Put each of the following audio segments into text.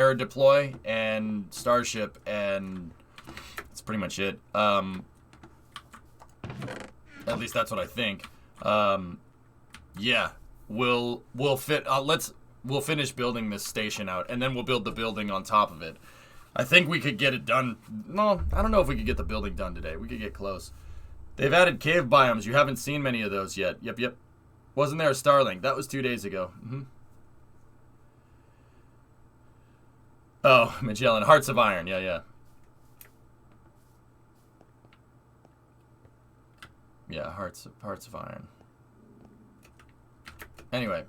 air deploy and Starship, and that's pretty much it. At least that's what I think. Yeah, we'll finish building this station out, and then we'll build the building on top of it. I think we could get it done. No, I don't know if we could get the building done today. We could get close. They've added cave biomes. You haven't seen many of those yet. Yep. Wasn't there a Starlink? That was 2 days ago. Oh, Magellan. Hearts of Iron. Yeah. Yeah, Hearts of Iron. Anyway.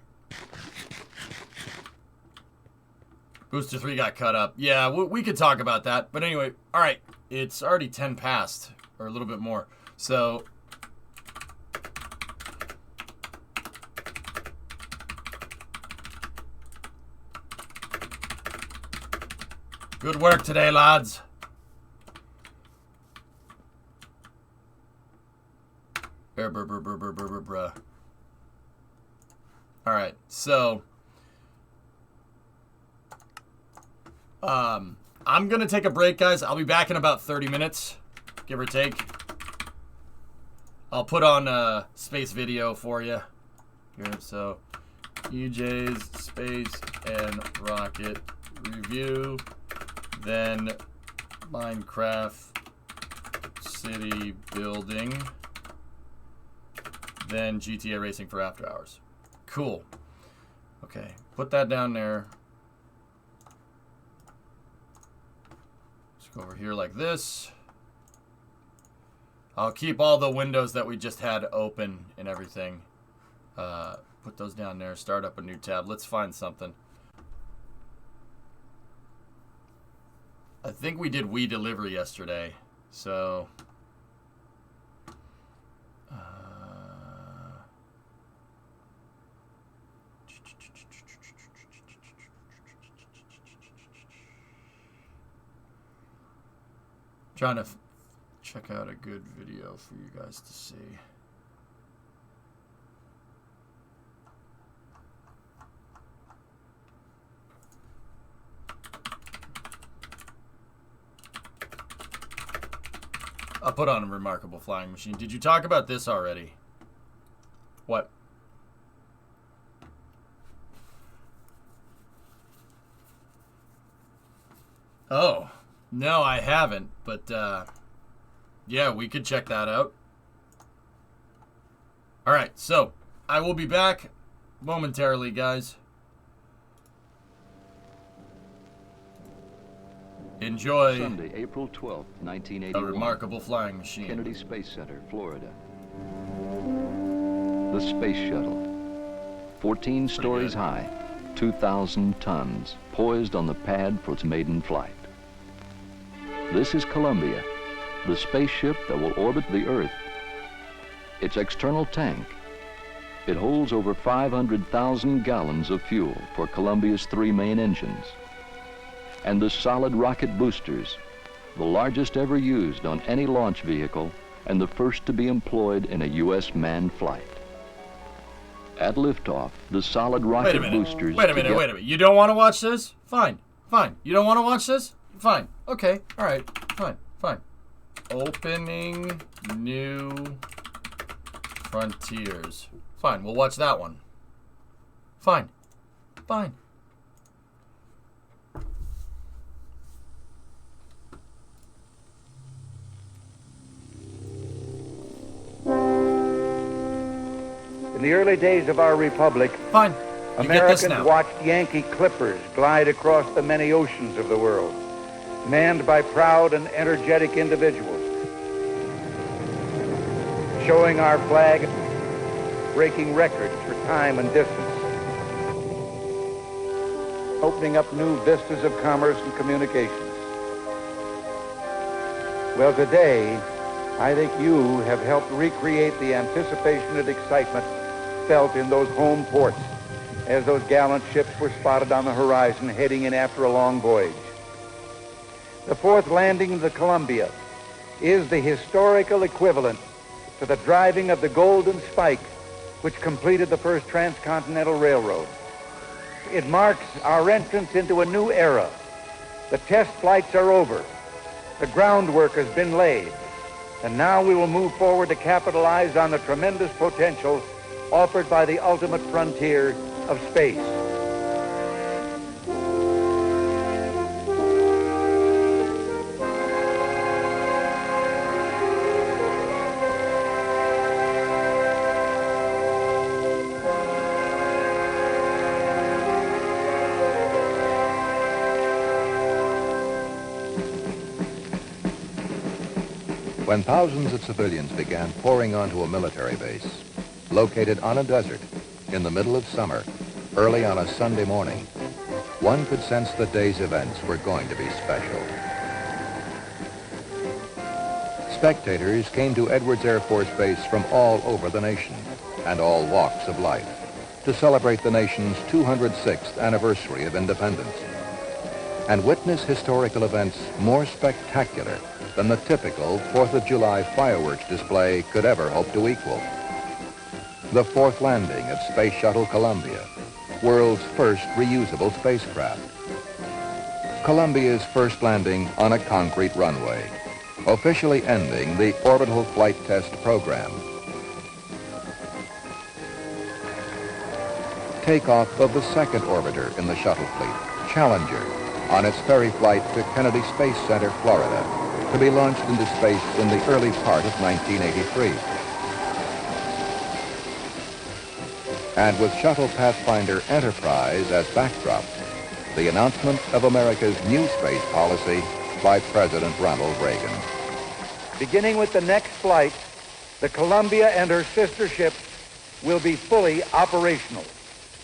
Booster 3 got cut up. Yeah, we could talk about that. But anyway, alright. It's already 10 past. Or a little bit more. So... good work today, lads. Alright, so... I'm gonna take a break, guys. I'll be back in about 30 minutes, give or take. I'll put on a space video for you. Here, so... EJ's Space and Rocket Review. Then Minecraft City Building. Then GTA Racing for After Hours. Cool. Okay, put that down there. Let's go over here like this. I'll keep all the windows that we just had open and everything. Put those down there. Start up a new tab. Let's find something. I think we did We Deliver yesterday, so... trying to check out a good video for you guys to see. I'll put on a Remarkable Flying Machine. Did you talk about this already? What? Oh, no, I haven't. But, yeah, we could check that out. Alright, so, I will be back momentarily, guys. Enjoy. Sunday, April 12th, 1981. A Remarkable Flying Machine. Kennedy Space Center, Florida. The Space Shuttle. 14 stories high, 2,000 tons, poised on the pad for its maiden flight. This is Columbia, the spaceship that will orbit the Earth. Its external tank. It holds over 500,000 gallons of fuel for Columbia's 3 main engines. And the solid rocket boosters, the largest ever used on any launch vehicle and the first to be employed in a U.S. manned flight. At liftoff, the solid rocket boosters... Wait a minute. You don't want to watch this? Fine. You don't want to watch this? Fine. Okay. All right. Fine. Opening New Frontiers. Fine. We'll watch that one. Fine. In the early days of our republic, Fine. Americans watched Yankee clippers glide across the many oceans of the world, manned by proud and energetic individuals, showing our flag, breaking records for time and distance, opening up new vistas of commerce and communications. Well, today, I think you have helped recreate the anticipation and excitement felt in those home ports as those gallant ships were spotted on the horizon heading in after a long voyage. The fourth landing of the Columbia is the historical equivalent to the driving of the Golden Spike, which completed the first transcontinental railroad. It marks our entrance into a new era The test flights are over. The groundwork has been laid. And now we will move forward to capitalize on the tremendous potential offered by the ultimate frontier of space. When thousands of civilians began pouring onto a military base, located on a desert in the middle of summer, early on a Sunday morning, one could sense the day's events were going to be special. Spectators came to Edwards Air Force Base from all over the nation and all walks of life to celebrate the nation's 206th anniversary of independence and witness historical events more spectacular than the typical 4th of July fireworks display could ever hope to equal. The fourth landing of Space Shuttle Columbia, world's first reusable spacecraft. Columbia's first landing on a concrete runway, officially ending the orbital flight test program. Takeoff of the second orbiter in the shuttle fleet, Challenger, on its ferry flight to Kennedy Space Center, Florida, to be launched into space in the early part of 1983. And with Shuttle Pathfinder Enterprise as backdrop, the announcement of America's new space policy by President Ronald Reagan. Beginning with the next flight, the Columbia and her sister ships will be fully operational,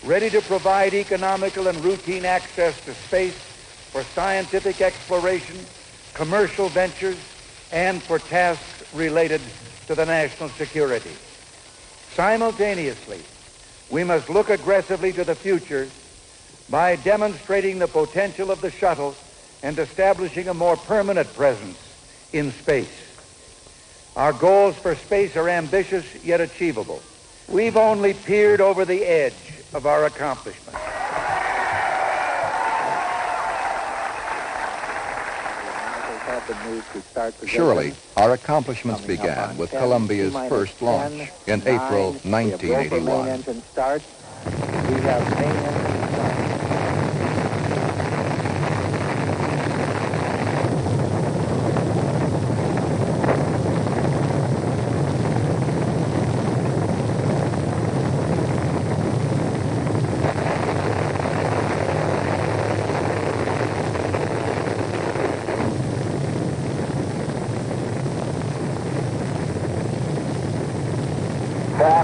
ready to provide economical and routine access to space for scientific exploration, commercial ventures, and for tasks related to the national security. Simultaneously, we must look aggressively to the future by demonstrating the potential of the shuttle and establishing a more permanent presence in space. Our goals for space are ambitious yet achievable. We've only peered over the edge of our accomplishments. Surely, our accomplishments began with Columbia's first launch in April 1981.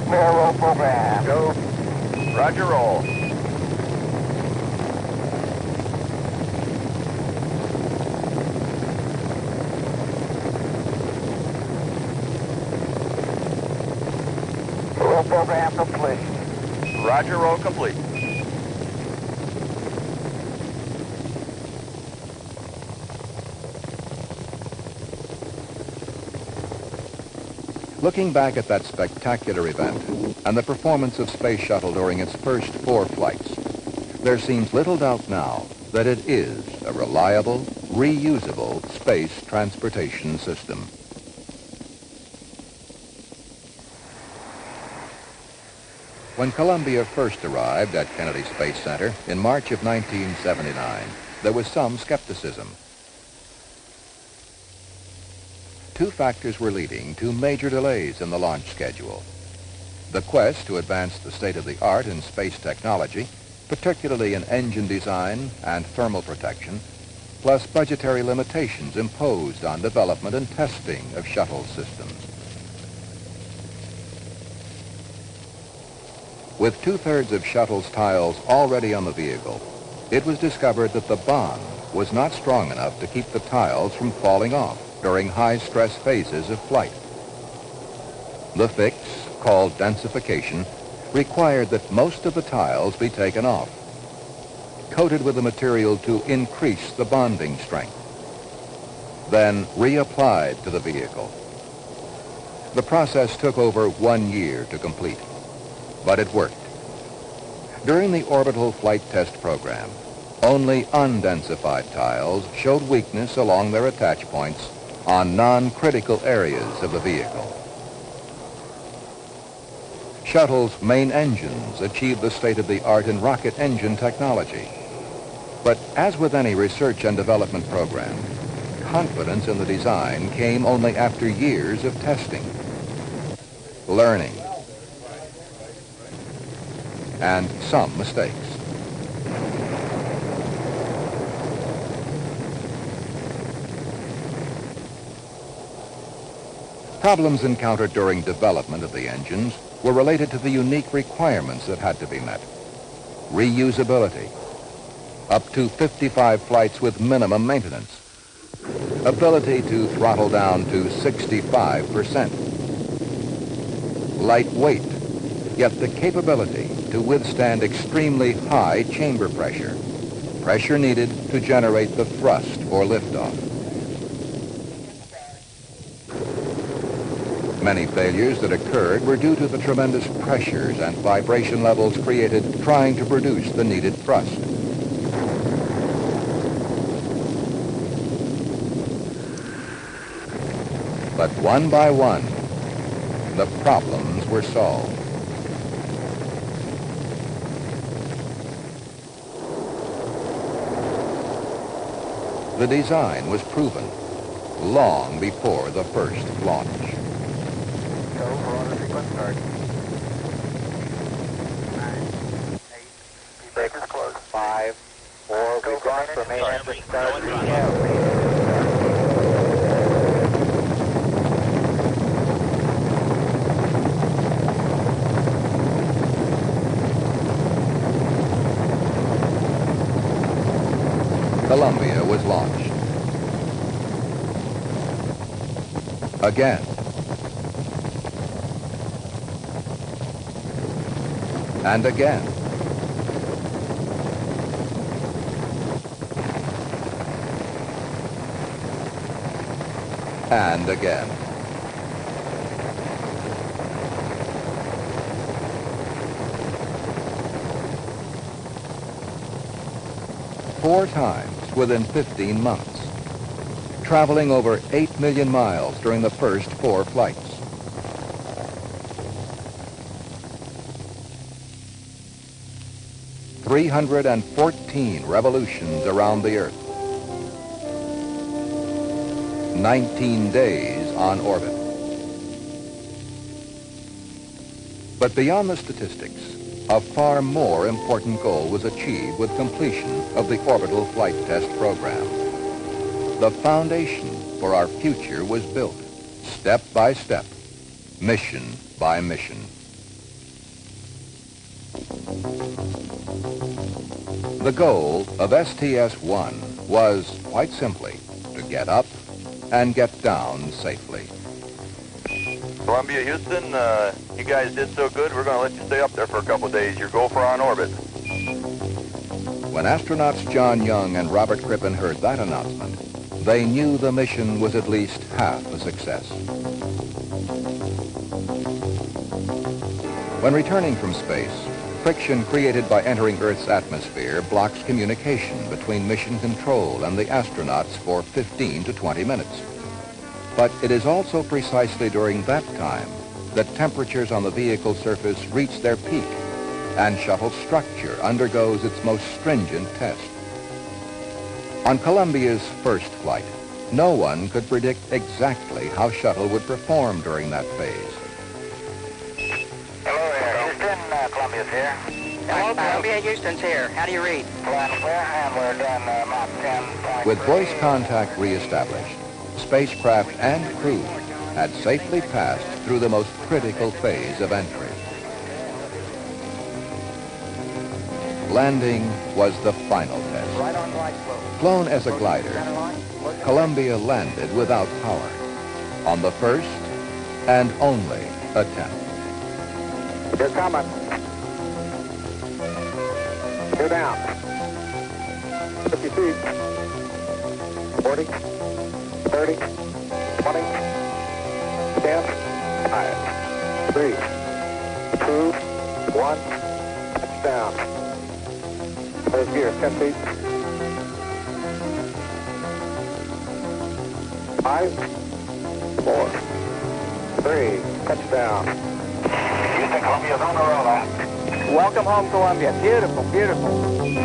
Roll program. Go. Roger, roll. Roll program complete. Roger, roll complete. Looking back at that spectacular event and the performance of Space Shuttle during its first 4 flights, there seems little doubt now that it is a reliable, reusable space transportation system. When Columbia first arrived at Kennedy Space Center in March of 1979, there was some skepticism. 2 factors were leading to major delays in the launch schedule. The quest to advance the state-of-the-art in space technology, particularly in engine design and thermal protection, plus budgetary limitations imposed on development and testing of shuttle systems. With 2/3 of shuttle's tiles already on the vehicle, it was discovered that the bond was not strong enough to keep the tiles from falling off during high-stress phases of flight. The fix, called densification, required that most of the tiles be taken off, coated with a material to increase the bonding strength, then reapplied to the vehicle. The process took over 1 year to complete, but it worked. During the orbital flight test program, Only undensified tiles showed weakness along their attach points on non-critical areas of the vehicle. Shuttle's main engines achieved the state-of-the-art in rocket engine technology. But as with any research and development program, confidence in the design came only after years of testing, learning, and some mistakes. Problems encountered during development of the engines were related to the unique requirements that had to be met. Reusability, up to 55 flights with minimum maintenance. Ability to throttle down to 65%. Lightweight, yet the capability to withstand extremely high chamber pressure. Pressure needed to generate the thrust for liftoff. Many failures that occurred were due to the tremendous pressures and vibration levels created trying to produce the needed thrust. But one by one, the problems were solved. The design was proven long before the first launch. Go for auto sequence start. 9, 8, 6, close. 5, 4, we've gone for main engine start. We have main engine start. Columbia was launched. Again. And again. And again. Four times within 15 months, traveling over 8 million miles during the first 4 flights. "314 revolutions around the Earth. 19 days on orbit." But beyond the statistics, a far more important goal was achieved with completion of the orbital flight test program. The foundation for our future was built, step by step, mission by mission. The goal of STS-1 was, quite simply, to get up and get down safely. Columbia, Houston, you guys did so good, we're going to let you stay up there for a couple of days. Your goal for on orbit. When astronauts John Young and Robert Crippen heard that announcement, they knew the mission was at least half a success. When returning from space, friction created by entering Earth's atmosphere blocks communication between mission control and the astronauts for 15 to 20 minutes. But it is also precisely during that time that temperatures on the vehicle surface reach their peak and shuttle structure undergoes its most stringent test. On Columbia's first flight, no one could predict exactly how shuttle would perform during that phase. Hello there, Houston, Columbia's here. Hello, Columbia, Houston's here. How do you read? Plan clear, and we're done Mach 10.3. With voice contact reestablished, spacecraft and crew had safely passed through the most critical phase of entry. Landing was the final test. Right on glide slope. Flown as a glider, Columbia landed without power on the first and only attempt. You're coming. You're down. 50 feet. 40. 30. 20. 10. 5. 3. 2. 1. Touchdown. There's gear. 10 feet. 5, 4, 3, touchdown. Houston, Columbia's on the roller. Welcome home, Columbia. Beautiful, beautiful.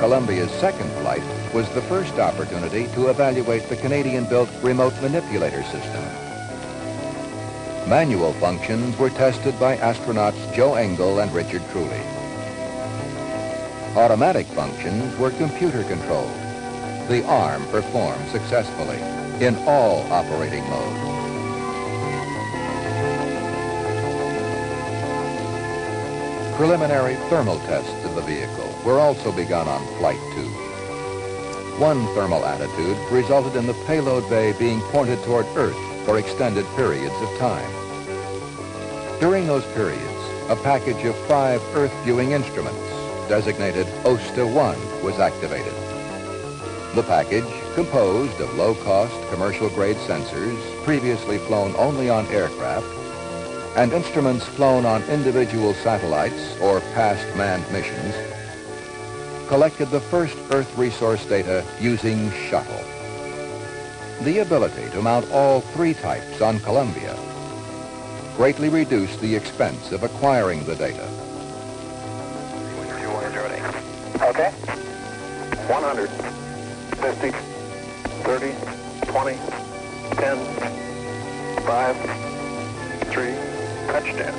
Columbia's second flight was the first opportunity to evaluate the Canadian-built remote manipulator system. Manual functions were tested by astronauts Joe Engel and Richard Truly. Automatic functions were computer controlled. The arm performed successfully in all operating modes. Preliminary thermal tests of the vehicle were also begun on Flight 2. One thermal attitude resulted in the payload bay being pointed toward Earth for extended periods of time. During those periods, a package of 5 Earth viewing instruments, designated OSTA-1, was activated. The package, composed of low-cost commercial-grade sensors previously flown only on aircraft, and instruments flown on individual satellites or past manned missions, collected the first Earth resource data using shuttle. The ability to mount all 3 types on Columbia greatly reduced the expense of acquiring the data. Okay. 100, 50, 30, 20, 10, 5, 3, touchdown.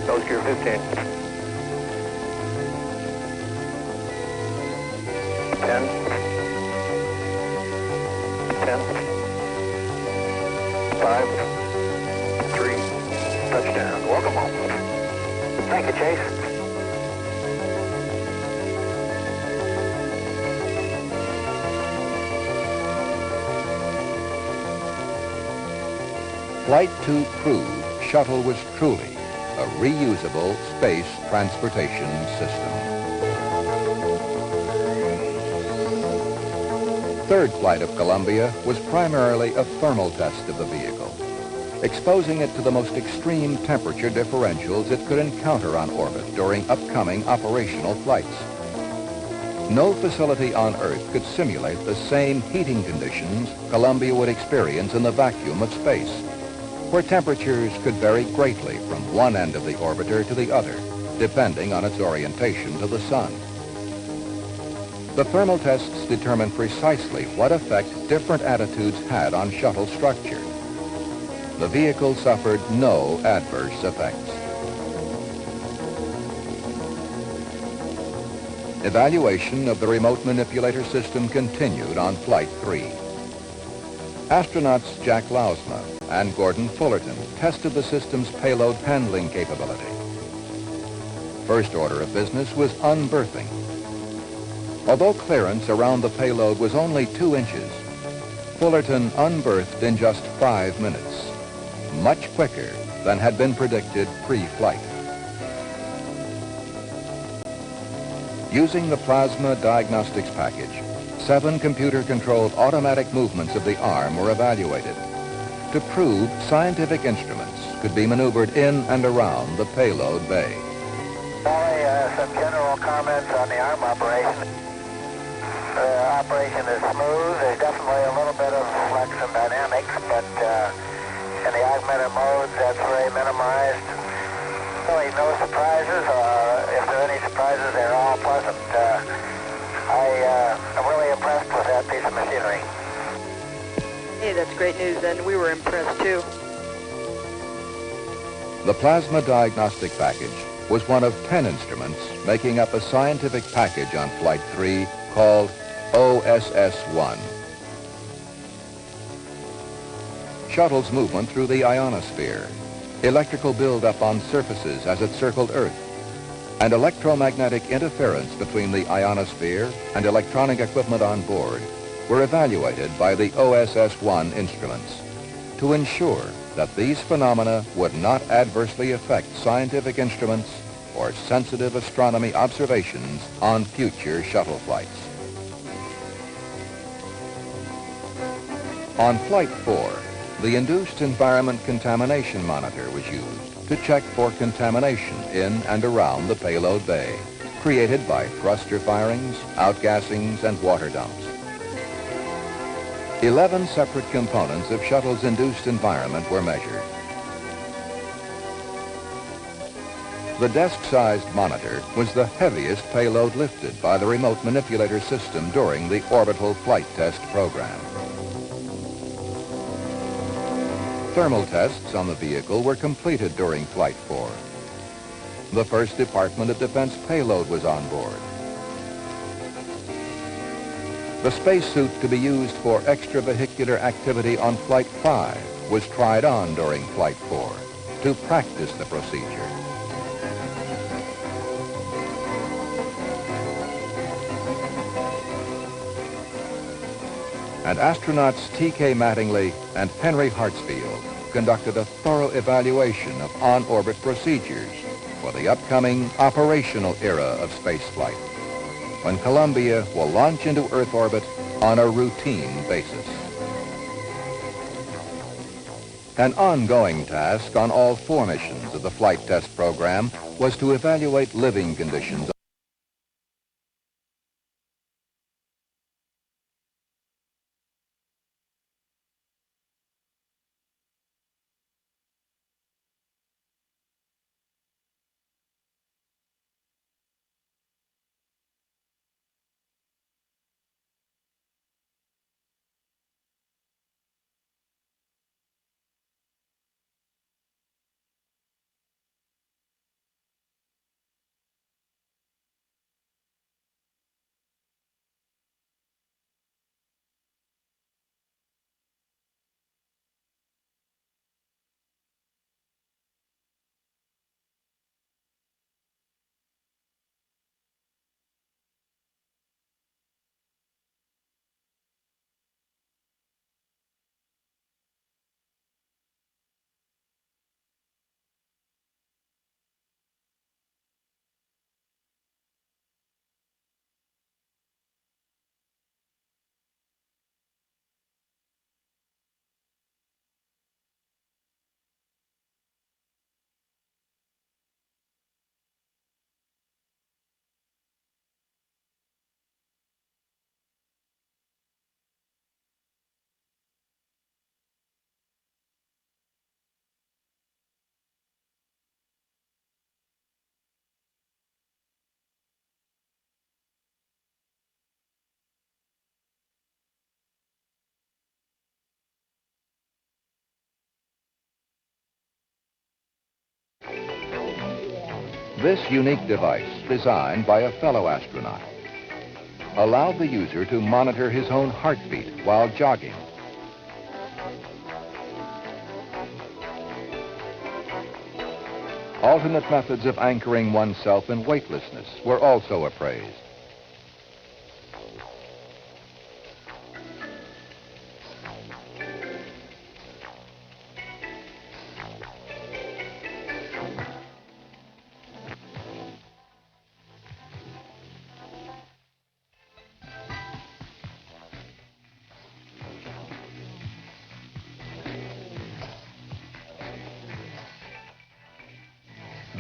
Nose gear 15. 10, 5, 3, touchdown. Welcome home. Thank you, Chase. Flight 2 proved shuttle was truly a reusable space transportation system. Third flight of Columbia was primarily a thermal test of the vehicle, exposing it to the most extreme temperature differentials it could encounter on orbit during upcoming operational flights. No facility on Earth could simulate the same heating conditions Columbia would experience in the vacuum of space, where temperatures could vary greatly from one end of the orbiter to the other, depending on its orientation to the sun. The thermal tests determined precisely what effect different attitudes had on shuttle structure. The vehicle suffered no adverse effects. Evaluation of the remote manipulator system continued on Flight 3. Astronauts Jack Lousma and Gordon Fullerton tested the system's payload handling capability. First order of business was unberthing. Although clearance around the payload was only 2 inches, Fullerton unberthed in just 5 minutes, much quicker than had been predicted pre-flight. Using the plasma diagnostics package, 7 computer-controlled automatic movements of the arm were evaluated to prove scientific instruments could be maneuvered in and around the payload bay. Only some general comments on the arm operation. The operation is smooth. There's definitely a little bit of flex and dynamics, but in the augmented modes, that's very minimized. Really no surprises. If there are any surprises, they're all pleasant. I'm really impressed with that piece of machinery. Hey, that's great news, and we were impressed too. The plasma diagnostic package was one of 10 instruments making up a scientific package on Flight 3 called OSS-1. Shuttle's movement through the ionosphere, electrical buildup on surfaces as it circled Earth, and electromagnetic interference between the ionosphere and electronic equipment on board were evaluated by the OSS-1 instruments to ensure that these phenomena would not adversely affect scientific instruments or sensitive astronomy observations on future shuttle flights. On Flight 4, the Induced Environment Contamination Monitor was used to check for contamination in and around the payload bay, created by thruster firings, outgassings, and water dumps. 11 separate components of shuttle's induced environment were measured. The desk-sized monitor was the heaviest payload lifted by the remote manipulator system during the orbital flight test program. Thermal tests on the vehicle were completed during Flight 4. The first Department of Defense payload was on board. The spacesuit to be used for extravehicular activity on Flight 5 was tried on during Flight 4 to practice the procedure. And astronauts T.K. Mattingly and Henry Hartsfield conducted a thorough evaluation of on-orbit procedures for the upcoming operational era of spaceflight, when Columbia will launch into Earth orbit on a routine basis. An ongoing task on all 4 missions of the flight test program was to evaluate living conditions. This unique device, designed by a fellow astronaut, allowed the user to monitor his own heartbeat while jogging. Alternate methods of anchoring oneself in weightlessness were also appraised.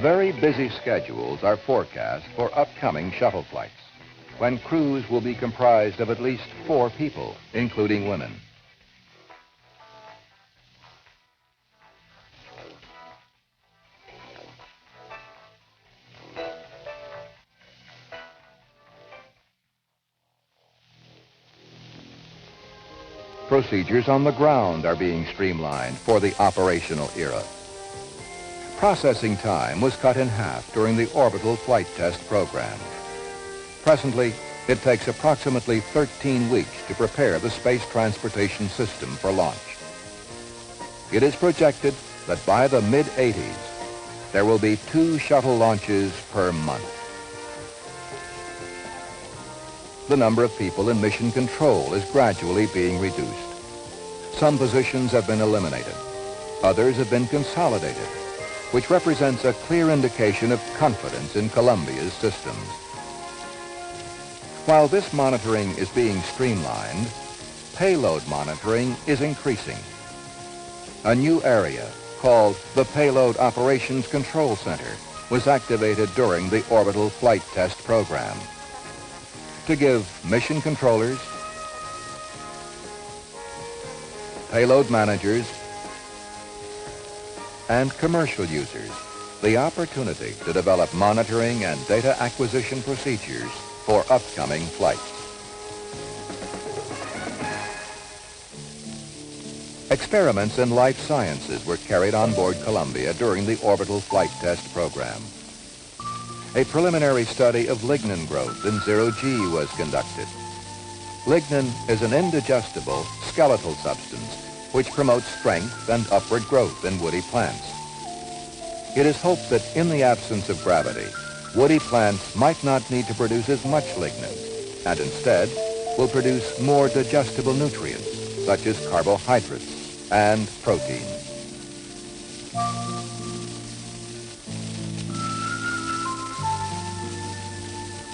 Very busy schedules are forecast for upcoming shuttle flights, when crews will be comprised of at least 4 people, including women. Procedures on the ground are being streamlined for the operational era. Processing time was cut in half during the orbital flight test program. Presently, it takes approximately 13 weeks to prepare the space transportation system for launch. It is projected that by the mid-'80s, there will be 2 shuttle launches per month. The number of people in mission control is gradually being reduced. Some positions have been eliminated. Others have been consolidated, which represents a clear indication of confidence in Columbia's systems. While this monitoring is being streamlined, payload monitoring is increasing. A new area called the Payload Operations Control Center was activated during the orbital flight test program to give mission controllers, payload managers, and commercial users the opportunity to develop monitoring and data acquisition procedures for upcoming flights. Experiments in life sciences were carried on board Columbia during the orbital flight test program. A preliminary study of lignin growth in zero-G was conducted. Lignin is an indigestible skeletal substance which promotes strength and upward growth in woody plants. It is hoped that in the absence of gravity, woody plants might not need to produce as much lignin and instead will produce more digestible nutrients such as carbohydrates and proteins.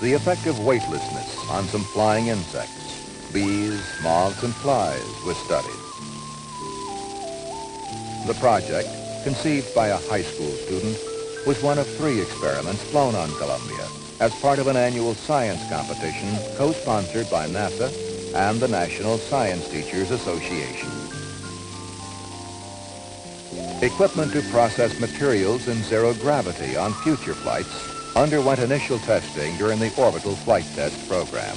The effect of weightlessness on some flying insects, bees, moths, and flies was studied. The project, conceived by a high school student, was one of 3 experiments flown on Columbia as part of an annual science competition co-sponsored by NASA and the National Science Teachers Association. Equipment to process materials in zero gravity on future flights underwent initial testing during the orbital flight test program.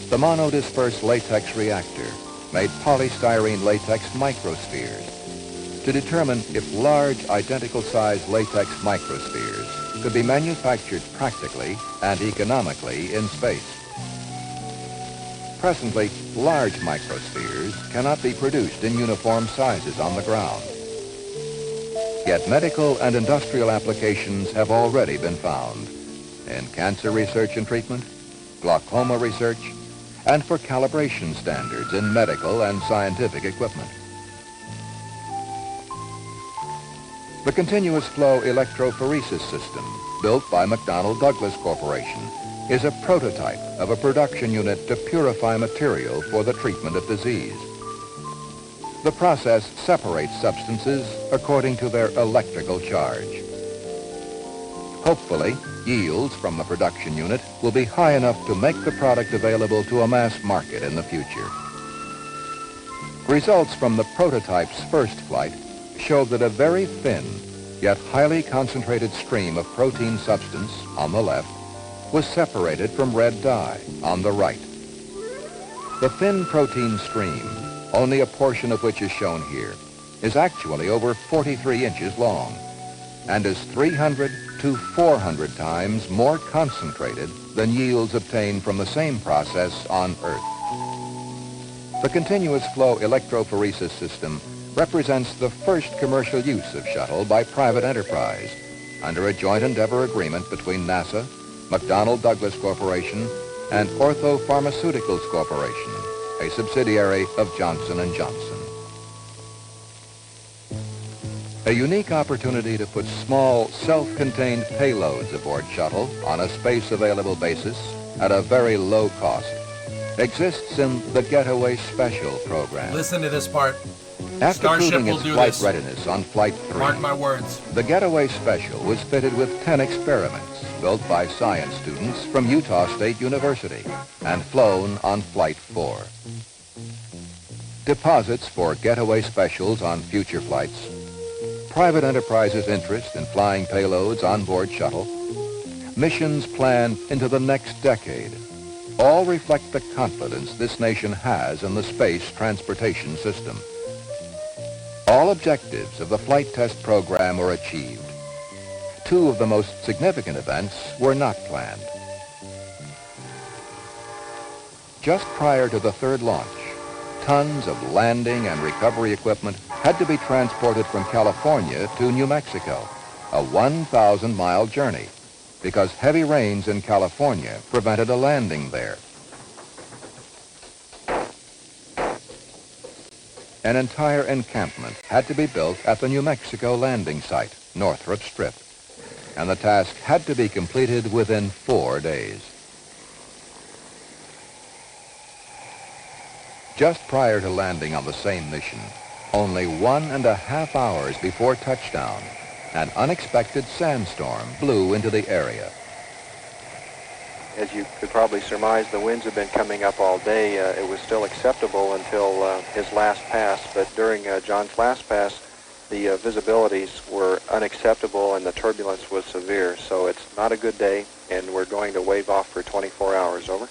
The monodisperse latex reactor made polystyrene latex microspheres to determine if large identical-sized latex microspheres could be manufactured practically and economically in space. Presently, large microspheres cannot be produced in uniform sizes on the ground. Yet medical and industrial applications have already been found in cancer research and treatment, glaucoma research, and for calibration standards in medical and scientific equipment. The continuous flow electrophoresis system, built by McDonnell Douglas Corporation, is a prototype of a production unit to purify material for the treatment of disease. The process separates substances according to their electrical charge. Hopefully, yields from the production unit will be high enough to make the product available to a mass market in the future. Results from the prototype's first flight showed that a very thin, yet highly concentrated stream of protein substance on the left was separated from red dye on the right. The thin protein stream, only a portion of which is shown here, is actually over 43 inches long and is 300 to 400 times more concentrated than yields obtained from the same process on Earth. The continuous flow electrophoresis system represents the first commercial use of shuttle by private enterprise under a joint endeavor agreement between NASA, McDonnell Douglas Corporation, and Ortho Pharmaceuticals Corporation, a subsidiary of Johnson & Johnson. A unique opportunity to put small, self-contained payloads aboard shuttle on a space-available basis at a very low cost exists in the Getaway Special program. Listen to this part. After Starship proving will its do flight this. readiness on Flight 3, Mark my words. the Getaway Special was fitted with 10 experiments built by science students from Utah State University and flown on Flight 4. Deposits for Getaway Specials on future flights, private enterprises' interest in flying payloads on board shuttle, missions planned into the next decade, all reflect the confidence this nation has in the space transportation system. All objectives of the flight test program were achieved. 2 of the most significant events were not planned. Just prior to the 3rd launch, tons of landing and recovery equipment had to be transported from California to New Mexico, a 1,000-mile journey, because heavy rains in California prevented a landing there. An entire encampment had to be built at the New Mexico landing site, Northrop Strip, and the task had to be completed within 4 days. Just prior to landing on the same mission, only 1.5 hours before touchdown, an unexpected sandstorm blew into the area. As you could probably surmise, the winds have been coming up all day. It was still acceptable until his last pass, but during John's last pass, the visibilities were unacceptable and the turbulence was severe. So it's not a good day, and we're going to wave off for 24 hours. Over.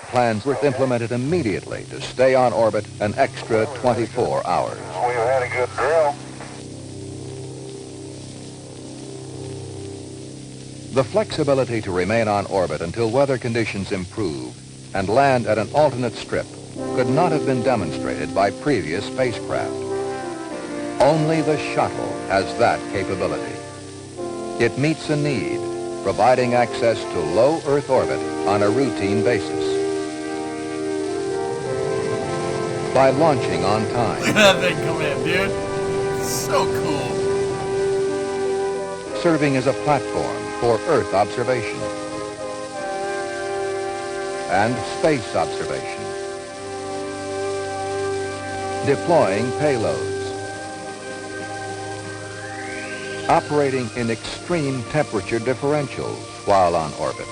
Plans were implemented immediately to stay on orbit an extra 24 hours. We've had a good drill. The flexibility to remain on orbit until weather conditions improve and land at an alternate strip could not have been demonstrated by previous spacecraft. Only the shuttle has that capability. It meets a need, providing access to low Earth orbit on a routine basis. By launching on time. Look at that thing come in, dude. So cool. Serving as a platform for Earth observation and space observation. Deploying payloads. Operating in extreme temperature differentials while on orbit.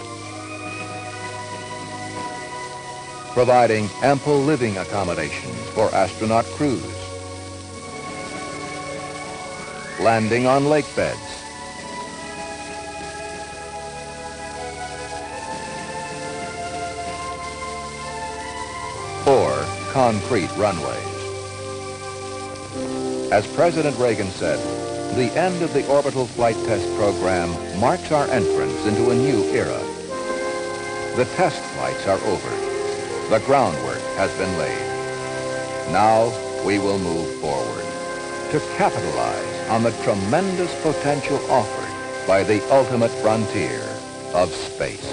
Providing ample living accommodations for astronaut crews. Landing on lake beds. Or concrete runways. As President Reagan said, the end of the orbital flight test program marks our entrance into a new era. The test flights are over. The groundwork has been laid. Now we will move forward to capitalize on the tremendous potential offered by the ultimate frontier of space.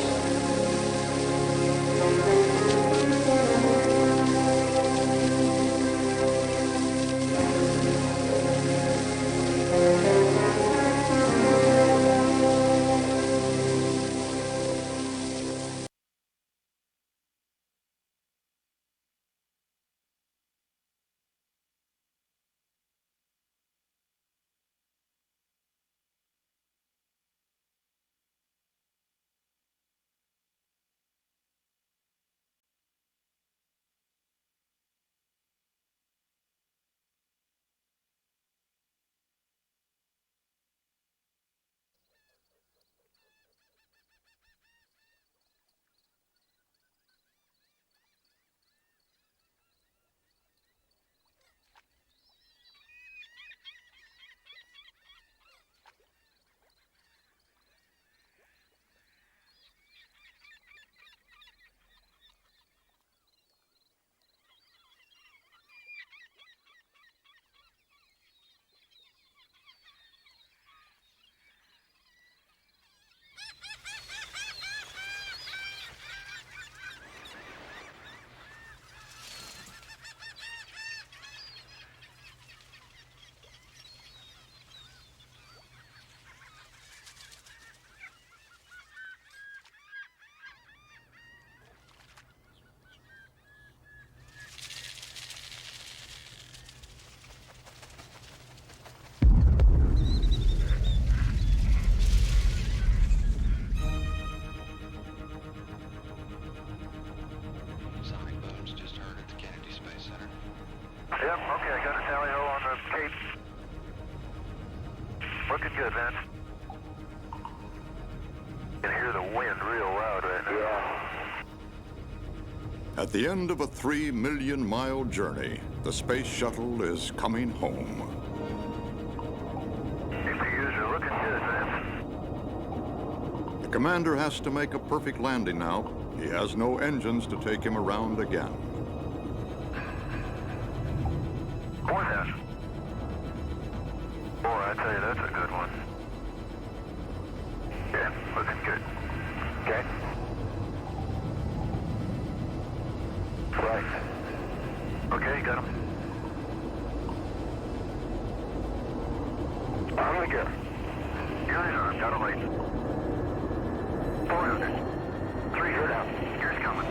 Yep, okay, I got a tally ho on the Cape. Looking good, man. You can hear the wind real loud right now. Yeah. At the end of a 3 million mile journey, the space shuttle is coming home. APUs are looking good, man. The commander has to make a perfect landing now. He has no engines to take him around again. More than. Boy, I tell you, that's a good one. Yeah, looking good. Okay. Right. Okay, got him. I'm gonna get him. Here they are, got him right. 400. 300 out. Here's coming.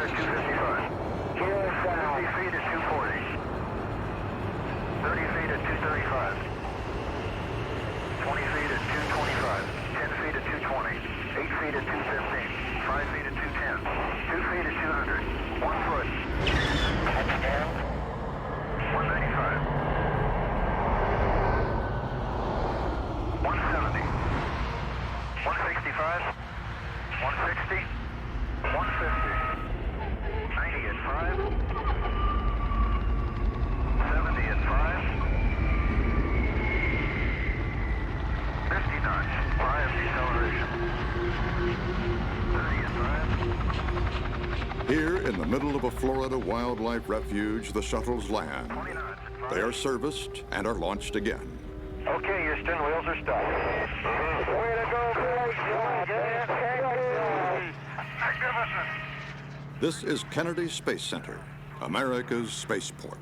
at 255. 50 feet at 240. 30 feet at 235. 20 feet at 225. 10 feet at 220. 8 feet at 215. 5 feet at 210. 2 feet at 200. 1 foot. 195. 170. 165. 160. 150. 90 at 5. 70 at 5. 50 knots. 5 deceleration. 30 at 5. Here in the middle of a Florida wildlife refuge, the shuttles land. 20 knots. They are serviced and are launched again. Okay, Houston, wheels are stopped. Way to go, boys. Magnificent. This is Kennedy Space Center, America's spaceport.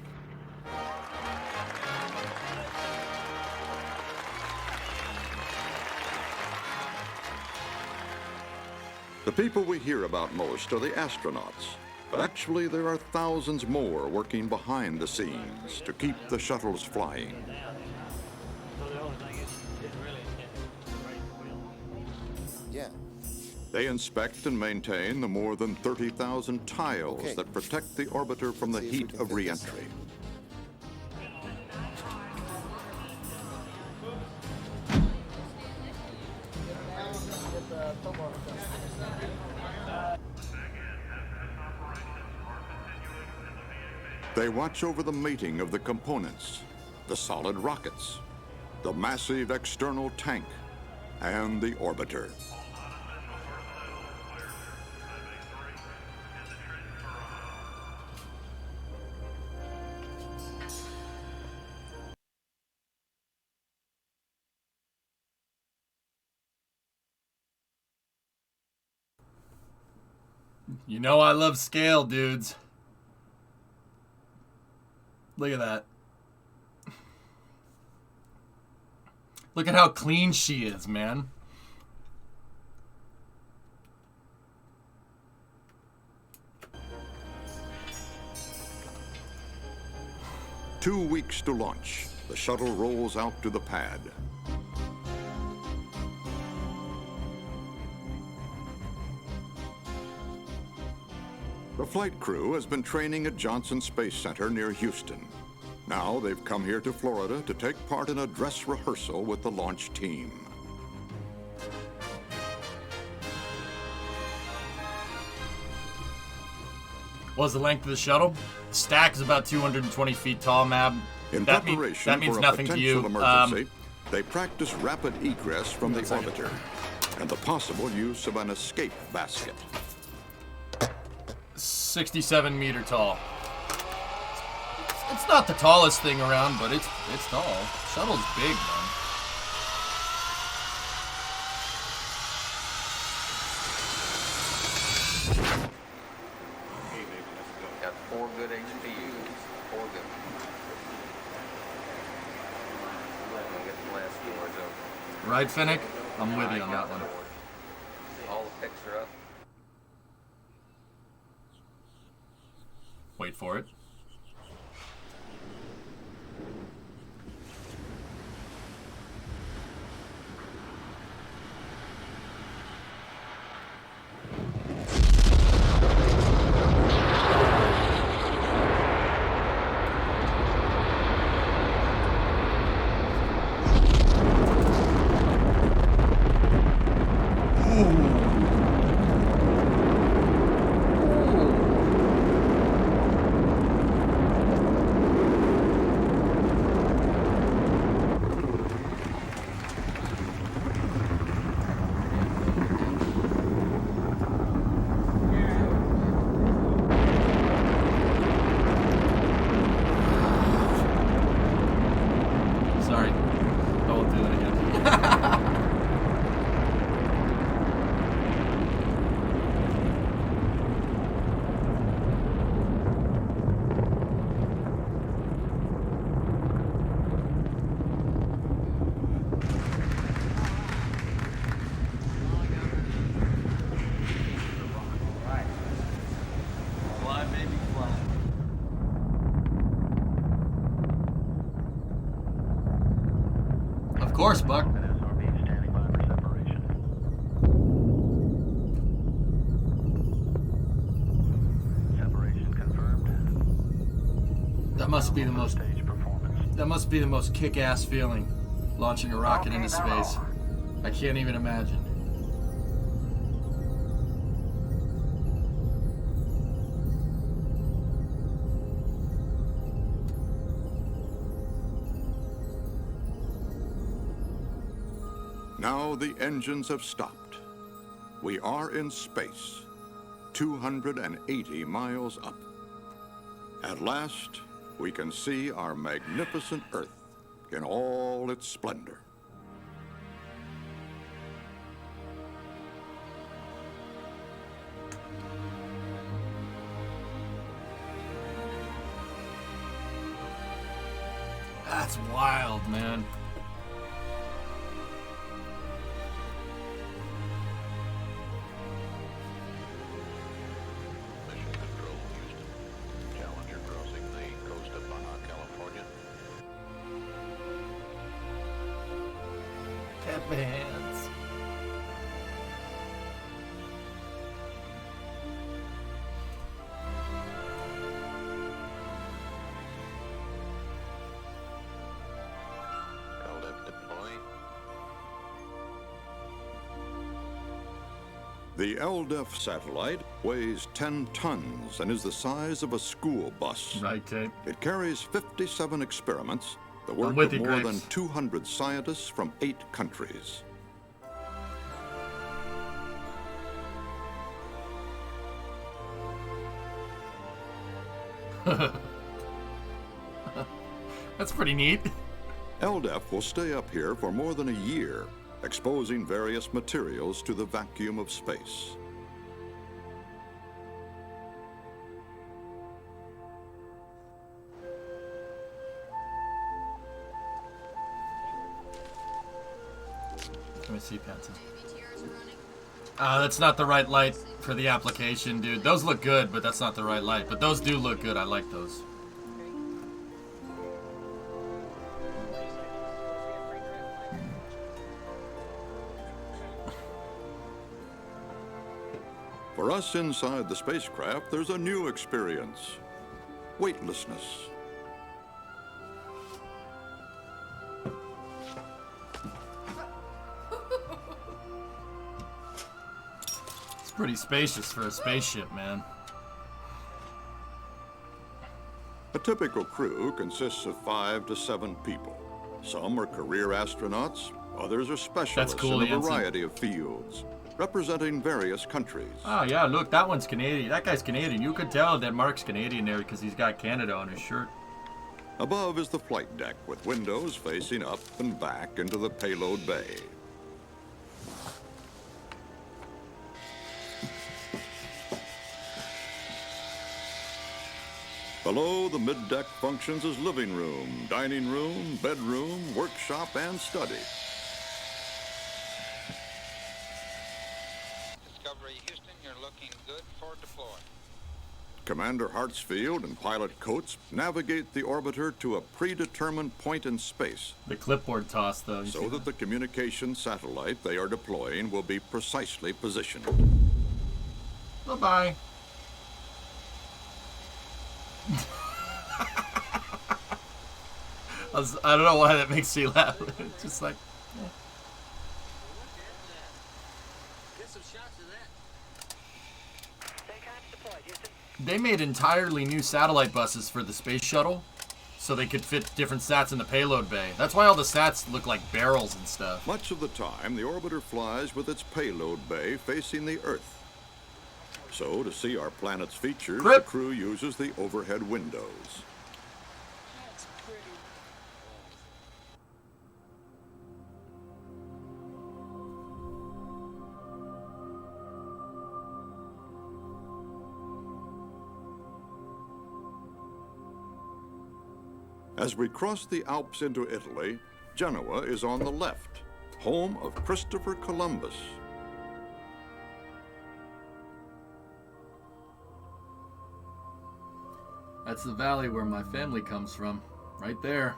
The people we hear about most are the astronauts, but actually there are thousands more working behind the scenes to keep the shuttles flying. They inspect and maintain the more than 30,000 tiles that protect the orbiter from the heat of re-entry. They watch over the mating of the components, the solid rockets, the massive external tank, and the orbiter. You know I love scale, dudes. Look at that. Look at how clean she is, man. Two weeks to launch. The shuttle rolls out to the pad. The flight crew has been training at Johnson Space Center near Houston. Now they've come here to Florida to take part in a dress rehearsal with the launch team. What's the length of the shuttle? The stack is about 220 feet tall, Mab. In that preparation means for a nothing to you. potential emergency, they practice rapid egress from the orbiter and the possible use of an escape basket. 67 meter tall. It's not the tallest thing around, but it's tall. Shuttle's big, man. Got 4 good HPUs. 4 good. I'm gonna get the last doors open. Right, Finnick? I'm with you on that one. All the picks are up. Wait for it. course, Buck. That must be the most kick-ass feeling, launching a rocket into space. I can't even imagine. Now the engines have stopped. We are in space, 280 miles up. At last, we can see our magnificent Earth in all its splendor. That's wild, man. Hands. The LDEF satellite weighs 10 tons and is the size of a school bus. Right, Tate. It carries 57 experiments, the work with of you, more Graves. than 200 scientists from 8 countries. That's pretty neat. LDEF will stay up here for more than a year, exposing various materials to the vacuum of space. Let me see, Patson. That's not the right light for the application, dude. Those look good, but that's not the right light. But those do look good. I like those. For us inside the spacecraft, there's a new experience: weightlessness. It's pretty spacious for a spaceship, man. A typical crew consists of 5 to 7 people. Some are career astronauts, others are specialists cool, in a Yancy. variety of fields, representing various countries. Oh, yeah, look, that one's Canadian. That guy's Canadian. You could tell that Mark's Canadian there because he's got Canada on his shirt. Above is the flight deck with windows facing up and back into the payload bay. Below, the mid-deck functions as living room, dining room, bedroom, workshop, and study. Discovery Houston, you're looking good for deploy. Commander Hartsfield and pilot Coates navigate the orbiter to a predetermined point in space. The clipboard toss, though. So that the communication satellite they are deploying will be precisely positioned. Bye-bye. I don't know why that makes me laugh. It's just like... eh. Get some shots of that. They made entirely new satellite buses for the space shuttle so they could fit different sats in the payload bay. That's why all the sats look like barrels and stuff. Much of the time, the orbiter flies with its payload bay facing the Earth. So, to see our planet's features, the crew uses the overhead windows. That's pretty. As we cross the Alps into Italy, Genoa is on the left, home of Christopher Columbus. That's the valley where my family comes from. Right there.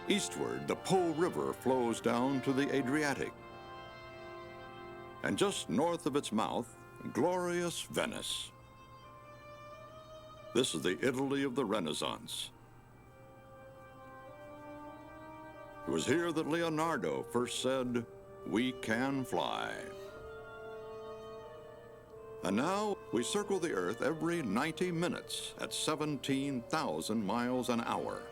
Eastward, the Po River flows down to the Adriatic. And just north of its mouth, glorious Venice. This is the Italy of the Renaissance. It was here that Leonardo first said, "We can fly." And now we circle the Earth every 90 minutes at 17,000 miles an hour.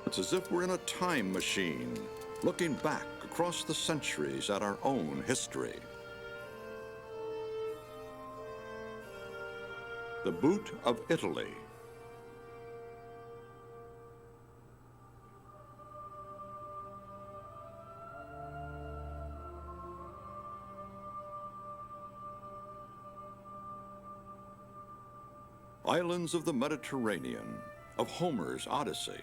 It's as if we're in a time machine, looking back across the centuries at our own history. The Boot of Italy. Islands of the Mediterranean, of Homer's Odyssey.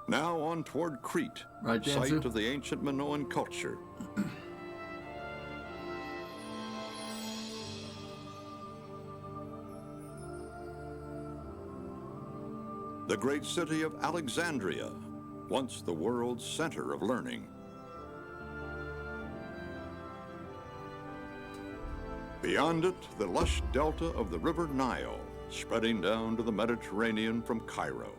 Now on toward Crete, Right, site Jansu? of the ancient Minoan culture. The great city of Alexandria, once the world's center of learning. Beyond it, the lush delta of the River Nile, spreading down to the Mediterranean from Cairo.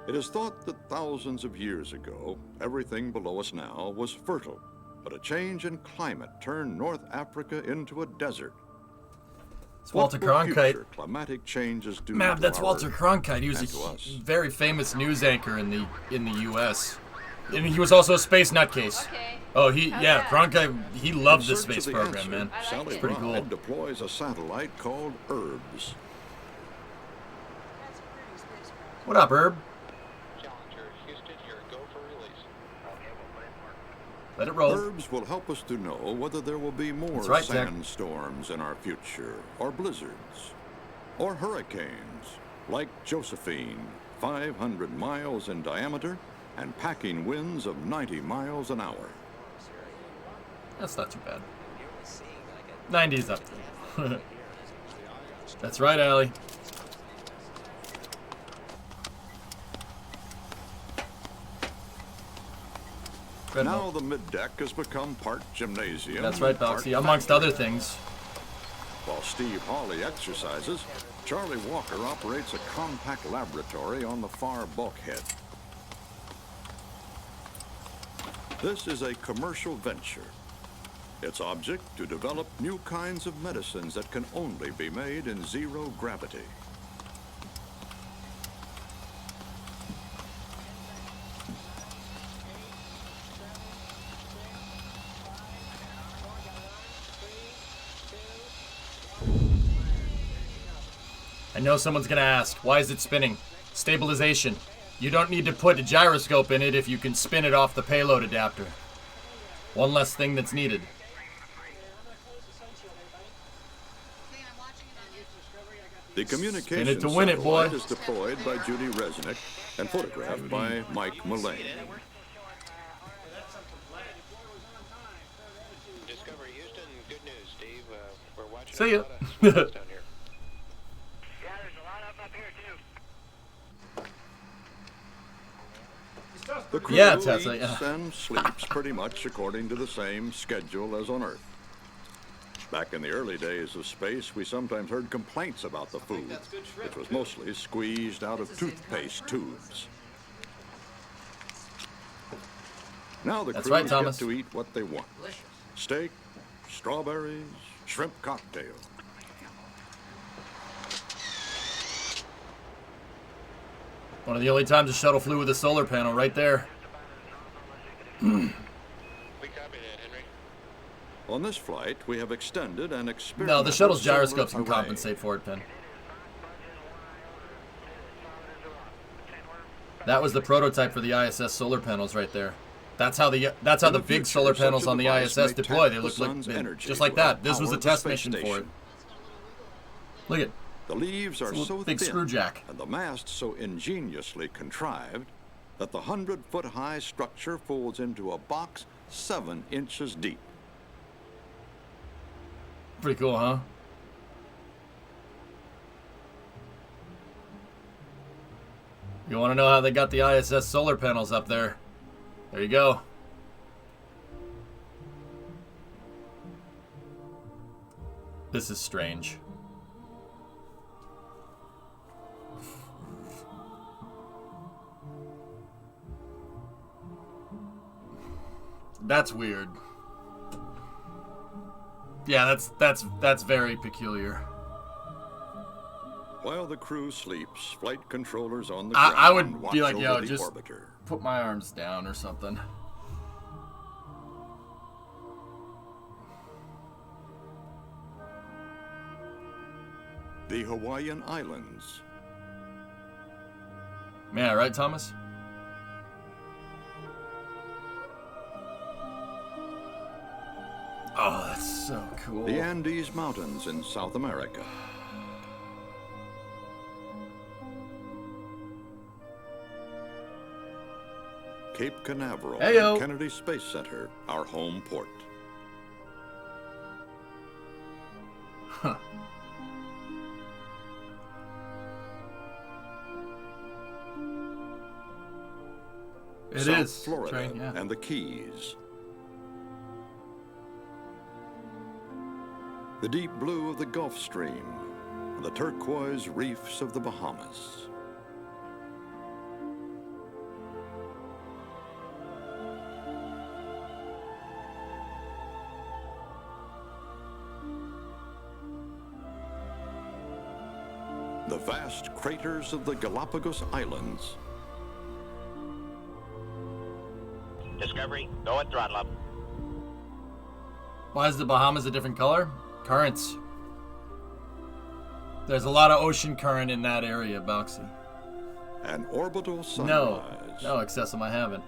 It is thought that thousands of years ago, everything below us now was fertile, but a change in climate turned North Africa into a desert. It's Walter Cronkite. Climatic changes do Man, to that's our Walter Cronkite. He was and to a us. very famous news anchor in the U.S. And he was also a space nutcase. Okay. Oh, yeah, Cronkite. He loved the In search space of the program, answer, man. Sally It's pretty Ride cool. deploys a satellite called Herbs. What up, Herb? Challenger, Houston, your go for release. Let it roll. Herbs will help us to know whether there will be more That's right, Zach. sandstorms in our future, or blizzards, or hurricanes, like Josephine, 500 miles in diameter and packing winds of 90 miles an hour. That's not too bad. 90's up. That's right, Allie. Now the middeck has become part gymnasium. That's right, part Boxy. Amongst other factory. things. While Steve Hawley exercises, Charlie Walker operates a compact laboratory on the far bulkhead. This is a commercial venture. Its object to develop new kinds of medicines that can only be made in zero gravity. I know someone's gonna ask, why is it spinning? Stabilization. You don't need to put a gyroscope in it if you can spin it off the payload adapter. One less thing that's needed. The communication to win it, boy. satellite is deployed by Judy Resnick and photographed by Mike Mullane. Discovery Houston, good news, Steve. We're watching See a ya. lot of swells down here. The crew Yeah, Tesla, eats yeah. and sleeps pretty much according to the same schedule as on Earth. Back in the early days of space, we sometimes heard complaints about the food, which was mostly squeezed out of toothpaste tubes. Now the That's crews right, get Thomas. to eat what they want. Steak, strawberries, shrimp cocktail. One of the only times the shuttle flew with a solar panel, right there. We copy that, Henry. On this flight, we have extended and experimented. No, the shuttle's solar gyroscopes can array. compensate for it, Pen. That was the prototype for the ISS solar panels right there. That's how the In the big future, solar such panels a on the device ISS may deploy. tap They the look like sun's energy just like to that. This was power a the test space mission for it. station. The leaves are so big thin screw jack. and the mast so ingeniously contrived that the 100-foot-high structure folds into a box 7 inches deep. Pretty cool, huh? You want to know how they got the ISS solar panels up there? There you go. This is strange. That's weird. Yeah, that's very peculiar. While the crew sleeps, flight controllers on the ground I would watch be like, over yo, the just orbiter. put my arms down or something. The Hawaiian Islands. Yeah, right, Thomas? Oh, that's so cool. The Andes Mountains in South America. Cape Canaveral, Heyo. and Kennedy Space Center, our home port. Huh. It South is. Florida Train, yeah. and the Keys. The deep blue of the Gulf Stream and the turquoise reefs of the Bahamas. The vast craters of the Galapagos Islands. Discovery, go at throttle up. Why is the Bahamas a different color? Currents. There's a lot of ocean current in that area, Boxy. An orbital sunrise. No, Excessum, I haven't.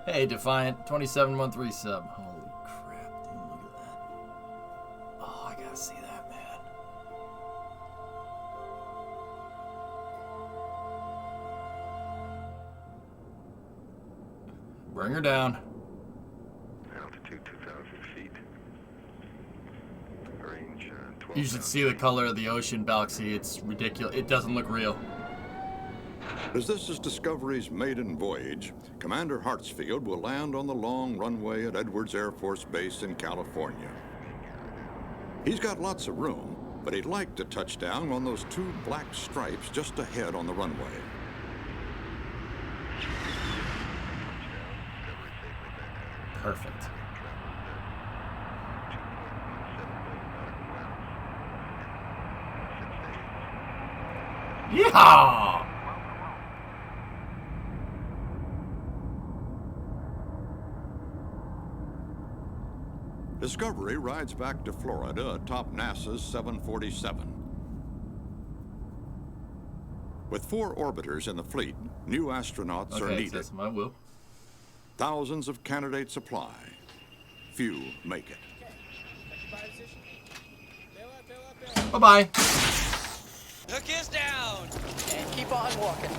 Hey, Defiant, 27-month resub. Holy crap, dude, look at that. Oh, I gotta see that, man. Bring her down. Altitude 2,000 feet. Range 12. You should see the color of the ocean, Boxy. It's ridiculous. It doesn't look real. As this is Discovery's maiden voyage, Commander Hartsfield will land on the long runway at Edwards Air Force Base in California. He's got lots of room, but he'd like to touch down on those 2 black stripes just ahead on the runway. Perfect. Yeehaw! Discovery rides back to Florida atop NASA's 747. With 4 orbiters in the fleet, new astronauts are needed. Excessum, I will. Thousands of candidates apply. Few make it. Bye-bye. Hook is down! And keep on walking.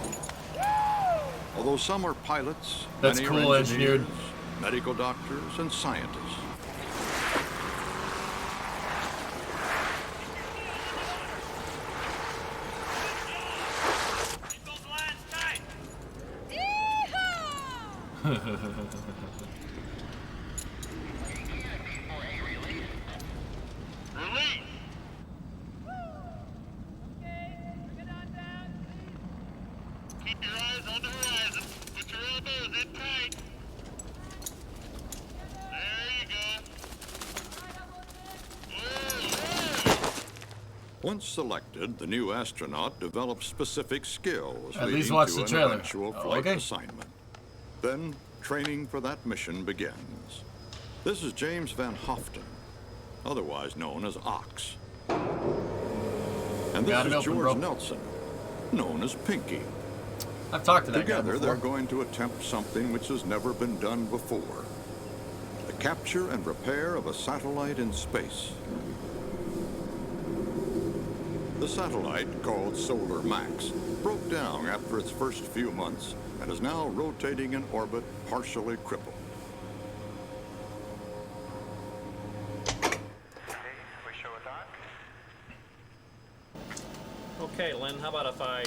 Although some are pilots, That's many cool, are engineered. engineers, medical doctors, and scientists. Keep your eyes on the horizon. Put your elbows in tight. There you go. Once selected, the new astronaut develops specific skills At leading least watch to the an trailer. eventual Oh, flight okay. assignment. Then, training for that mission begins. This is James Van Hoften, otherwise known as Ox. And this Got it is open, George bro. Nelson, known as Pinky. I've talked to that guy Together, before. they're going to attempt something which has never been done before. The capture and repair of a satellite in space. The satellite, called Solar Max, broke down after its first few months and is now rotating in orbit, partially crippled. Okay, Lynn, how about if I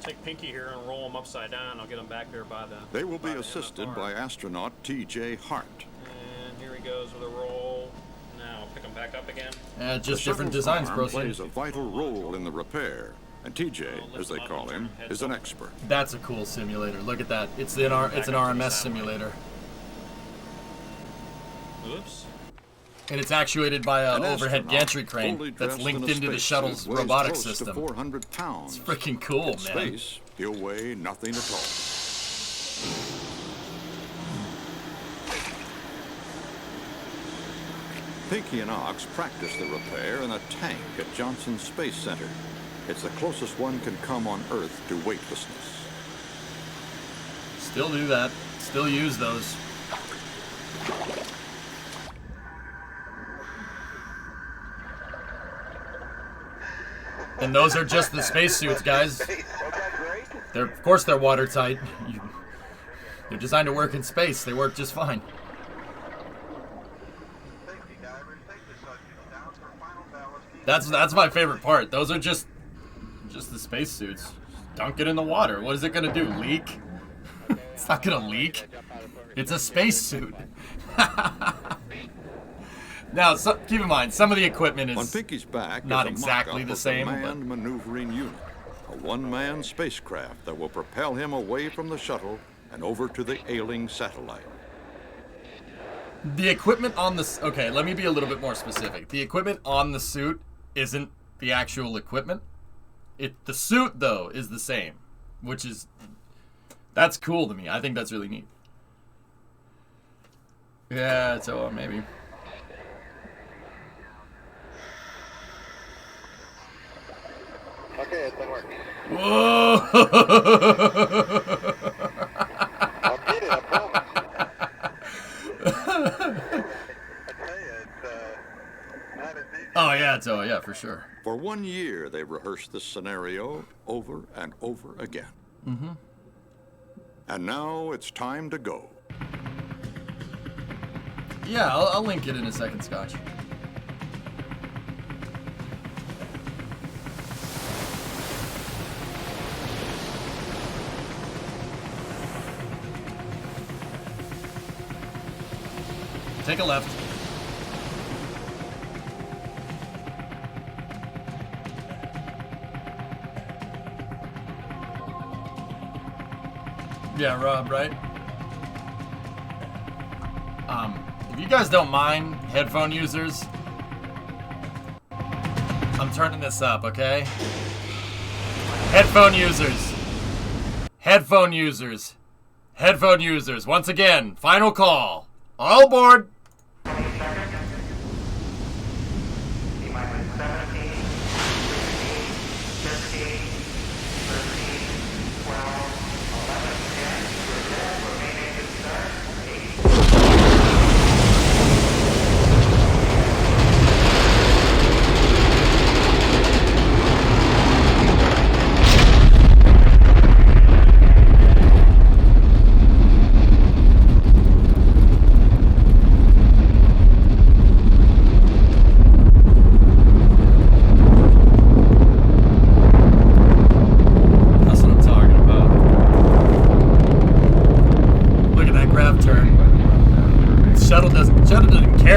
take Pinky here and roll him upside down? I'll get him back there by the... They will be assisted by astronaut T.J. Hart. And here he goes with a roll. Now pick him back up again. Just different designs, bro. Plays a vital role in the repair, and TJ, as they call him, is an expert. That's a cool simulator. Look at that. It's an RMS simulator. Oops. And it's actuated by an overhead gantry crane that's linked into the shuttle's robotic system. 400 pounds. It's freaking cool, man. Space, he'll weigh nothing at all. Pinky and Ox practice the repair in a tank at Johnson Space Center. It's the closest one can come on Earth to weightlessness. Still do that. Still use those. And those are just the spacesuits, guys. Of course they're watertight. They're designed to work in space. They work just fine. That's my favorite part. Those are just the spacesuits. Dunk it in the water. What is it gonna do? Leak? It's not gonna leak. It's a spacesuit. Now, keep in mind, some of the equipment is on Pinky's back not is a exactly the same. A manned maneuvering unit, a one-man spacecraft that will propel him away from the shuttle and over to the ailing satellite. The equipment on the... Okay, let me be a little bit more specific. The equipment on the suit isn't the actual equipment. The suit, though, is the same, which is... That's cool to me. I think that's really neat. Yeah, it's OR, maybe. Okay, it's been working. Whoa! I'll get it, I promise. Oh, yeah, it's OR, yeah, for sure. For 1 year, they've rehearsed this scenario over and over again. Mm-hmm. And now it's time to go. Yeah, I'll link it in a second, Scotch. Take a left. Yeah, Rob, right? If you guys don't mind, headphone users, I'm turning this up, okay? Headphone users. Headphone users. Headphone users. Once again, final call. All aboard.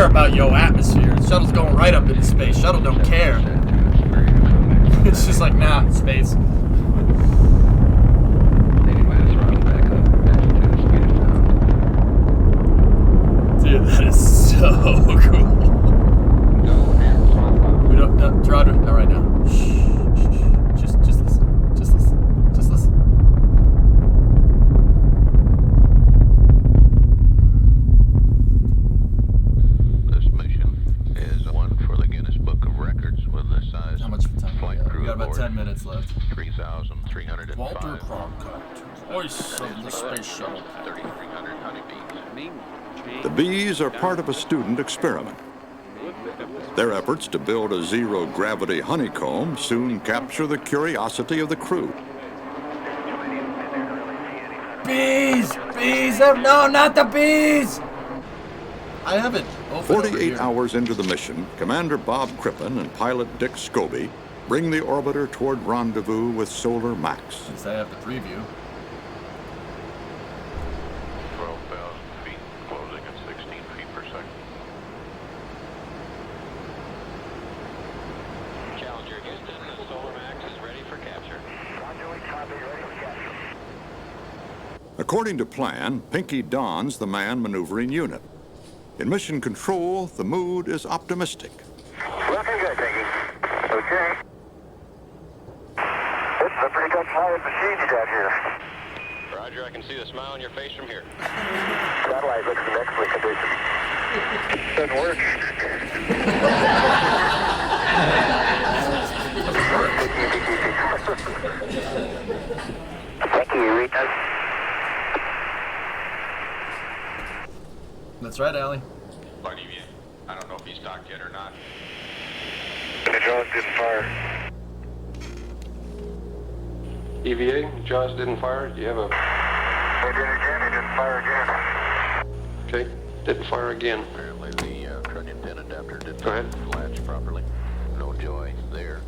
About yo atmosphere. The shuttle's going right up into space. Shuttle don't care. It's just like, nah, space. Dude, that is so cool. We don't, no, Gerard, not right now. Shh. Just listen. Just listen. Just listen. How much time? We got about 10 minutes left. 3,305. Walter Cronkite, voice of the space shuttle. 3,300 honeybees. The bees are part of a student experiment. Their efforts to build a zero-gravity honeycomb soon capture the curiosity of the crew. Bees! Bees! No, not the bees! I have it open 48 hours into the mission, Commander Bob Crippen and pilot Dick Scobie bring the orbiter toward rendezvous with Solar Max. Since I have the preview. 12,000 feet, closing at 16 feet per second. Challenger Houston, Solar Max is ready for capture. Roger, we copy, ready for capture. According to plan, Pinky dons the man maneuvering unit. In mission control, the mood is optimistic. Looking good, Pinky. Okay. This is a pretty good flying machine you got here. Roger, I can see the smile on your face from here. Satellite looks in excellent condition. Doesn't work. Thank you, Rita. That's right, Allie. Plenty of you. I don't know if he's docked yet or not. The Jaws didn't fire. EVA, Jaws didn't fire. Do you have a... They did again, they didn't fire again. Okay, didn't fire again. Apparently the trunnion pin adapter didn't Go ahead. latch properly. No joy there.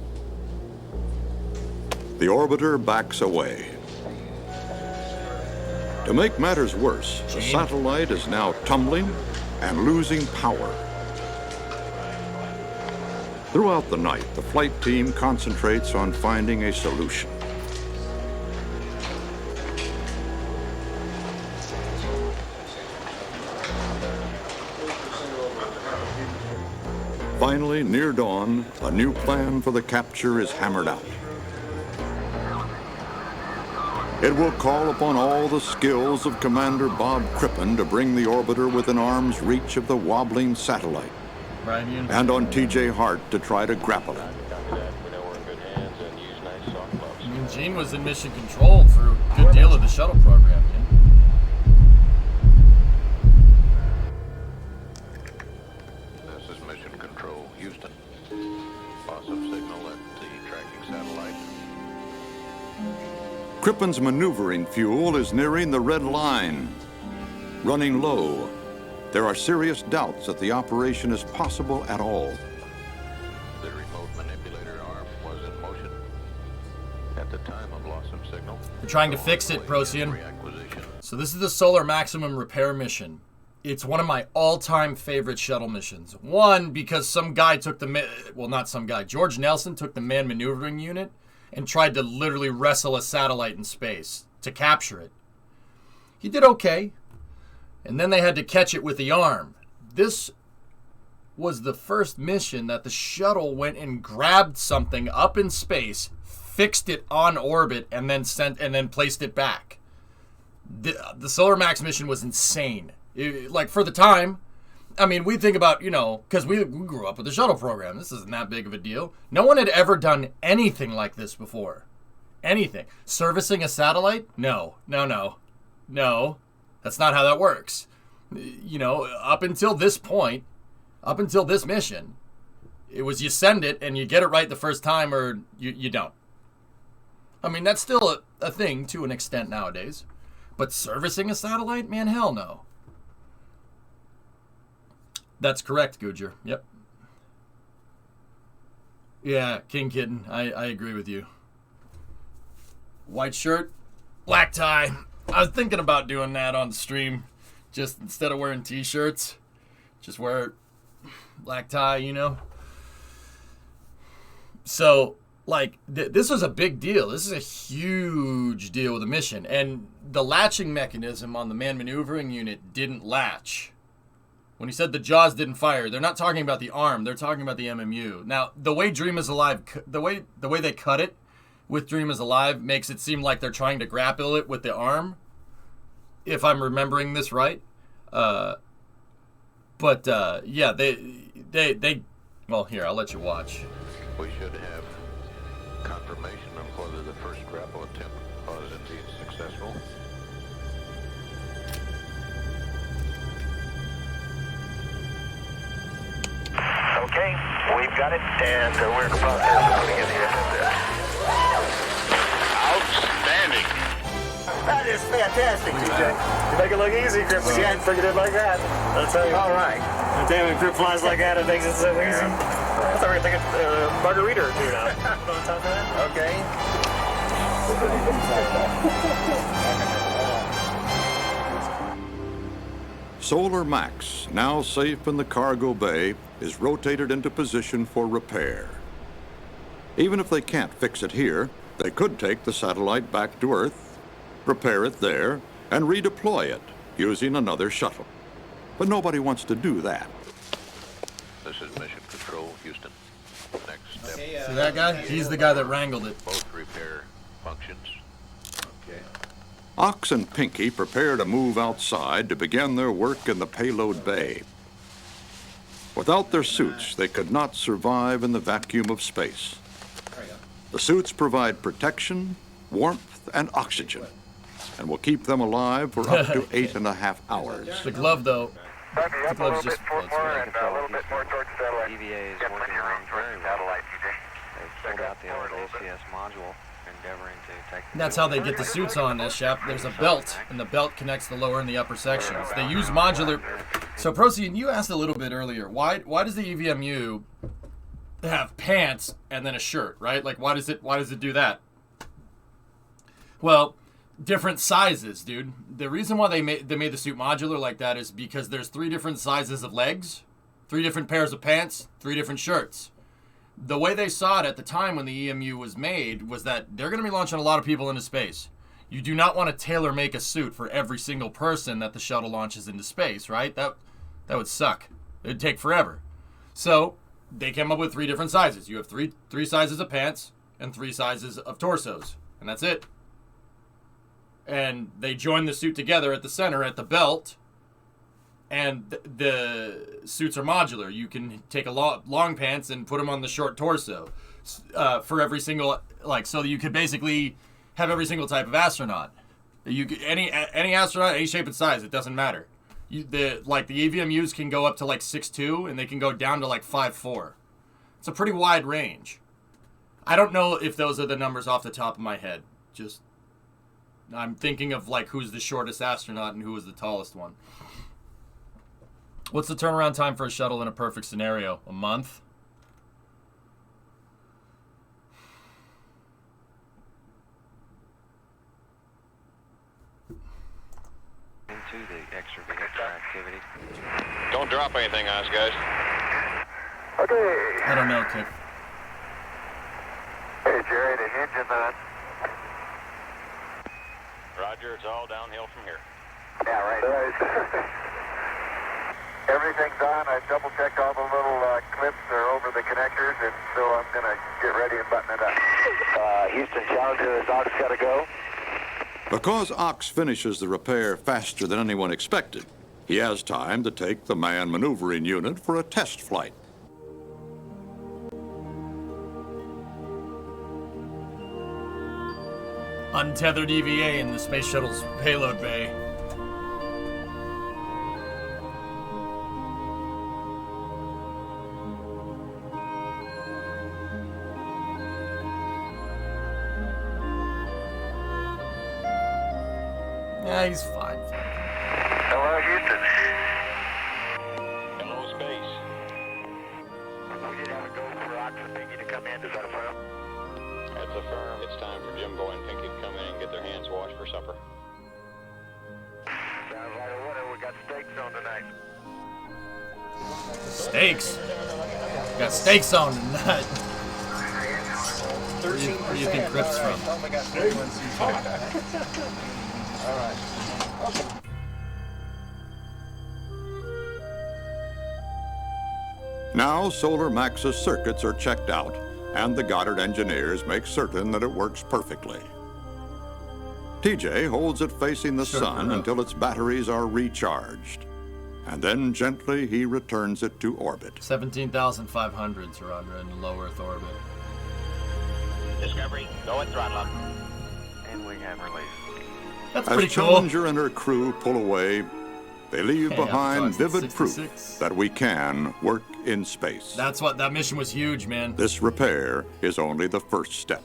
The orbiter backs away. To make matters worse, the satellite is now tumbling and losing power. Throughout the night, the flight team concentrates on finding a solution. Finally, near dawn, a new plan for the capture is hammered out. It will call upon all the skills of Commander Bob Crippen to bring the orbiter within arm's reach of the wobbling satellite, and on T.J. Hart to try to grapple it. I mean, Gene was in mission control for a good deal of the shuttle program, man. This is mission control, Houston. Loss of signal at the tracking satellite. Crippen's maneuvering fuel is nearing the red line. Running low, there are serious doubts that the operation is possible at all. The remote manipulator arm was in motion. At the time of loss of signal, We're trying to fix it, Procyon. So this is the Solar Maximum repair mission. It's one of my all-time favorite shuttle missions. One, because some guy took not some guy, George Nelson took the manned maneuvering unit and tried to literally wrestle a satellite in space to capture it. He did okay, and then they had to catch it with the arm. This was the first mission that the shuttle went and grabbed something up in space, fixed it on orbit, and then placed it back. The Solar Max mission was insane. Like, for the time, I mean, we think about, because we grew up with the shuttle program. This isn't that big of a deal. No one had ever done anything like this before. Anything. Servicing a satellite? No. That's not how that works. Up until this point, up until this mission, it was you send it and you get it right the first time or you don't. I mean, that's still a thing to an extent nowadays. But servicing a satellite? Man, hell no. That's correct, Gujar. Yep. Yeah, King Kitten. I agree with you. White shirt, black tie. I was thinking about doing that on stream. Just instead of wearing t-shirts, just wear black tie, So, this was a big deal. This is a huge deal with the mission. And the latching mechanism on the manned maneuvering unit didn't latch. When he said the jaws didn't fire, they're not talking about the arm. They're talking about the MMU. Now, the way Dream is Alive, the way they cut it with Dream is Alive makes it seem like they're trying to grapple it with the arm, if I'm remembering this right. Yeah, they. Well, here, I'll let you watch. we should have confirmation of whether the first grapple attempt was indeed successful. Okay, we've got it, and we're in the process of putting it here. Outstanding. That is fantastic, TJ. You make it look easy, Crip. You hadn't figured it like that. I'll tell you. All right. Damn, when Crip flies like that, it makes it so easy. I thought we were thinking margarita or two now. On top of that? Okay. Solar Max, now safe in the cargo bay, is rotated into position for repair. Even if they can't fix it here, they could take the satellite back to Earth, repair it there, and redeploy it using another shuttle. But nobody wants to do that. This is Mission Control, Houston. Next step. See that guy? He's the guy that wrangled it. Both repair functions. Okay. Ox and Pinky prepare to move outside to begin their work in the payload bay. Without their suits, they could not survive in the vacuum of space. The suits provide protection, warmth, and oxygen, and will keep them alive for up to 8.5 hours. The glove, though. The glove's just more and a little bit more towards the satellite. EVA is Get working plenty of room on towards very the well. satellite, TJ. They've pulled out the old ACS module, endeavoring to take... That's how they get the suits on this, Shep. There's a belt, and the belt connects the lower and the upper sections. They use modular... So, Procyon, you asked a little bit earlier, why does the EVMU have pants and then a shirt, right? Like, why does it do that? Well, different sizes, dude. The reason why they made the suit modular like that is because there's 3 different sizes of legs, 3 different pairs of pants, 3 different shirts. The way they saw it at the time when the EMU was made was that they're going to be launching a lot of people into space. You do not want to tailor-make a suit for every single person that the shuttle launches into space, right? That would suck. It would take forever. So they came up with 3 different sizes. You have three sizes of pants and 3 sizes of torsos, and that's it. And they join the suit together at the center at the belt, and the suits are modular. You can take a long pants and put them on the short torso for every single, so you could basically have every single type of astronaut. Any astronaut, any shape and size, it doesn't matter. The EVMUs can go up to 6'2", and they can go down to 5'4". It's a pretty wide range. I don't know if those are the numbers off the top of my head. Just I'm thinking of who's the shortest astronaut and who was the tallest one. What's the turnaround time for a shuttle in a perfect scenario? A month? Into the extravehicular activity. Don't drop anything on us, guys. Okay. I don't know, Kick. Hey, Jerry, the engine on. Roger, it's all downhill from here. Yeah, right. Everything's on. I double-checked all the little clips are over the connectors, and so I'm going to get ready and button it up. Houston Challenger, is Ox got to go? Because Ox finishes the repair faster than anyone expected, he has time to take the manned maneuvering unit for a test flight. Untethered EVA in the Space Shuttle's payload bay. Yeah, he's fine. Hello, Houston. Hello, space. We did have a go for Ox and Pinky to come in. Is that a firm? That's a firm. It's time for Jimbo and Pinky to come in and get their hands washed for supper. Sounds like a winner. We got steaks on tonight. Steaks? Got steaks on tonight. Where do you think Crip's from? All right. Now Solar Max's circuits are checked out, and the Goddard engineers make certain that it works perfectly. TJ holds it facing the sun until its batteries are recharged, and then gently he returns it to orbit. 17,500, Saradra, in the low Earth orbit. Discovery, go at throttle up. And we have release. That's As pretty cool. Challenger and her crew pull away, they leave Hey, behind Avatar's at vivid proof 66. that we can work in space. That's what, that mission was huge, man. This repair is only the first step.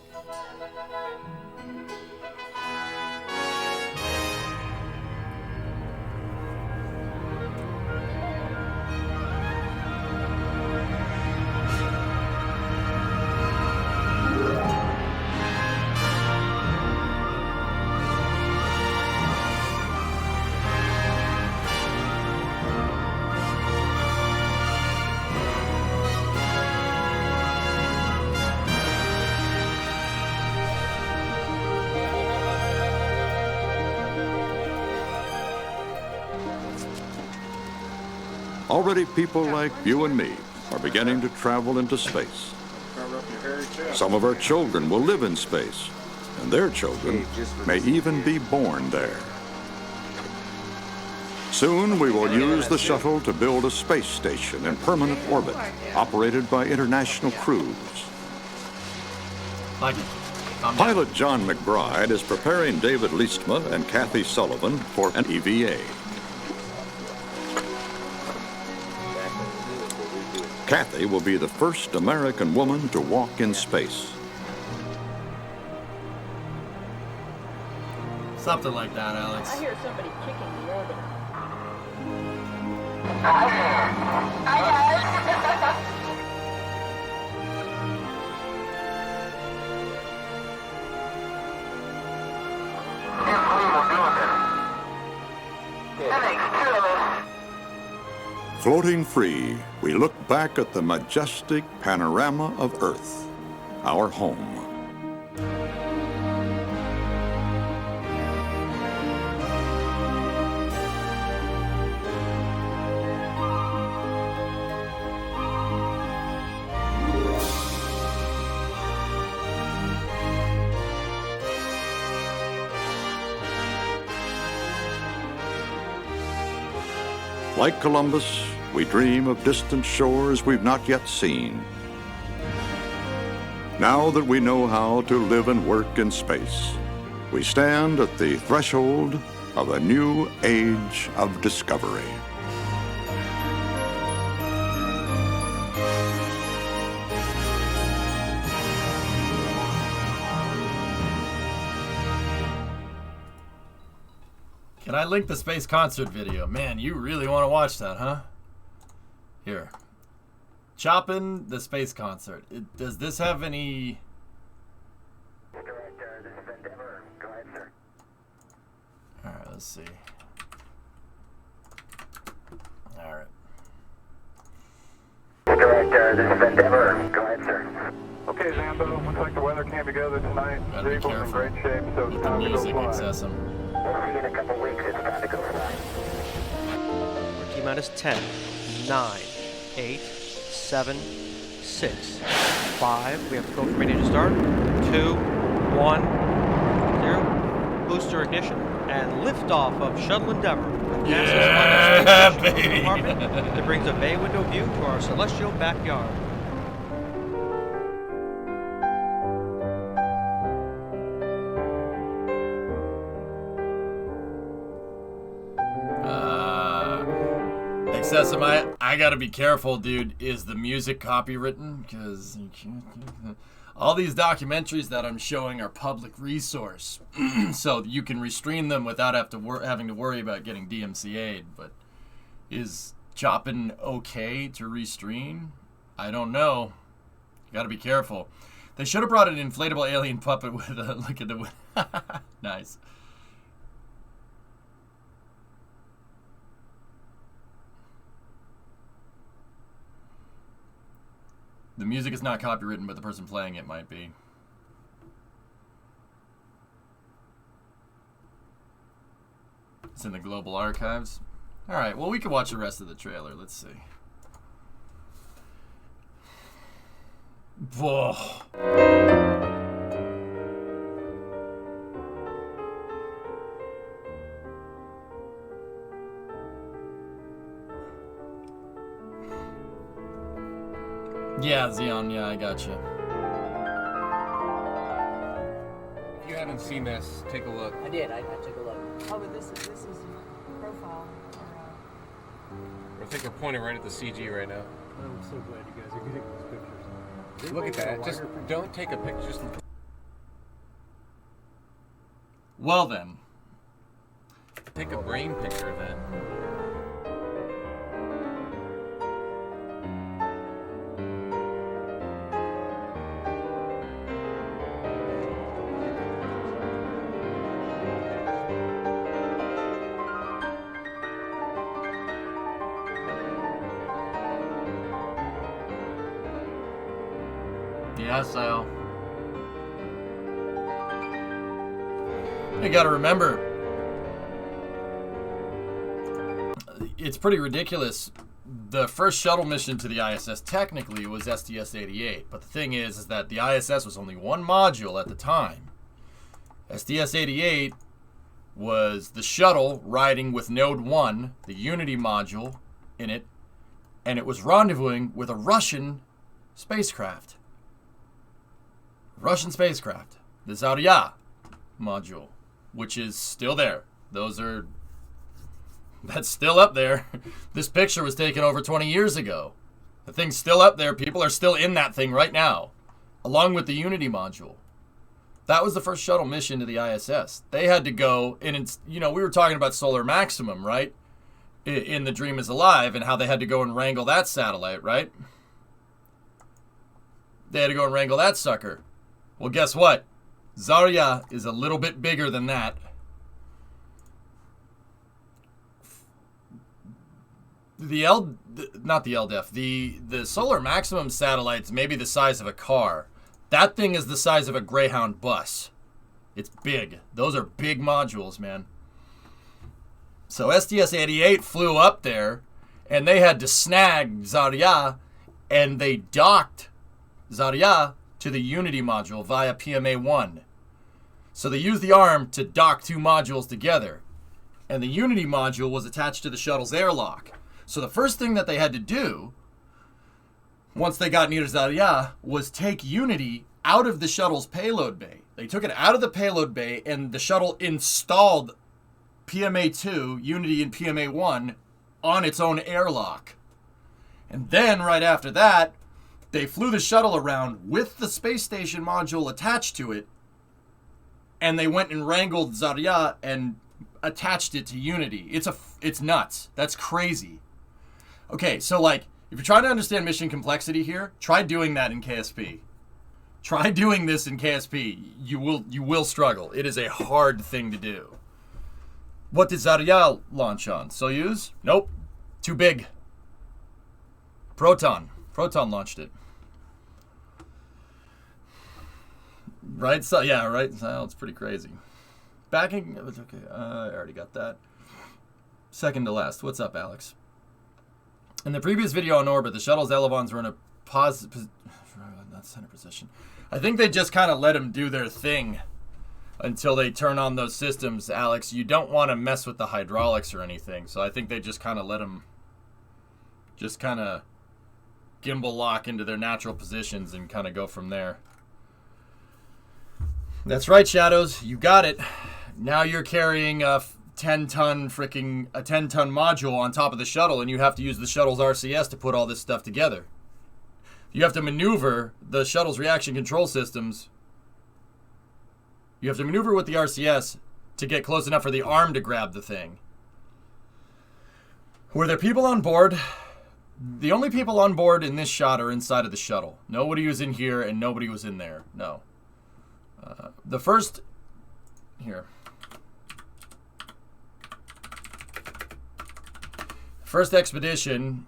Already people like you and me are beginning to travel into space. Some of our children will live in space, and their children may even be born there. Soon we will use the shuttle to build a space station in permanent orbit, operated by international crews. Pilot John McBride is preparing David Leestma and Kathy Sullivan for an EVA. Kathy will be the first American woman to walk in space. Something like that, Alex. I hear somebody kicking the orbiter. Floating free, we look back at the majestic panorama of Earth, our home. Like Columbus, we dream of distant shores we've not yet seen. Now that we know how to live and work in space, we stand at the threshold of a new age of discovery. Can I link the space concert video? Man, you really want to watch that, huh? Here. Choppin' the space concert. Does this have any... Alright, let's see. Alright. Director, this is Endeavor. Go ahead, sir. Okay, Zambo, looks like the weather came together tonight. Gotta be Vehicle's in great shape, so it's with the time to go music fly. excessum. We'll see you in a couple weeks. It's time to go fly. We're T-minus 10, 9, 8, 7, 6, 5. We have to go from ready to start. 2, 1, 0. Booster ignition and liftoff of Shuttle Endeavour. Yeah, baby! Department that brings a bay window view to our celestial backyard. Excessum, I gotta be careful, dude. Is the music copywritten? Because all these documentaries that I'm showing are public resource, so you can restrain them without having to worry about getting DMCA'd. But is Choppin' okay to restrain? I don't know. You gotta be careful. They should have brought an inflatable alien puppet with a look at the nice. The music is not copywritten, but the person playing it might be. It's in the global archives. Alright, well, we can watch the rest of the trailer. Let's see. Whoa. Yeah, Xeon, yeah, I gotcha. If you haven't seen this, take a look. I did, I took a look. Oh, but this is profile. I think we're pointing right at the CG right now. I'm so glad you guys are getting those pictures. Look at that. Just don't take a picture. Just Well then. take a brain picture then. Yeah, Sal. You gotta remember, it's pretty ridiculous. The first shuttle mission to the ISS technically was STS-88, but the thing is that the ISS was only one module at the time. STS-88 was the shuttle riding with Node 1, the Unity module, in it, and it was rendezvousing with a Russian spacecraft. Russian spacecraft, the Zarya module, which is still there. That's still up there. This picture was taken over 20 years ago. The thing's still up there. People are still in that thing right now, along with the Unity module. That was the first shuttle mission to the ISS. They had to go, and it's, we were talking about Solar Maximum, right? In The Dream is Alive, and how they had to go and wrangle that satellite, right? They had to go and wrangle that sucker. Well, guess what? Zarya is a little bit bigger than that. Not the LDEF. The Solar Maximum satellite's maybe the size of a car. That thing is the size of a Greyhound bus. It's big. Those are big modules, man. So STS-88 flew up there, and they had to snag Zarya, and they docked Zarya to the Unity module via PMA-1. So they used the arm to dock two modules together. And the Unity module was attached to the shuttle's airlock. So the first thing that they had to do, once they got near Zarya, was take Unity out of the shuttle's payload bay. They took it out of the payload bay, and the shuttle installed PMA-2, Unity and PMA-1, on its own airlock. And then, right after that, they flew the shuttle around with the space station module attached to it, and they went and wrangled Zarya and attached it to Unity. It's nuts. That's crazy. Okay, so if you're trying to understand mission complexity here, try doing that in KSP. Try doing this in KSP. You will struggle. It is a hard thing to do. What did Zarya launch on? Soyuz? Nope. Too big. Proton launched it. Right? So, yeah, right? So, it's pretty crazy. Backing, it was okay. I already got that. Second to last. What's up, Alex? In the previous video on orbit, the shuttle's elevons were in a not center position. I think they just kind of let them do their thing until they turn on those systems, Alex. You don't want to mess with the hydraulics or anything, so I think they just kind of let them just kind of gimbal lock into their natural positions and kind of go from there. That's right, Shadows. You got it. Now you're carrying a 10-ton module on top of the shuttle, and you have to use the shuttle's RCS to put all this stuff together. You have to maneuver the shuttle's reaction control systems. You have to maneuver with the RCS to get close enough for the arm to grab the thing. Were there people on board? The only people on board in this shot are inside of the shuttle. Nobody was in here, and nobody was in there. No. The first expedition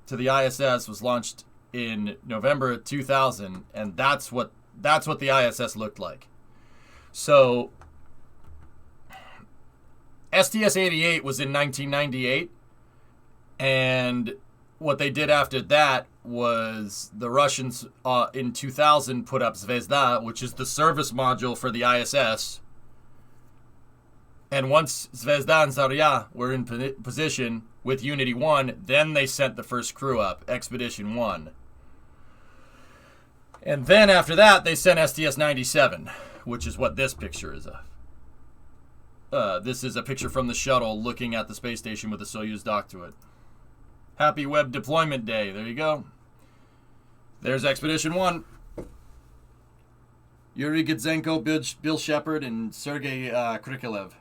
to the ISS was launched in November 2000, and that's what the ISS looked like. So STS-88 was in 1998, and what they did after that was the Russians in 2000 put up Zvezda, which is the service module for the ISS. And once Zvezda and Zarya were in position with Unity 1, then they sent the first crew up, Expedition 1. And then after that, they sent STS-97, which is what this picture is of. This is a picture from the shuttle looking at the space station with the Soyuz docked to it. Happy Web Deployment Day. There you go. There's Expedition 1. Yuri Gudzenko, Bill Shepard, and Sergei Krikalev.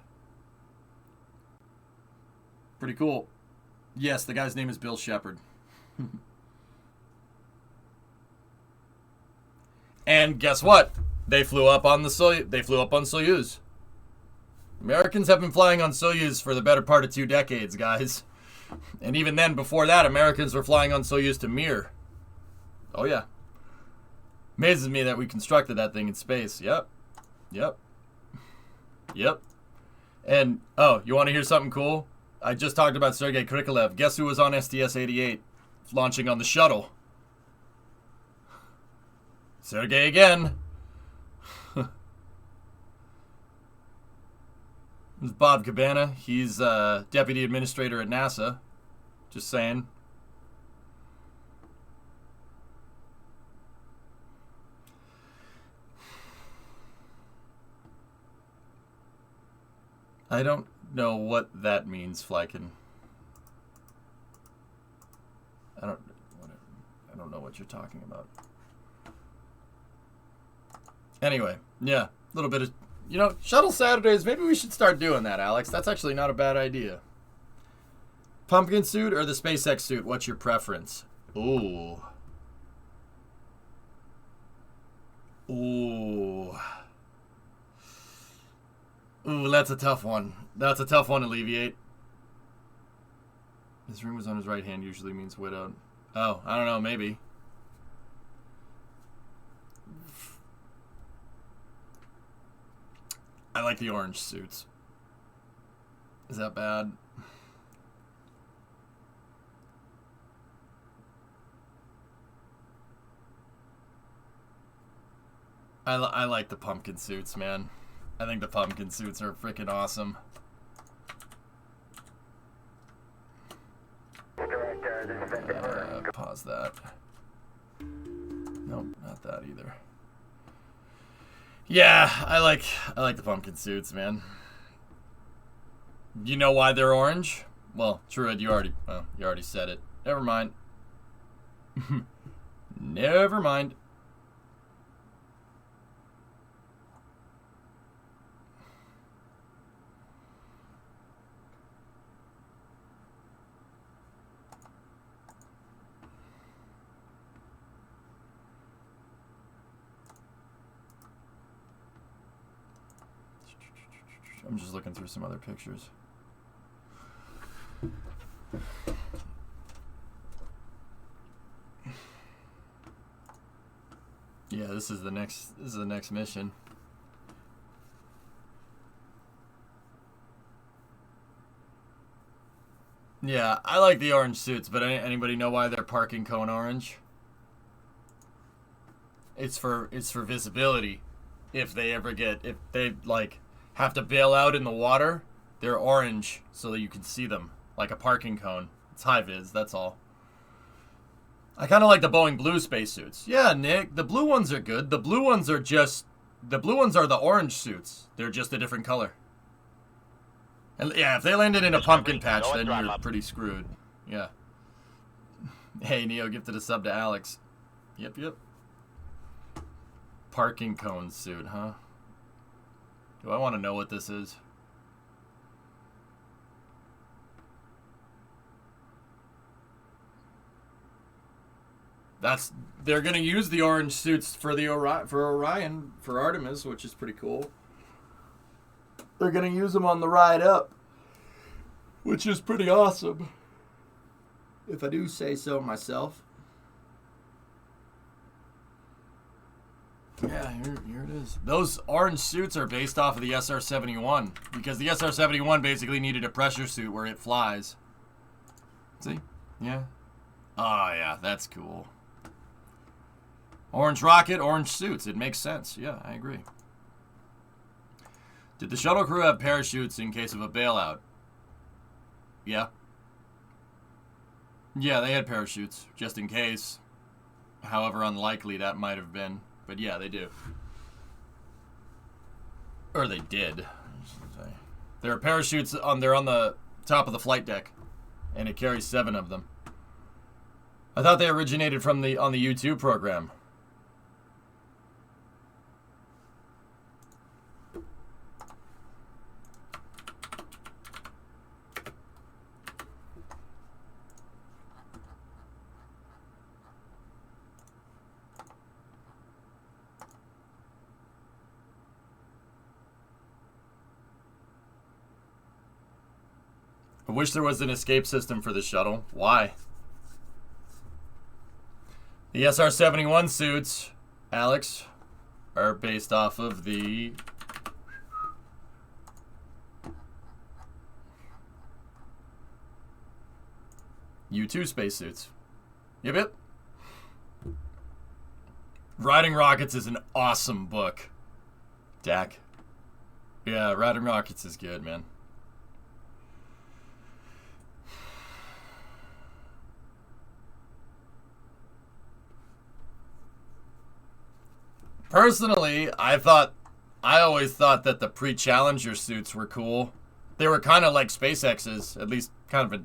Pretty cool. Yes, the guy's name is Bill Shepard. And guess what? They flew up on Soyuz. Americans have been flying on Soyuz for the better part of 2 decades, guys. And even then, before that, Americans were flying on Soyuz to Mir. Oh yeah. Amazes me that we constructed that thing in space. Yep. Yep. Yep. And, oh, you want to hear something cool? I just talked about Sergei Krikalev. Guess who was on STS-88 launching on the shuttle? Sergei again. This is Bob Cabana. He's deputy administrator at NASA. Just saying. I don't know what that means, Flykin. I don't know what you're talking about. Anyway, yeah, a little bit of, you know, Shuttle Saturdays, maybe we should start doing that, Alex. That's actually not a bad idea. Pumpkin suit or the SpaceX suit? What's your preference? Ooh. Ooh. Ooh, that's a tough one. That's a tough one to alleviate. His ring was on his right hand usually means widowed. Oh, I don't know, maybe. I like the orange suits. Is that bad? I like the pumpkin suits, man. I think the pumpkin suits are freaking awesome. Pause that. Nope, not that either. Yeah, I like the pumpkin suits, man. You know why they're orange? Well, Truid, you already said it. Never mind. Never mind. I'm just looking through some other pictures. Yeah, this is the next mission. Yeah, I like the orange suits, but anybody know why they're parking cone orange? It's for visibility. If they like have to bail out in the water, they're orange so that you can see them like a parking cone. It's high vis, that's all. I kind of like the Boeing blue spacesuits. Yeah, Nick, the blue ones are good. The blue ones are the orange suits. They're just a different color. And yeah, if they landed in a pumpkin patch, then you're pretty screwed. Yeah. Hey, Neo, gifted a sub to Alex. Yep. Parking cone suit, huh? Do I want to know what this is? They're gonna use the orange suits for Orion for Artemis, which is pretty cool. They're gonna use them on the ride up, which is pretty awesome, if I do say so myself. Yeah, here it is. Those orange suits are based off of the SR-71 because the SR-71 basically needed a pressure suit where it flies. See? Yeah. Oh, yeah, that's cool. Orange rocket, orange suits. It makes sense. Yeah, I agree. Did the shuttle crew have parachutes in case of a bailout? Yeah. Yeah, they had parachutes, just in case. However unlikely that might have been. But yeah, they do. Or they did. There are parachutes they're on the top of the flight deck. And it carries 7 of them. I thought they originated from on the U2 program. I wish there was an escape system for the shuttle. Why? The SR-71 suits, Alex, are based off of the U-2 spacesuits. Yep. Riding Rockets is an awesome book. Dak. Yeah, Riding Rockets is good, man. Personally, I always thought that the pre-Challenger suits were cool. They were kind of like SpaceX's, at least kind of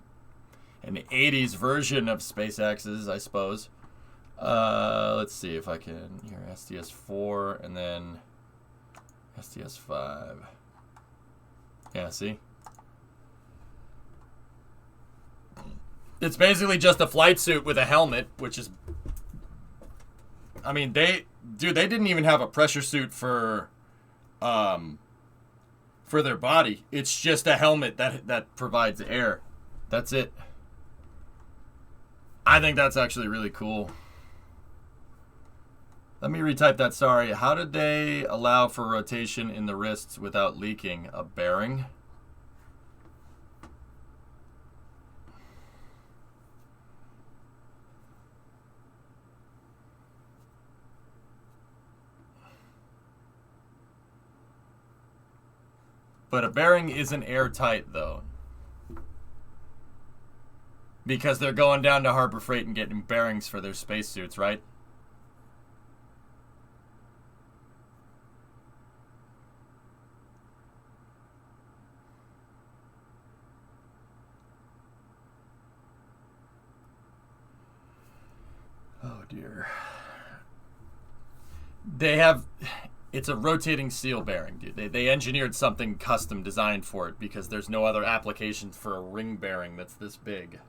an 80s version of SpaceX's, I suppose. Let's see if I can, here, STS-4 and then STS-5. Yeah, see? It's basically just a flight suit with a helmet, which is... I mean, they didn't even have a pressure suit for their body. It's just a helmet that provides air. That's it. I think that's actually really cool. Let me retype that, sorry. How did they allow for rotation in the wrists without leaking? A bearing? But a bearing isn't airtight, though. Because they're going down to Harbor Freight and getting bearings for their spacesuits, right? Oh, dear. They have... It's a rotating seal bearing, dude. They engineered something custom designed for it because there's no other application for a ring bearing that's this big.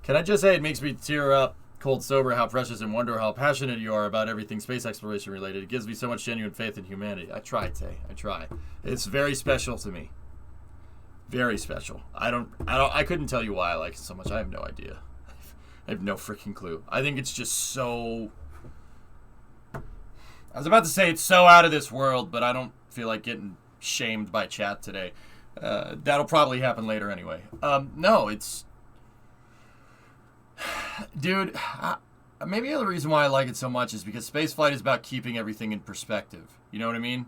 Can I just say it makes me tear up, cold sober, how precious and wonder how passionate you are about everything space exploration related. It gives me so much genuine faith in humanity. I try, Tay. I try. It's very special to me. Very special. I couldn't tell you why I like it so much. I have no idea. I have no freaking clue. I think it's just so... I was about to say it's so out of this world, but I don't feel like getting shamed by chat today. That'll probably happen later anyway. No, it's... Dude, maybe the reason why I like it so much is because spaceflight is about keeping everything in perspective. You know what I mean?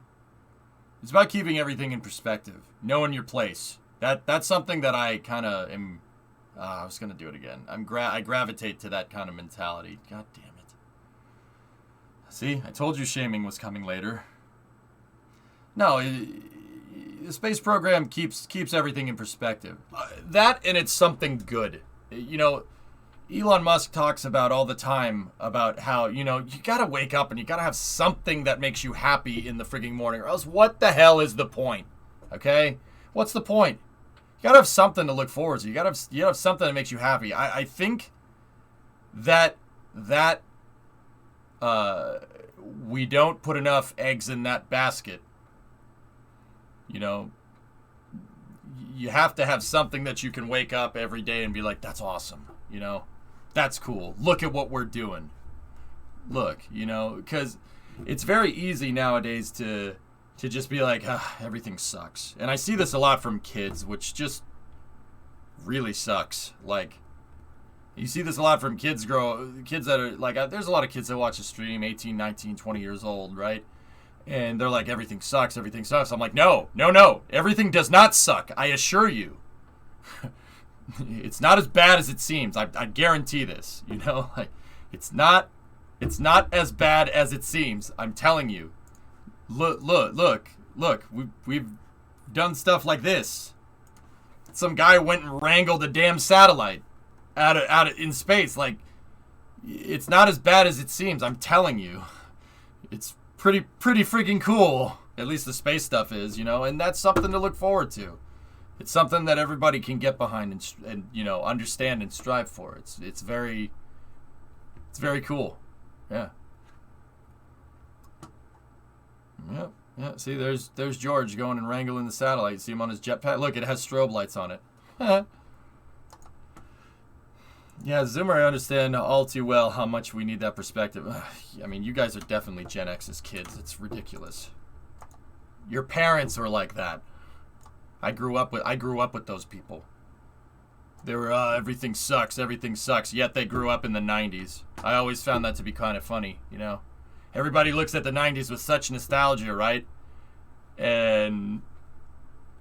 It's about keeping everything in perspective. Knowing your place. That's something that I kind of am... I was going to do it again. I gravitate to that kind of mentality. God damn it. See, I told you shaming was coming later. No, the space program keeps everything in perspective. That and it's something good. You know, Elon Musk talks about all the time about how, you know, you gotta wake up and you gotta have something that makes you happy in the frigging morning, or else what the hell is the point? Okay? What's the point? You gotta have something to look forward to. You gotta have something that makes you happy. I think that we don't put enough eggs in that basket. You know, you have to have something that you can wake up every day and be like, that's awesome. You know, that's cool. Look at what we're doing. Look, you know, because it's very easy nowadays to just be like, everything sucks. And I see this a lot from kids, which just really sucks. Like, you see this a lot from kids that are like, there's a lot of kids that watch a stream, 18, 19, 20 years old, right? And they're like, everything sucks, everything sucks. I'm like, no, everything does not suck, I assure you. It's not as bad as it seems. I guarantee this, you know? Like, it's not as bad as it seems, I'm telling you. Look, we've done stuff like this. Some guy went and wrangled a damn satellite. in space. Like, it's not as bad as it seems. I'm telling you, it's pretty freaking cool. At least the space stuff is, you know, and that's something to look forward to. It's something that everybody can get behind and you know, understand and strive for. It's very cool. Yeah. Yep. Yeah. See, there's George going and wrangling the satellite. See him on his jetpack. Look, it has strobe lights on it. Yeah, Zoomer, I understand all too well how much we need that perspective. I mean, you guys are definitely Gen X's kids. It's ridiculous. Your parents were like that. I grew up with those people. They were, everything sucks, yet they grew up in the 90s. I always found that to be kind of funny, you know? Everybody looks at the 90s with such nostalgia, right? And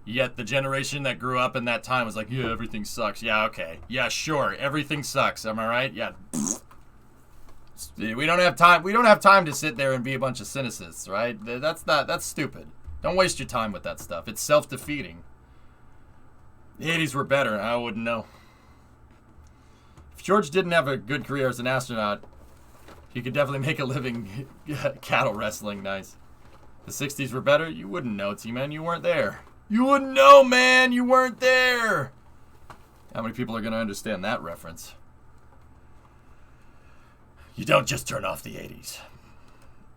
yet the generation that grew up in that time was like, yeah, everything sucks. Yeah, okay. Yeah, sure, everything sucks, am I right? Yeah. We don't have time to sit there and be a bunch of cynicists, right? That's stupid. Don't waste your time with that stuff. It's self-defeating. The 80s were better. I wouldn't know. If George didn't have a good career as an astronaut, he could definitely make a living cattle wrestling. Nice. The 60s were better? You wouldn't know, T-Man. You weren't there. You wouldn't know, man. You weren't there. How many people are going to understand that reference? You don't just turn off the 80s.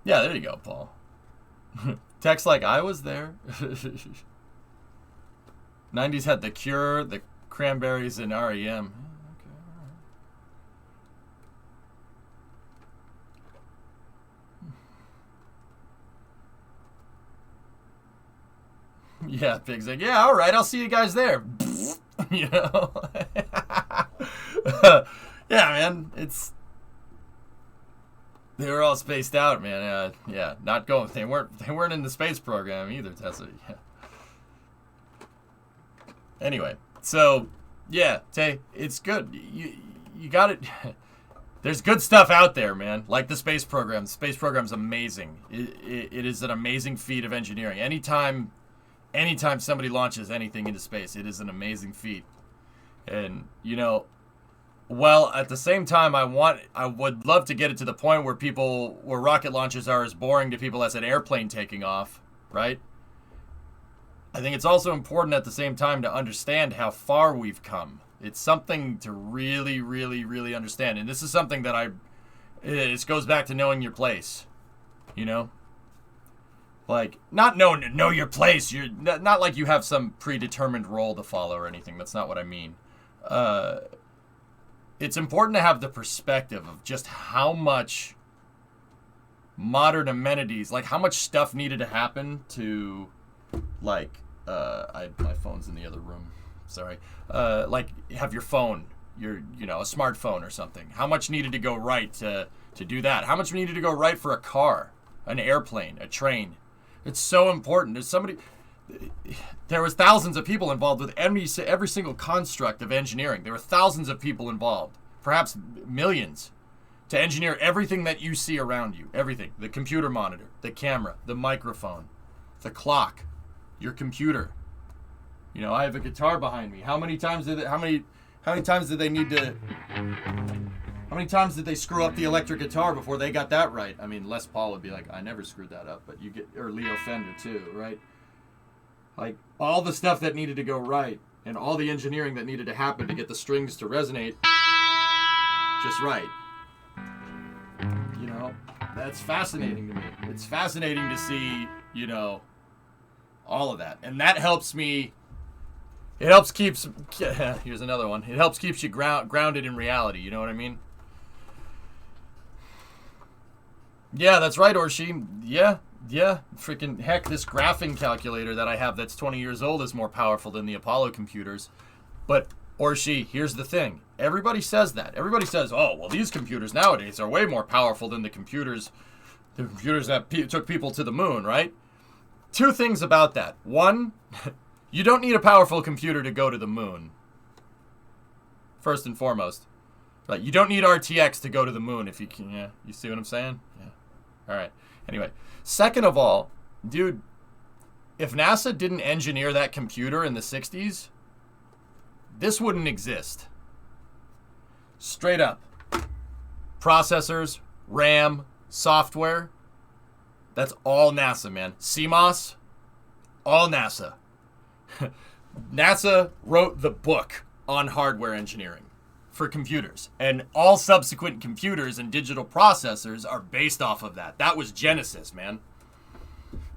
Yeah, there you go, Paul. Text like I was there. 90s had The Cure, the Cranberries, and REM. Yeah, Pig's like, yeah, all right, I'll see you guys there. You know? Yeah, man, they were all spaced out, man. Yeah, not going. They weren't in the space program either, Tessa. Yeah. Anyway, so yeah, Tay, it's good. You got it. There's good stuff out there, man. Like the space program. The space program's amazing. It is an amazing feat of engineering. Anytime somebody launches anything into space, it is an amazing feat. And you know, well, at the same time, I would love to get it to the point where rocket launches are as boring to people as an airplane taking off, right? I think it's also important at the same time to understand how far we've come. It's something to really, really, really understand. And this is something that it goes back to knowing your place, you know? Like, not know your place. You're not like you have some predetermined role to follow or anything. That's not what I mean. It's important to have the perspective of just how much modern amenities, like how much stuff needed to happen to, like, my phone's in the other room. Sorry. Like, have your phone, a smartphone or something. How much needed to go right to do that? How much needed to go right for a car, an airplane, a train? It's so important. There was thousands of people involved with every single construct of engineering. There were thousands of people involved, perhaps millions, to engineer everything that you see around you. Everything. The computer monitor, the camera, the microphone, the clock, your computer. You know, I have a guitar behind me. How many times did they screw up the electric guitar before they got that right? I mean, Les Paul would be like, I never screwed that up, but or Leo Fender too, right? Like, all the stuff that needed to go right and all the engineering that needed to happen to get the strings to resonate just right. You know, that's fascinating to me. It's fascinating to see, you know, all of that. And that helps me. It helps keeps. Here's another one. It helps keeps you grounded in reality. You know what I mean? Yeah, that's right, Orshi. Yeah. Freaking heck, this graphing calculator that I have that's 20 years old is more powerful than the Apollo computers. But, Orshi, here's the thing. Everybody says that. Everybody says, oh, well, these computers nowadays are way more powerful than the computers that took people to the moon, right? Two things about that. One, you don't need a powerful computer to go to the moon. First and foremost. Right, you don't need RTX to go to the moon if you can. Yeah, you see what I'm saying? Yeah. All right. Anyway, second of all, dude, if NASA didn't engineer that computer in the 60s, this wouldn't exist. Straight up. Processors, RAM, software. That's all NASA, man. CMOS, all NASA. NASA wrote the book on hardware engineering for computers. And all subsequent computers and digital processors are based off of that. That was Genesis, man.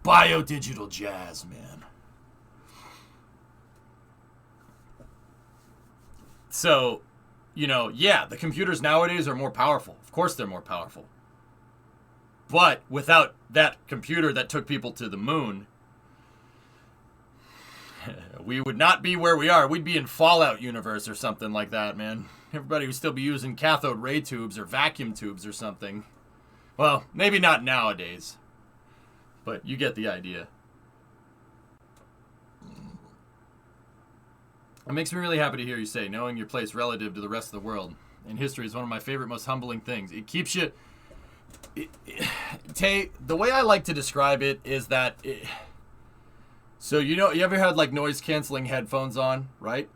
Biodigital jazz, man. So, you know, yeah, the computers nowadays are more powerful. Of course they're more powerful. But without that computer that took people to the moon, we would not be where we are. We'd be in Fallout universe or something like that, man. Everybody would still be using cathode ray tubes or vacuum tubes or something. Well, maybe not nowadays. But you get the idea. It makes me really happy to hear you say, knowing your place relative to the rest of the world in history is one of my favorite, most humbling things. It keeps you... Tay, the way I like to describe it is that... So, you know, you ever had, like, noise-canceling headphones on, right?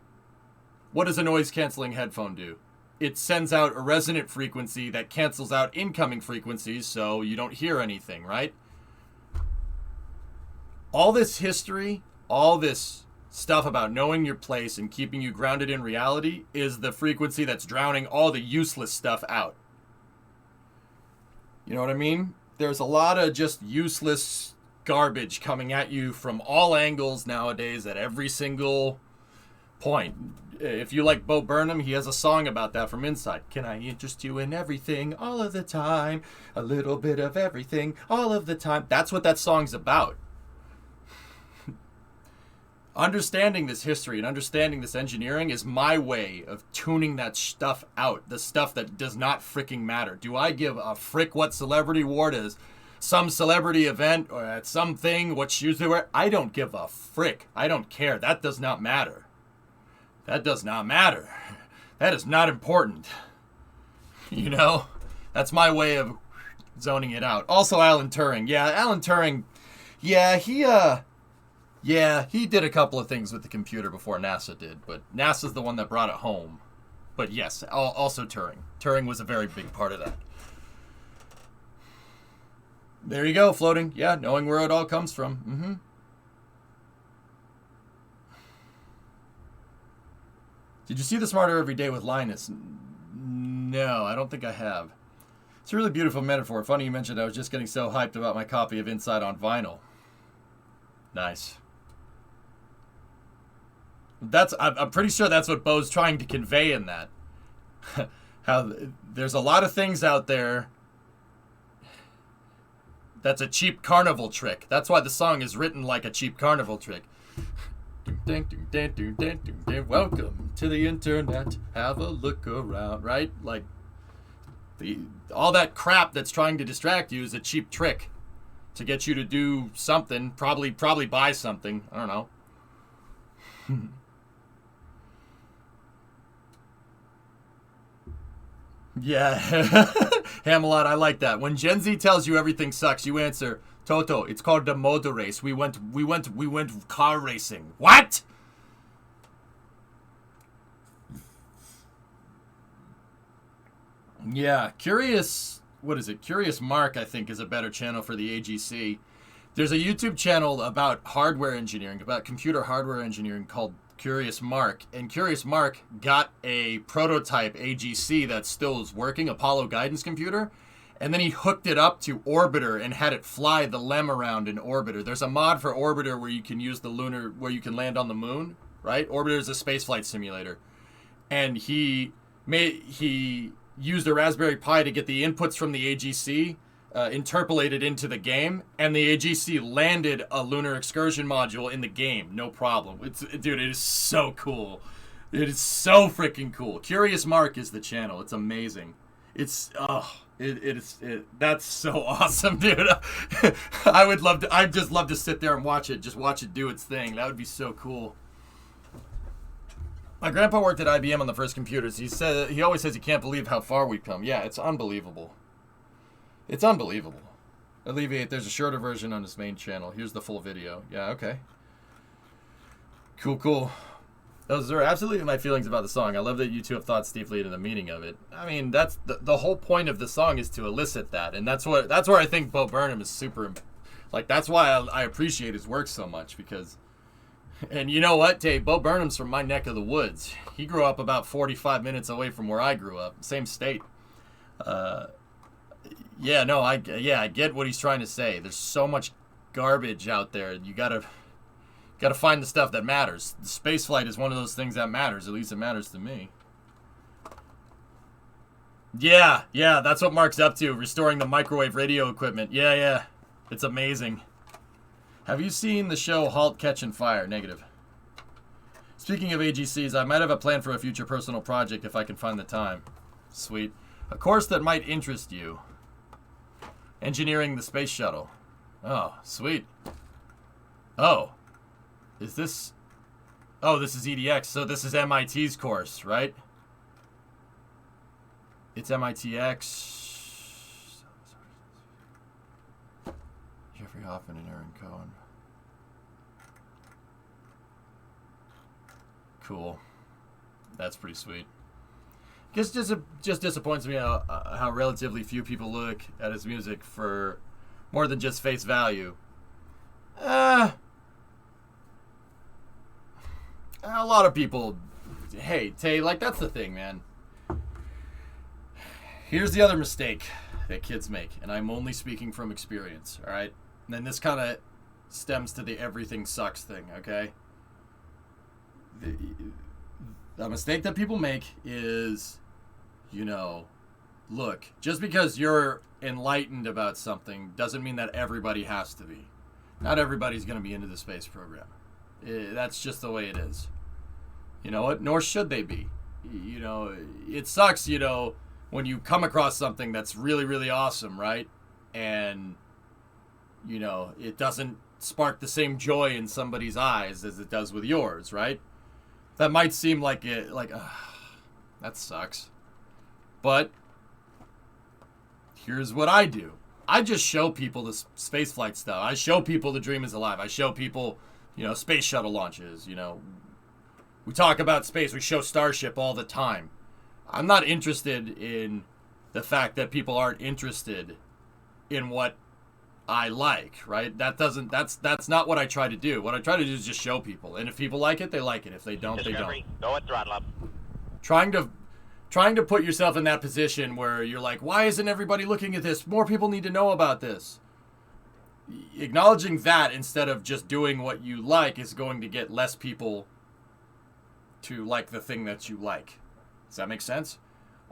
What does a noise-canceling headphone do? It sends out a resonant frequency that cancels out incoming frequencies, so you don't hear anything, right? All this history, all this stuff about knowing your place and keeping you grounded in reality is the frequency that's drowning all the useless stuff out. You know what I mean? There's a lot of just useless garbage coming at you from all angles nowadays at every single point. If you like Bo Burnham, he has a song about that from Inside. Can I interest you in everything all of the time? A little bit of everything all of the time. That's what that song's about. Understanding this history and understanding this engineering is my way of tuning that stuff out. The stuff that does not freaking matter. Do I give a frick what celebrity award is? Some celebrity event or at something, what shoes they wear? I don't give a frick. I don't care. That does not matter. That does not matter. That is not important. You know? That's my way of zoning it out. Also, Alan Turing. Yeah, Alan Turing. Yeah, he did a couple of things with the computer before NASA did, but NASA's the one that brought it home. But yes, also Turing. Turing was a very big part of that. There you go, floating. Yeah, knowing where it all comes from. Mm-hmm. Did you see The Smarter Every Day with Linus? No, I don't think I have. It's a really beautiful metaphor. Funny you mentioned I was just getting so hyped about my copy of Inside on vinyl. Nice. I'm pretty sure that's what Bo's trying to convey in that. How there's a lot of things out there that's a cheap carnival trick. That's why the song is written like a cheap carnival trick. Welcome to the internet. Have a look around, right? Like all that crap that's trying to distract you is a cheap trick to get you to do something. Probably buy something. I don't know. Yeah. Hamelot, I like that. When Gen Z tells you everything sucks, you answer, Toto, it's called the motor race. We went car racing. What? Yeah, Curious Mark, I think, is a better channel for the AGC. There's a YouTube channel about hardware engineering, about computer hardware engineering called Curious Mark. And Curious Mark got a prototype AGC that still is working, Apollo guidance computer. And then he hooked it up to Orbiter and had it fly the LEM around in Orbiter. There's a mod for Orbiter where you can use the lunar, where you can land on the moon, right? Orbiter is a spaceflight simulator. And he used a Raspberry Pi to get the inputs from the AGC interpolated into the game, and the AGC landed a lunar excursion module in the game, no problem. Dude, it is so cool. It is so freaking cool. Curious Mark is the channel. It's amazing. That's so awesome, dude. I'd just love to sit there and watch it do its thing. That would be so cool. My grandpa worked at IBM on the first computers. He always says he can't believe how far we've come. Yeah, it's unbelievable. It's unbelievable. Alleviate, there's a shorter version on his main channel. Here's the full video. Yeah, okay. Cool. Those are absolutely my feelings about the song. I love that you two have thought deeply into the meaning of it. I mean, that's the whole point of the song is to elicit that, and that's where I think Bo Burnham is super, like that's why I appreciate his work so much because, and you know what, Dave, Bo Burnham's from my neck of the woods. He grew up about 45 minutes away from where I grew up, same state. I get what he's trying to say. There's so much garbage out there. You gotta find the stuff that matters. The space flight is one of those things that matters. At least it matters to me. Yeah, that's what Mark's up to. Restoring the microwave radio equipment. Yeah. It's amazing. Have you seen the show Halt, Catch, and Fire? Negative. Speaking of AGCs, I might have a plan for a future personal project if I can find the time. Sweet. A course that might interest you. Engineering the space shuttle. Oh, sweet. Oh. Is this... Oh, this is EDX, so this is MIT's course, right? It's MITx. Jeffrey Hoffman and Aaron Cohen. Cool. That's pretty sweet. Just disappoints me how relatively few people look at his music for more than just face value. A lot of people, hey, Tay, like that's the thing, man. Here's the other mistake that kids make, and I'm only speaking from experience, all right? And then this kind of stems to the everything sucks thing, okay? The mistake that people make is, you know, look, just because you're enlightened about something doesn't mean that everybody has to be. Not everybody's going to be into the space program. That's just the way it is. You know what? Nor should they be. You know, it sucks, you know, when you come across something that's really, really awesome, right? And, you know, it doesn't spark the same joy in somebody's eyes as it does with yours, right? That might seem like that sucks. But here's what I do. I just show people the spaceflight stuff. I show people the dream is alive. I show people, you know, space shuttle launches, you know. We talk about space. We show Starship all the time. I'm not interested in the fact that people aren't interested in what I like, right? That's not what I try to do. What I try to do is just show people. And if people like it, they like it. If they don't, they don't. Go at throttle up. Trying to put yourself in that position where you're like, why isn't everybody looking at this? More people need to know about this. Acknowledging that instead of just doing what you like is going to get less people to like the thing that you like. Does that make sense?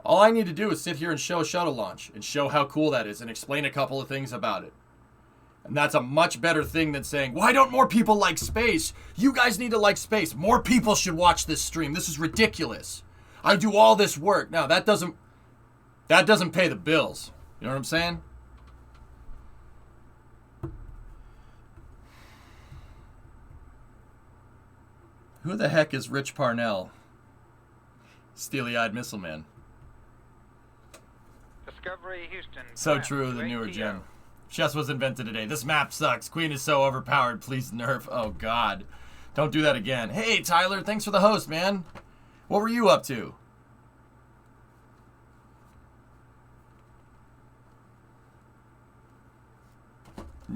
All I need to do is sit here and show a shuttle launch and show how cool that is and explain a couple of things about it. And that's a much better thing than saying, why don't more people like space? You guys need to like space. More people should watch this stream. This is ridiculous. I do all this work. Now, that doesn't pay the bills. You know what I'm saying? Who the heck is Rich Parnell? Steely-eyed missile man. Discovery Houston. So true, the newer gen. Chess was invented today. This map sucks. Queen is so overpowered. Please nerf. Oh, God. Don't do that again. Hey, Tyler. Thanks for the host, man. What were you up to?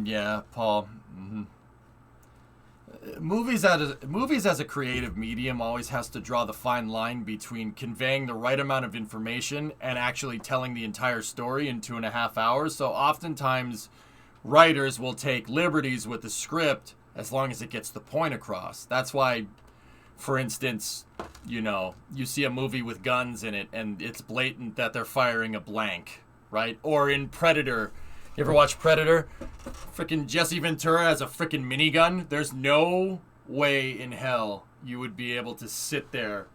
Yeah, Paul. Mm-hmm. Movies as a creative medium always has to draw the fine line between conveying the right amount of information and actually telling the entire story in 2.5 hours. So oftentimes writers will take liberties with the script as long as it gets the point across. That's why, for instance, you know, you see a movie with guns in it and it's blatant that they're firing a blank, right? Or in Predator, you ever watch Predator? Frickin' Jesse Ventura has a frickin' minigun. There's no way in hell you would be able to sit there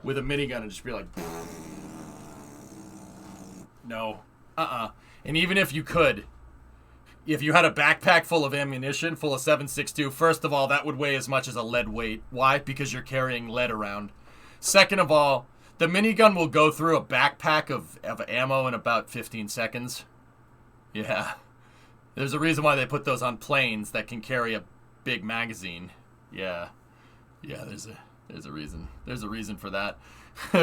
with a minigun and just be like, no, And even if you could, if you had a backpack full of ammunition, full of 7.62, first of all, that would weigh as much as a lead weight. Why? Because you're carrying lead around. Second of all, the minigun will go through a backpack of ammo in about 15 seconds. Yeah. There's a reason why they put those on planes that can carry a big magazine. Yeah. Yeah, There's a reason. There's a reason for that. I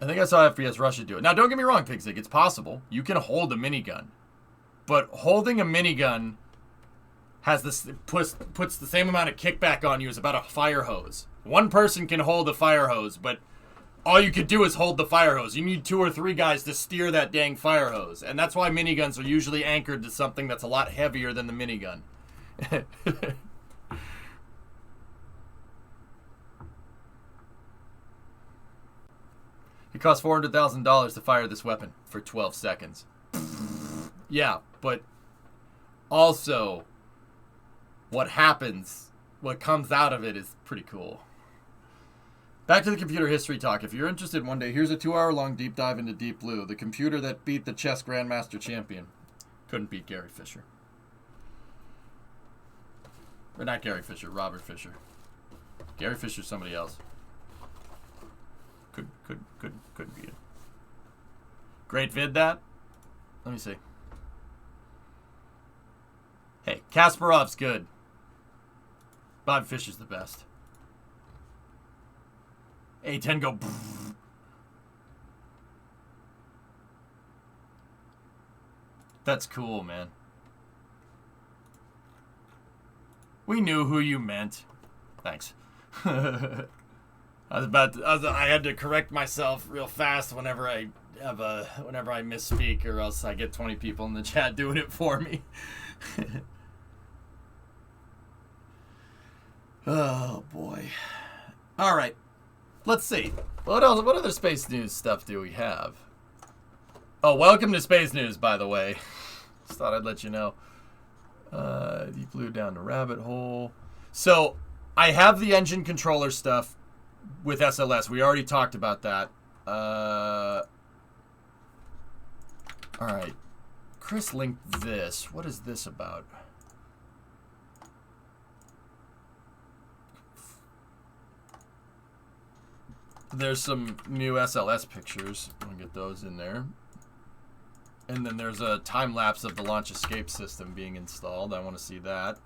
think I saw FPS Russia do it. Now, don't get me wrong, Pigzig. It's possible. You can hold a minigun. But holding a minigun has this puts the same amount of kickback on you as about a fire hose. One person can hold a fire hose, but all you could do is hold the fire hose. You need 2 or 3 guys to steer that dang fire hose. And that's why miniguns are usually anchored to something that's a lot heavier than the minigun. It costs $400,000 to fire this weapon for 12 seconds. Yeah, but also what happens, what comes out of it is pretty cool. Back to the computer history talk. If you're interested one day, here's a 2-hour-long deep dive into Deep Blue, the computer that beat the chess grandmaster champion. Couldn't beat Gary Fisher. Or not Gary Fisher, Robert Fisher. Gary Fisher's somebody else. Couldn't beat it. Great vid, that. Let me see. Hey, Kasparov's good. Bob Fischer's the best. A10 go. That's cool, man. We knew who you meant. Thanks. I had to correct myself real fast whenever I misspeak, or else I get 20 people in the chat doing it for me. Oh boy. All right. Let's see. What else? What other space news stuff do we have? Oh, welcome to Space News, by the way. Just thought I'd let you know. Deep Blue down the rabbit hole. So, I have the engine controller stuff with SLS. We already talked about that. All right. Chris linked this. What is this about? There's some new SLS pictures. I'm going to get those in there. And then there's a time lapse of the launch escape system being installed. I want to see that.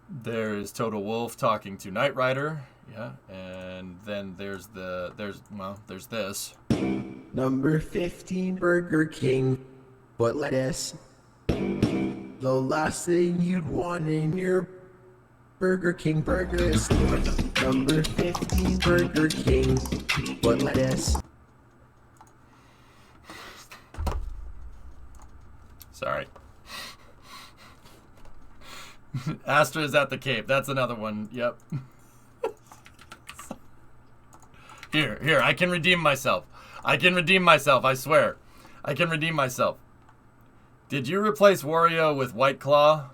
There's Total Wolf talking to Knight Rider. Yeah. And then there's this. Number 15 Burger King. What lettuce? The last thing you'd want in your Burger King burgers. Number 15 Burger King. What lettuce? Sorry. Astra is at the Cape. That's another one. Yep. Here. I can redeem myself. I swear. I can redeem myself. Did you replace Wario with White Claw?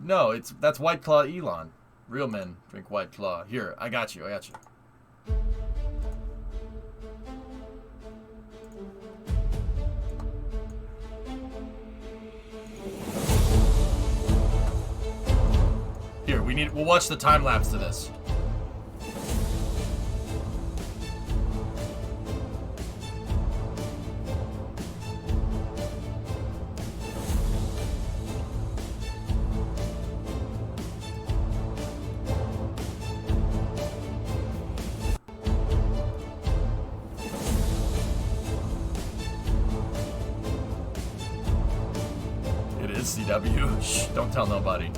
No, that's White Claw Elon. Real men drink White Claw. Here, I got you. Here, we'll watch the time lapse to this. It is CW. Shh, don't tell nobody.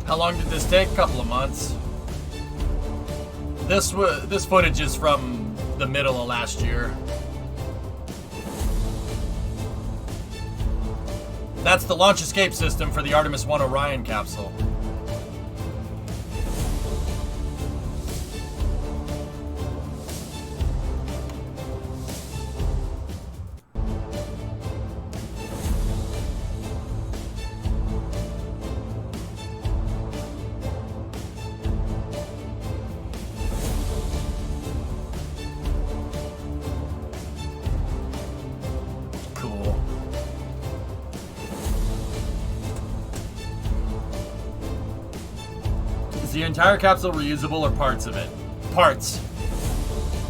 How long did this take? A couple of months. This footage is from the middle of last year. That's the launch escape system for the Artemis 1 Orion capsule. Cool. Is the entire capsule reusable or parts of it? Parts.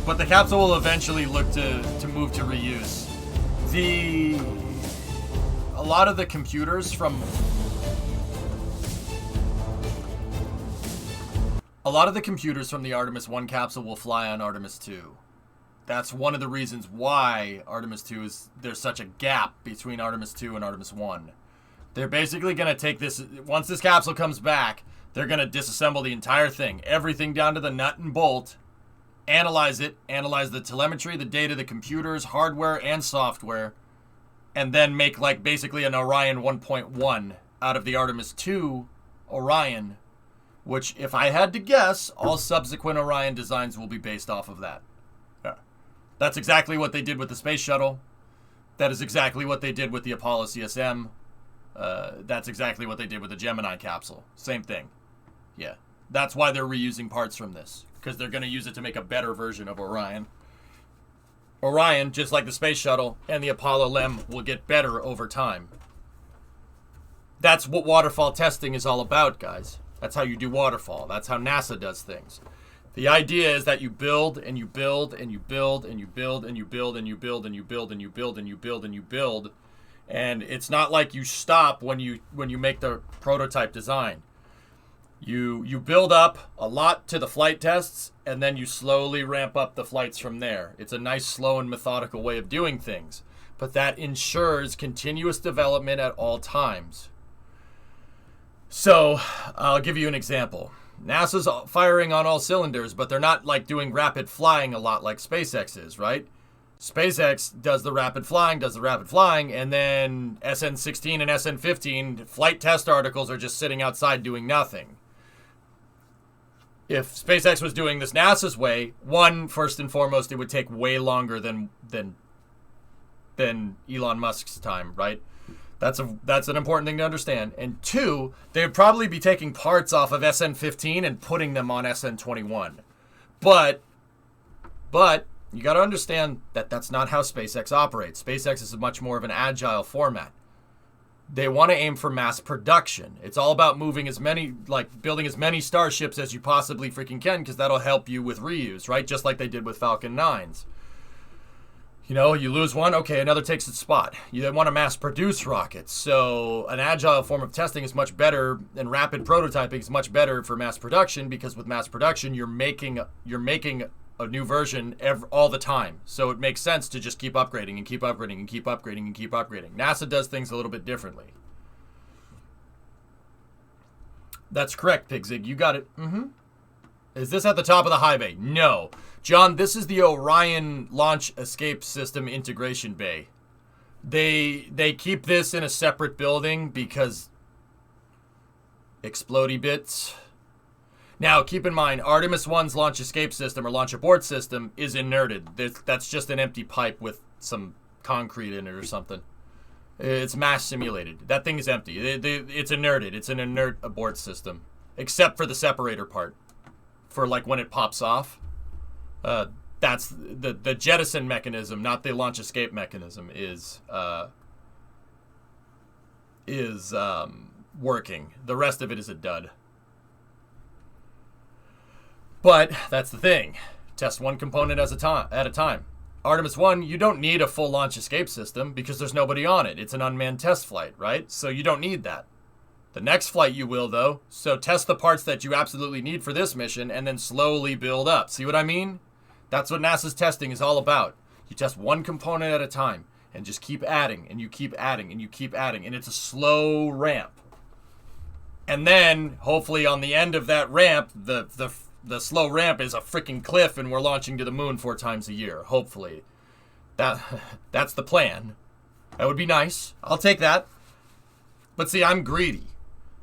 But the capsule will eventually look to move to reuse. A lot of the computers from the Artemis 1 capsule will fly on Artemis 2. That's one of the reasons why Artemis 2 there's such a gap between Artemis 2 and Artemis 1. They're basically going to take this, once this capsule comes back, they're going to disassemble the entire thing, everything down to the nut and bolt, analyze it, analyze the telemetry, the data, the computers, hardware, and software, and then make like basically an Orion 1.1 out of the Artemis 2 Orion, which, if I had to guess, all subsequent Orion designs will be based off of that. Yeah. That's exactly what they did with the space shuttle. That is exactly what they did with the Apollo CSM. That's exactly what they did with the Gemini capsule. Same thing. Yeah. That's why they're reusing parts from this, because they're going to use it to make a better version of Orion. Orion, just like the space shuttle and the Apollo LEM, will get better over time. That's what waterfall testing is all about, guys. That's how you do waterfall. That's how NASA does things. The idea is that you build and you build and you build and you build and you build and you build and you build and you build and you build and you build. And it's not like you stop when you make the prototype design. You build up a lot to the flight tests, and then you slowly ramp up the flights from there. It's a nice, slow, and methodical way of doing things. But that ensures continuous development at all times. So, I'll give you an example. NASA's firing on all cylinders, but they're not like doing rapid flying a lot like SpaceX is, right? SpaceX does the rapid flying, and then SN16 and SN15 flight test articles are just sitting outside doing nothing. If SpaceX was doing this NASA's way, first and foremost, it would take way longer than Elon Musk's time, right? That's an important thing to understand. And two, they would probably be taking parts off of SN15 and putting them on SN21. But you got to understand that that's not how SpaceX operates. SpaceX is much more of an agile format. They want to aim for mass production. It's all about building as many starships as you possibly freaking can, because that'll help you with reuse, right? Just like they did with Falcon 9s. You know, you lose one, okay, another takes its spot. You want to mass produce rockets. So an agile form of testing is much better, and rapid prototyping is much better for mass production, because with mass production, you're making a new version all the time. So it makes sense to just keep upgrading and keep upgrading and keep upgrading and keep upgrading. NASA does things a little bit differently. That's correct, Pigzig. You got it. Is this at the top of the high bay? No. John, this is the Orion Launch Escape System Integration Bay. They keep this in a separate building because explodey bits. Now, keep in mind, Artemis 1's launch escape system or launch abort system is inerted. That's just an empty pipe with some concrete in it or something. It's mass simulated. That thing is empty. It's inerted. It's an inert abort system, except for the separator part. For like when it pops off, that's the jettison mechanism, not the launch escape mechanism, is working. The rest of it is a dud. But that's the thing. Test one component at a time. Artemis 1, you don't need a full launch escape system because there's nobody on it. It's an unmanned test flight, right? So you don't need that. The next flight you will, though. So test the parts that you absolutely need for this mission and then slowly build up. See what I mean? That's what NASA's testing is all about. You test one component at a time and just keep adding and you keep adding and you keep adding. And it's a slow ramp. And then, hopefully on the end of that ramp, the the slow ramp is a freaking cliff and we're launching to the moon 4 times a year, hopefully. That's the plan. That would be nice. I'll take that. But see, I'm greedy.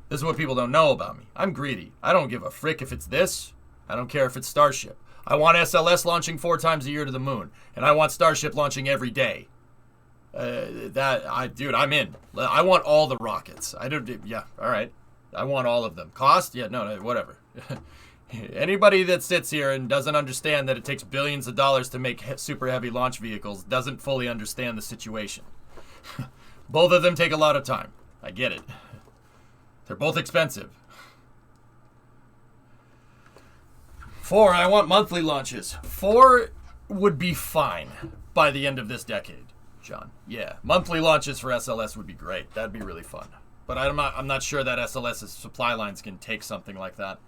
This is what people don't know about me. I'm greedy. I don't give a frick if it's this. I don't care if it's Starship. I want SLS launching 4 times a year to the moon. And I want Starship launching every day. Dude, I'm in. I want all the rockets. Yeah, all right. I want all of them. Cost? Yeah, no, whatever. Anybody that sits here and doesn't understand that it takes billions of dollars to make super heavy launch vehicles doesn't fully understand the situation. Both of them take a lot of time. I get it. They're both expensive. 4, I want monthly launches. 4 would be fine by the end of this decade, John. Yeah, monthly launches for SLS would be great. That'd be really fun. But I'm not sure that SLS's supply lines can take something like that.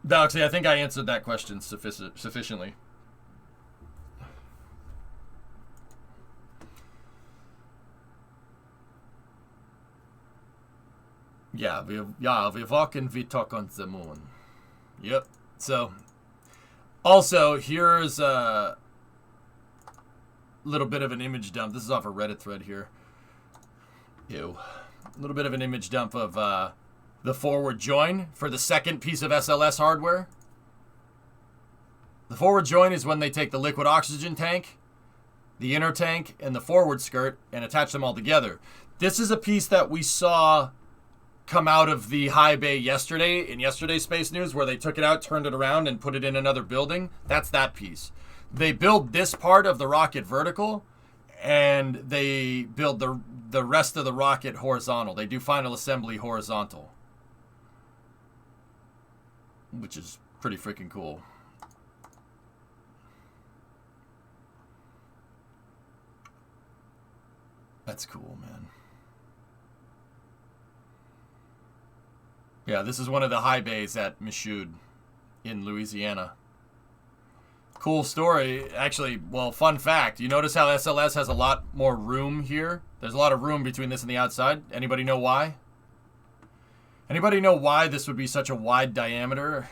Galaxy, I think I answered that question sufficiently. Yeah, we walk and we talk on the moon. Yep. So, also, here's a little bit of an image dump. This is off a Reddit thread here. Ew. A little bit of an image dump of the forward join for the second piece of SLS hardware. The forward join is when they take the liquid oxygen tank, the inner tank, and the forward skirt and attach them all together. This is a piece that we saw come out of the high bay yesterday in yesterday's Space News, where they took it out, turned it around, and put it in another building. That's that piece. They build this part of the rocket vertical, and they build the rest of the rocket horizontal. They do final assembly horizontal, which is pretty freaking cool. That's cool, man. Yeah, this is one of the high bays at Michoud in Louisiana. Cool story. Actually, well, fun fact. You notice how SLS has a lot more room here? There's a lot of room between this and the outside. Anybody know why? Anybody know why this would be such a wide diameter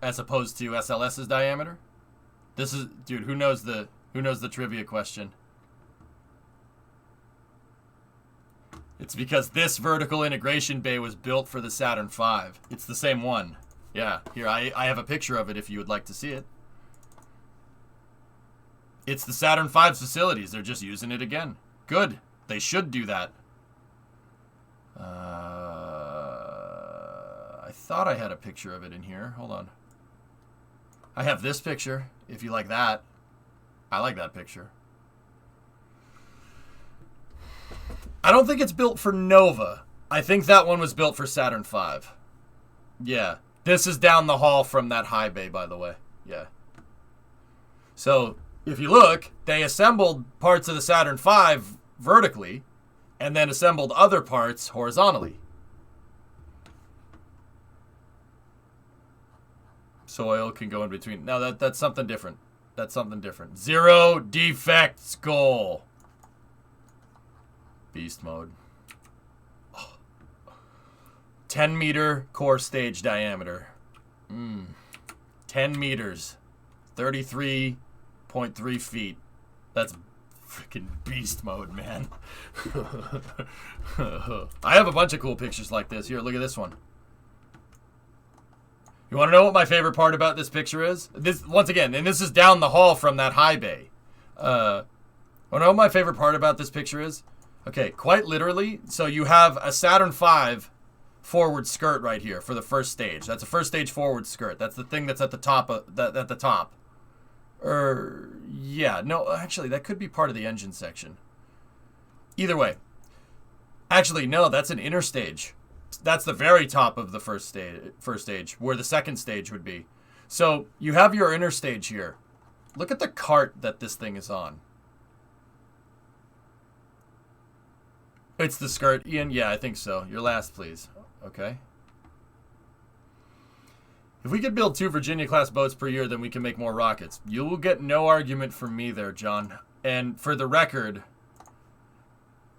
as opposed to SLS's diameter? This is, dude, who knows the trivia question? It's because this vertical integration bay was built for the Saturn V. It's the same one. Yeah, here, I have a picture of it if you would like to see it. It's the Saturn V's facilities. They're just using it again. Good. They should do that. I thought I had a picture of it in here. Hold on. I have this picture, if you like that. I like that picture. I don't think it's built for Nova. I think that one was built for Saturn V. Yeah. This is down the hall from that high bay, by the way. Yeah. So, if you look, they assembled parts of the Saturn V vertically, and then assembled other parts horizontally. Soil can go in between. No, that's something different. That's something different. 0 defects goal. Beast mode. Oh. 10-meter core stage diameter. 10 meters. 33.3 feet. That's freaking beast mode, man. I have a bunch of cool pictures like this. Here, look at this one. You want to know what my favorite part about this picture is? This, once again, and this is down the hall from that high bay. Want to know what my favorite part about this picture is? Okay, quite literally, so you have a Saturn V forward skirt right here for the first stage. That's a first stage forward skirt. That's the thing that's at the top of at the top. Yeah, no, actually, that could be part of the engine section. Either way. Actually, no, that's an inner stage. That's the very top of the first stage, where the second stage would be. So, you have your inner stage here. Look at the cart that this thing is on. It's the skirt. Ian, yeah, I think so. Your last, please. Okay. If we could build 2 Virginia-class boats per year, then we can make more rockets. You will get no argument from me there, John. And for the record,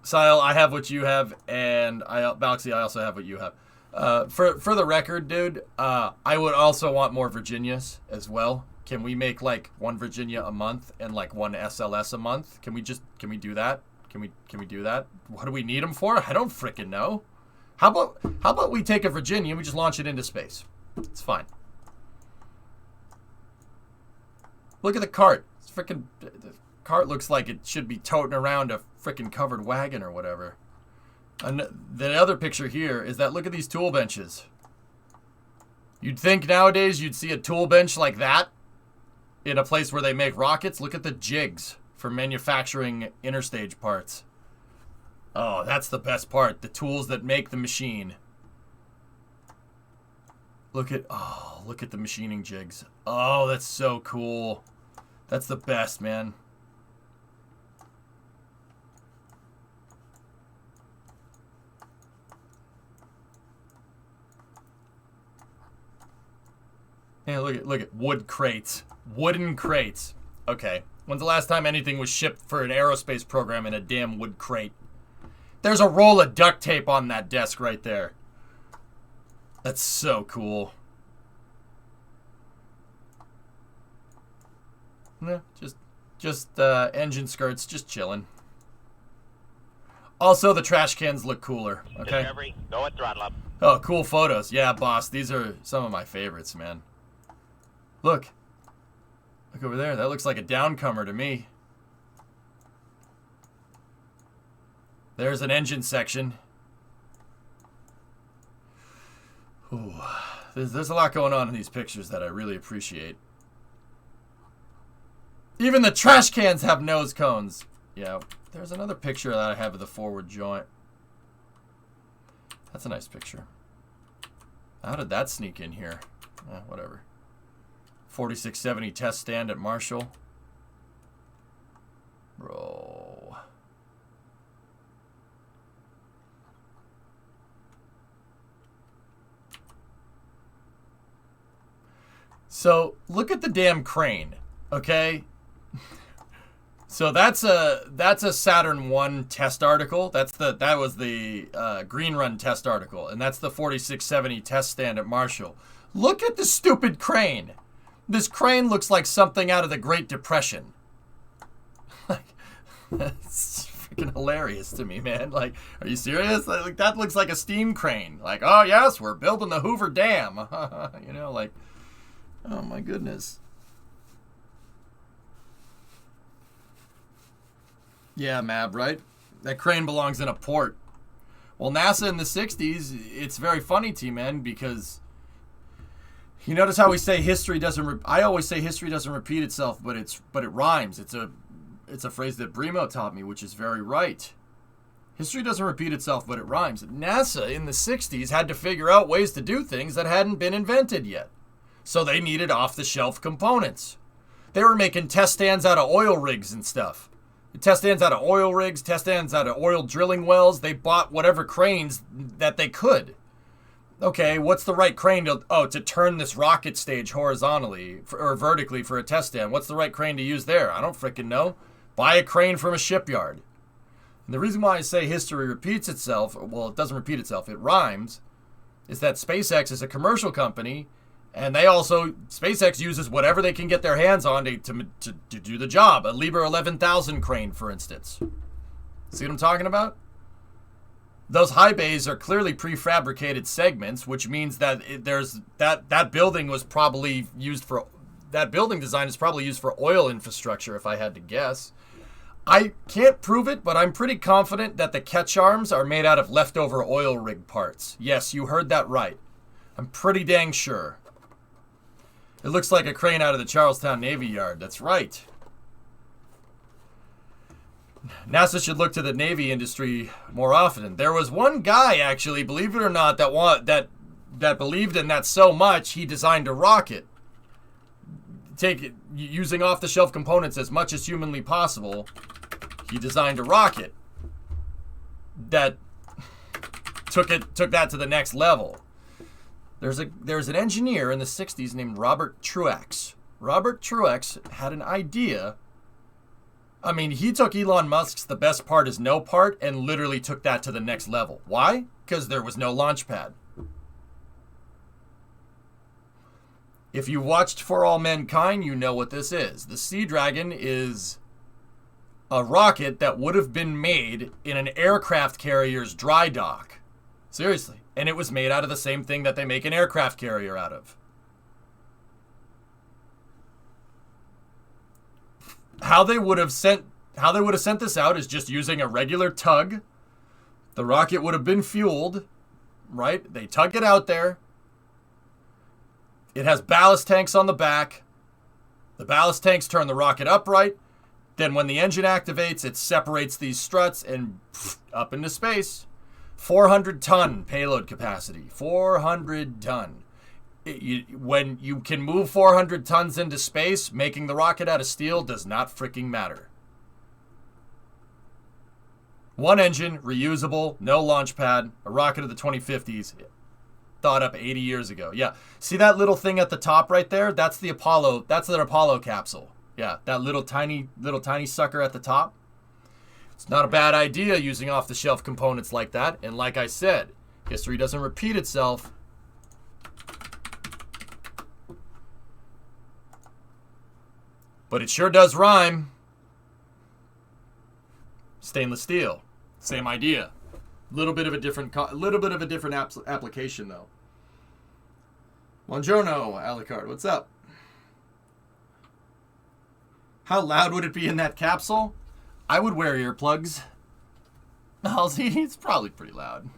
Sile, I have what you have, and Balaxy, I also have what you have. For the record, dude, I would also want more Virginias as well. Can we make like one Virginia a month and like one SLS a month? Can we do that? Can we do that? What do we need them for? I don't frickin' know. How about we take a Virginia and we just launch it into space? It's fine. Look at the cart. It's frickin' the cart looks like it should be toting around a frickin' covered wagon or whatever. And the other picture here is that look at these tool benches. You'd think nowadays you'd see a tool bench like that in a place where they make rockets. Look at the jigs for manufacturing interstage parts. Oh, that's the best part. The tools that make the machine. Look at the machining jigs. Oh, that's so cool. That's the best, man. Yeah, look at wood crates. Wooden crates. Okay. When's the last time anything was shipped for an aerospace program in a damn wood crate? There's a roll of duct tape on that desk right there. That's so cool. Yeah, just engine skirts, just chilling. Also, the trash cans look cooler. Okay. Discovery, go at throttle up. Oh, cool photos. Yeah, boss. These are some of my favorites, man. Look. Look over there. That looks like a downcomer to me. There's an engine section. Ooh. There's a lot going on in these pictures that I really appreciate. Even the trash cans have nose cones. Yeah, there's another picture that I have of the forward joint. That's a nice picture. How did that sneak in here? Whatever. 4670 test stand at Marshall. Bro. So, look at the damn crane, okay? So that's a Saturn 1 test article. That was the Green Run test article, and that's the 4670 test stand at Marshall. Look at the stupid crane. This crane looks like something out of the Great Depression. Like, that's freaking hilarious to me, man. Like, are you serious? Like, that looks like a steam crane. Like, oh yes, we're building the Hoover Dam. You know, like, oh my goodness. Yeah, Mab, right? That crane belongs in a port. Well, NASA in the 60s, it's very funny, T-Man, because you notice how we say history doesn't... I always say history doesn't repeat itself, but it rhymes. It's a phrase that Brimo taught me, which is very right. History doesn't repeat itself, but it rhymes. NASA in the 60s had to figure out ways to do things that hadn't been invented yet. So they needed off-the-shelf components. They were making test stands out of oil rigs and stuff. Test stands out of oil rigs, test stands out of oil drilling wells. They bought whatever cranes that they could. Okay, what's the right crane to turn this rocket stage horizontally or vertically for a test stand? What's the right crane to use there? I don't frickin' know. Buy a crane from a shipyard. And the reason why I say history repeats itself, well, it doesn't repeat itself, it rhymes, is that SpaceX is a commercial company, and SpaceX uses whatever they can get their hands on to do the job. A Liebherr 11,000 crane, for instance. See what I'm talking about? Those high bays are clearly prefabricated segments, which means that that building was probably used for... That building design is probably used for oil infrastructure, if I had to guess. I can't prove it, but I'm pretty confident that the catch arms are made out of leftover oil rig parts. Yes, you heard that right. I'm pretty dang sure. It looks like a crane out of the Charlestown Navy Yard. That's right. NASA should look to the Navy industry more often. There was one guy, actually, believe it or not, that believed in that so much, he designed a rocket. Using off-the-shelf components as much as humanly possible, he designed a rocket that took that to the next level. There's an engineer in the 60s named Robert Truax. Robert Truax had an idea. I mean, he took Elon Musk's "the best part is no part" and literally took that to the next level. Why? Because there was no launch pad. If you watched For All Mankind, you know what this is. The Sea Dragon is a rocket that would have been made in an aircraft carrier's dry dock. Seriously. And it was made out of the same thing that they make an aircraft carrier out of. How they would have sent this out is just using a regular tug. The rocket would have been fueled, right? They tug it out there. It has ballast tanks on the back. The ballast tanks turn the rocket upright. Then when the engine activates, it separates these struts and up into space. 400-ton payload capacity. 400-ton. When you can move 400 tons into space, making the rocket out of steel does not freaking matter. One engine, reusable, no launch pad, a rocket of the 2050s, thought up 80 years ago. Yeah, see that little thing at the top right there? That's the Apollo. That's an Apollo capsule. Yeah, that little tiny sucker at the top. It's not a bad idea using off-the-shelf components like that. And like I said, history doesn't repeat itself. But it sure does rhyme. Stainless steel, same idea. Little bit of a different application though. Buongiorno, Alucard. What's up? How loud would it be in that capsule? I would wear earplugs. Halsey, it's probably pretty loud.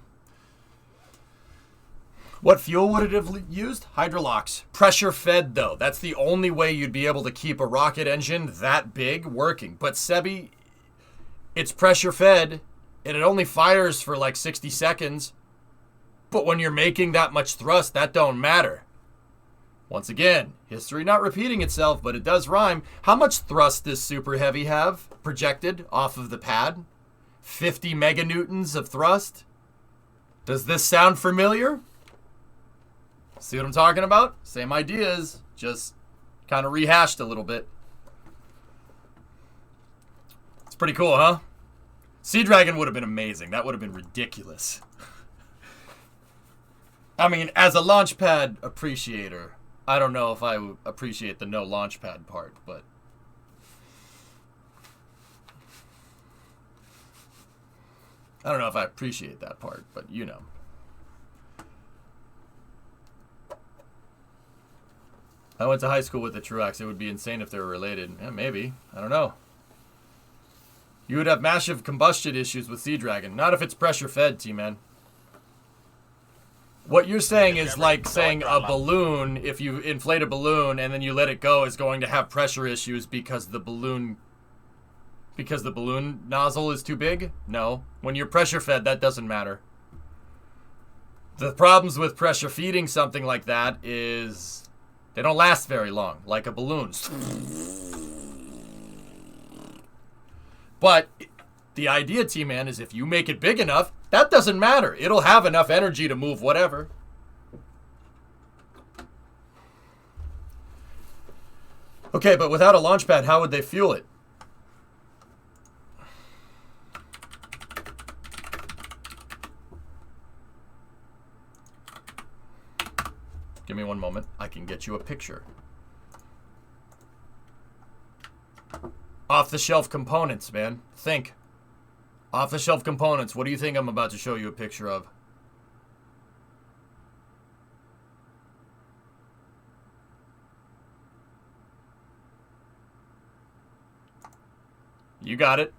What fuel would it have used? Hydrolox. Pressure fed, though. That's the only way you'd be able to keep a rocket engine that big working. But Sebi, it's pressure fed, and it only fires for like 60 seconds. But when you're making that much thrust, that don't matter. Once again, history not repeating itself, but it does rhyme. How much thrust does Super Heavy have projected off of the pad? 50 meganewtons of thrust? Does this sound familiar? See what I'm talking about? Same ideas, just kind of rehashed a little bit. It's pretty cool, huh? Sea Dragon would have been amazing. That would have been ridiculous. I mean, as a launch pad appreciator, I don't know if I would appreciate the no launch pad part, but I don't know if I appreciate that part, but you know. I went to high school with the Truax. It would be insane if they were related. Yeah, maybe. I don't know. You would have massive combustion issues with Sea Dragon. Not if it's pressure fed, T-Man. What you're saying is like saying a balloon, if you inflate a balloon and then you let it go, is going to have pressure issues because the balloon nozzle is too big? No. When you're pressure fed, that doesn't matter. The problems with pressure feeding something like that is they don't last very long, like a balloon. But the idea, T-Man, is if you make it big enough, that doesn't matter. It'll have enough energy to move whatever. Okay, but without a launch pad, how would they fuel it? Give me one moment. I can get you a picture. Off-the-shelf components, man. Think. Off-the-shelf components. What do you think I'm about to show you a picture of? You got it.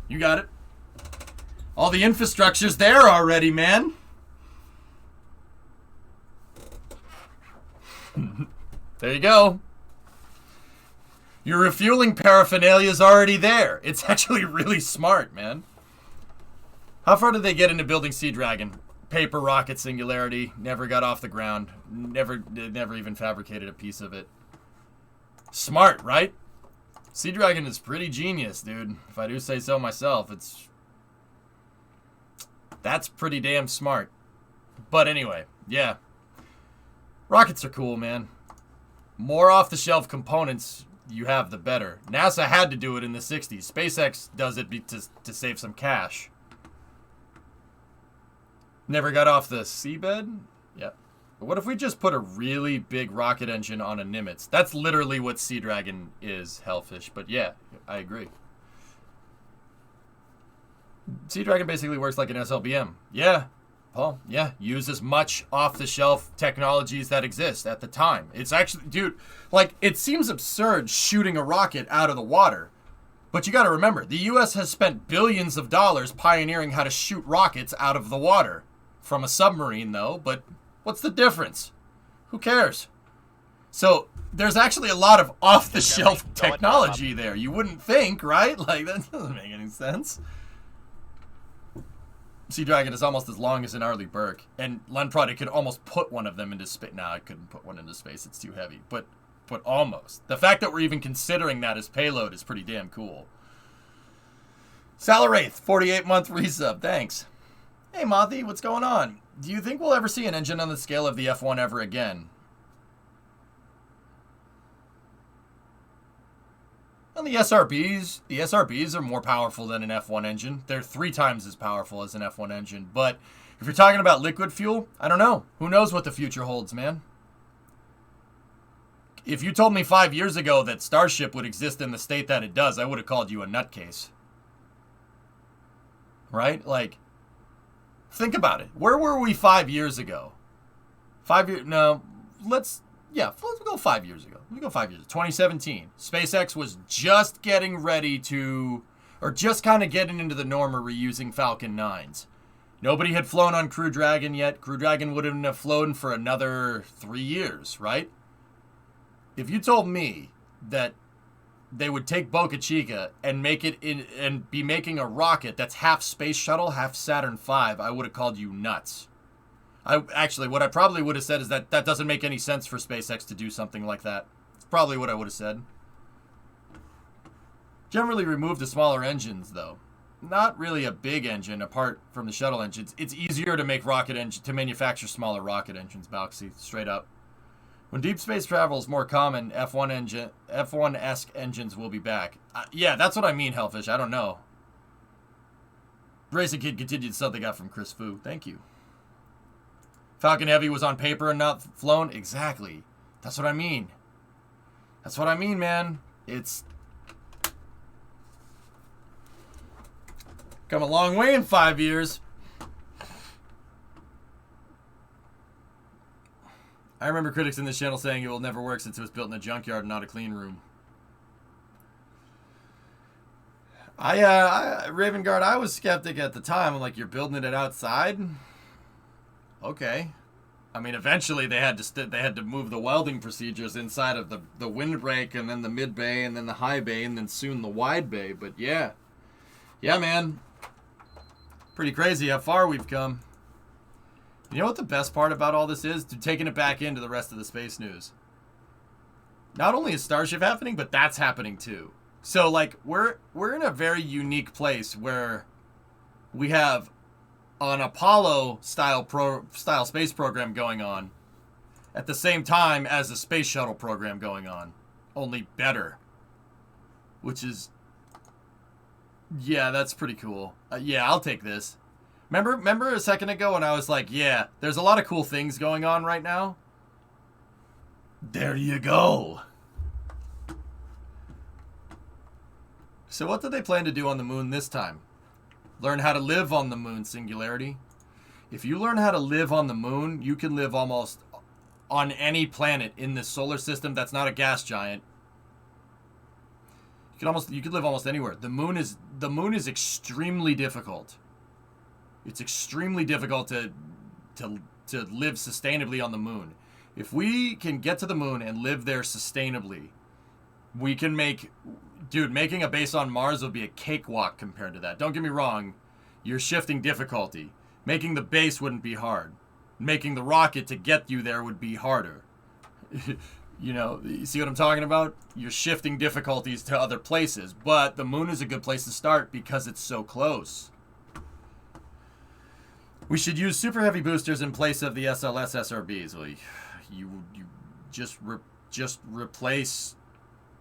You got it. All the infrastructure's there already, man. There you go. Your refueling paraphernalia is already there. It's actually really smart, man. How far did they get into building Sea Dragon? Paper rocket Singularity. Never got off the ground. Never even fabricated a piece of it. Smart, right? Sea Dragon is pretty genius, dude. If I do say so myself, that's pretty damn smart. But anyway, yeah. Rockets are cool, man. More off-the-shelf components you have, the better. NASA had to do it in the 60s. SpaceX does it to save some cash. Never got off the seabed? Yep. What if we just put a really big rocket engine on a Nimitz? That's literally what Sea Dragon is, Hellfish. But yeah, I agree. Sea Dragon basically works like an SLBM. Yeah, Paul. Yeah, use as much off-the-shelf technologies that exist at the time. It's actually, dude, like, it seems absurd shooting a rocket out of the water. But you got to remember, the U.S. has spent billions of dollars pioneering how to shoot rockets out of the water. From a submarine, though, but what's the difference? Who cares? So, there's actually a lot of off-the-shelf technology there. You wouldn't think, right? Like, that doesn't make any sense. Sea Dragon is almost as long as an Arleigh Burke, and Lenprod could almost put one of them into space. Nah, I couldn't put one into space. It's too heavy. But almost. The fact that we're even considering that as payload is pretty damn cool. Salaraith, 48-month resub. Thanks. Hey, Mothy, what's going on? Do you think we'll ever see an engine on the scale of the F1 ever again? And the SRBs are more powerful than an F1 engine. They're 3 times as powerful as an F1 engine. But if you're talking about liquid fuel, I don't know. Who knows what the future holds, man? If you told me 5 years ago that Starship would exist in the state that it does, I would have called you a nutcase. Right? Like, think about it. Where were we 5 years ago? 5 years? No, let's go 5 years ago. Let me go 5 years. 2017. SpaceX was just getting ready to, or just kind of getting into the norm of reusing Falcon 9s. Nobody had flown on Crew Dragon yet. Crew Dragon wouldn't have flown for another 3 years, right? If you told me that they would take Boca Chica and make it in and be making a rocket that's half space shuttle, half Saturn V, I would have called you nuts. What I probably would have said is that doesn't make any sense for SpaceX to do something like that. It's probably what I would have said. Generally remove the smaller engines, though. Not really a big engine apart from the shuttle engines. It's easier to make to manufacture smaller rocket engines, Balksy, straight up. When deep space travel is more common, F1-esque engines will be back. Yeah, that's what I mean, Hellfish. I don't know. Racing Kid continued something I got from Chris Fu. Thank you. Falcon Heavy was on paper and not flown? Exactly. That's what I mean. That's what I mean, man. It's come a long way in 5 years. I remember critics in this channel saying it will never work since it was built in a junkyard and not a clean room. Raven Guard, I was skeptic at the time. I'm like, you're building it outside? Okay. I mean, eventually they had to move the welding procedures inside of the windbreak and then the mid bay and then the high bay and then soon the wide bay. But yeah. Yeah, man. Pretty crazy how far we've come. You know what the best part about all this is? Taking it back into the rest of the space news. Not only is Starship happening, but that's happening too. So, like, we're in a very unique place where we have an Apollo style space program going on at the same time as a space shuttle program going on, only better. Which is, yeah, that's pretty cool. Yeah, I'll take this. Remember a second ago when I was like, yeah, there's a lot of cool things going on right now? There you go. So what do they plan to do on the moon this time? Learn how to live on the moon, Singularity. If you learn how to live on the moon, you can live almost on any planet in this solar system that's not a gas giant. You could live almost anywhere. The moon is extremely difficult. It's extremely difficult to live sustainably on the moon. If we can get to the moon and live there sustainably, we can making a base on Mars would be a cakewalk compared to that. Don't get me wrong, you're shifting difficulty. Making the base wouldn't be hard. Making the rocket to get you there would be harder. You see what I'm talking about? You're shifting difficulties to other places, but the moon is a good place to start because it's so close. We should use super heavy boosters in place of the SLS SRBs. Well, you just replace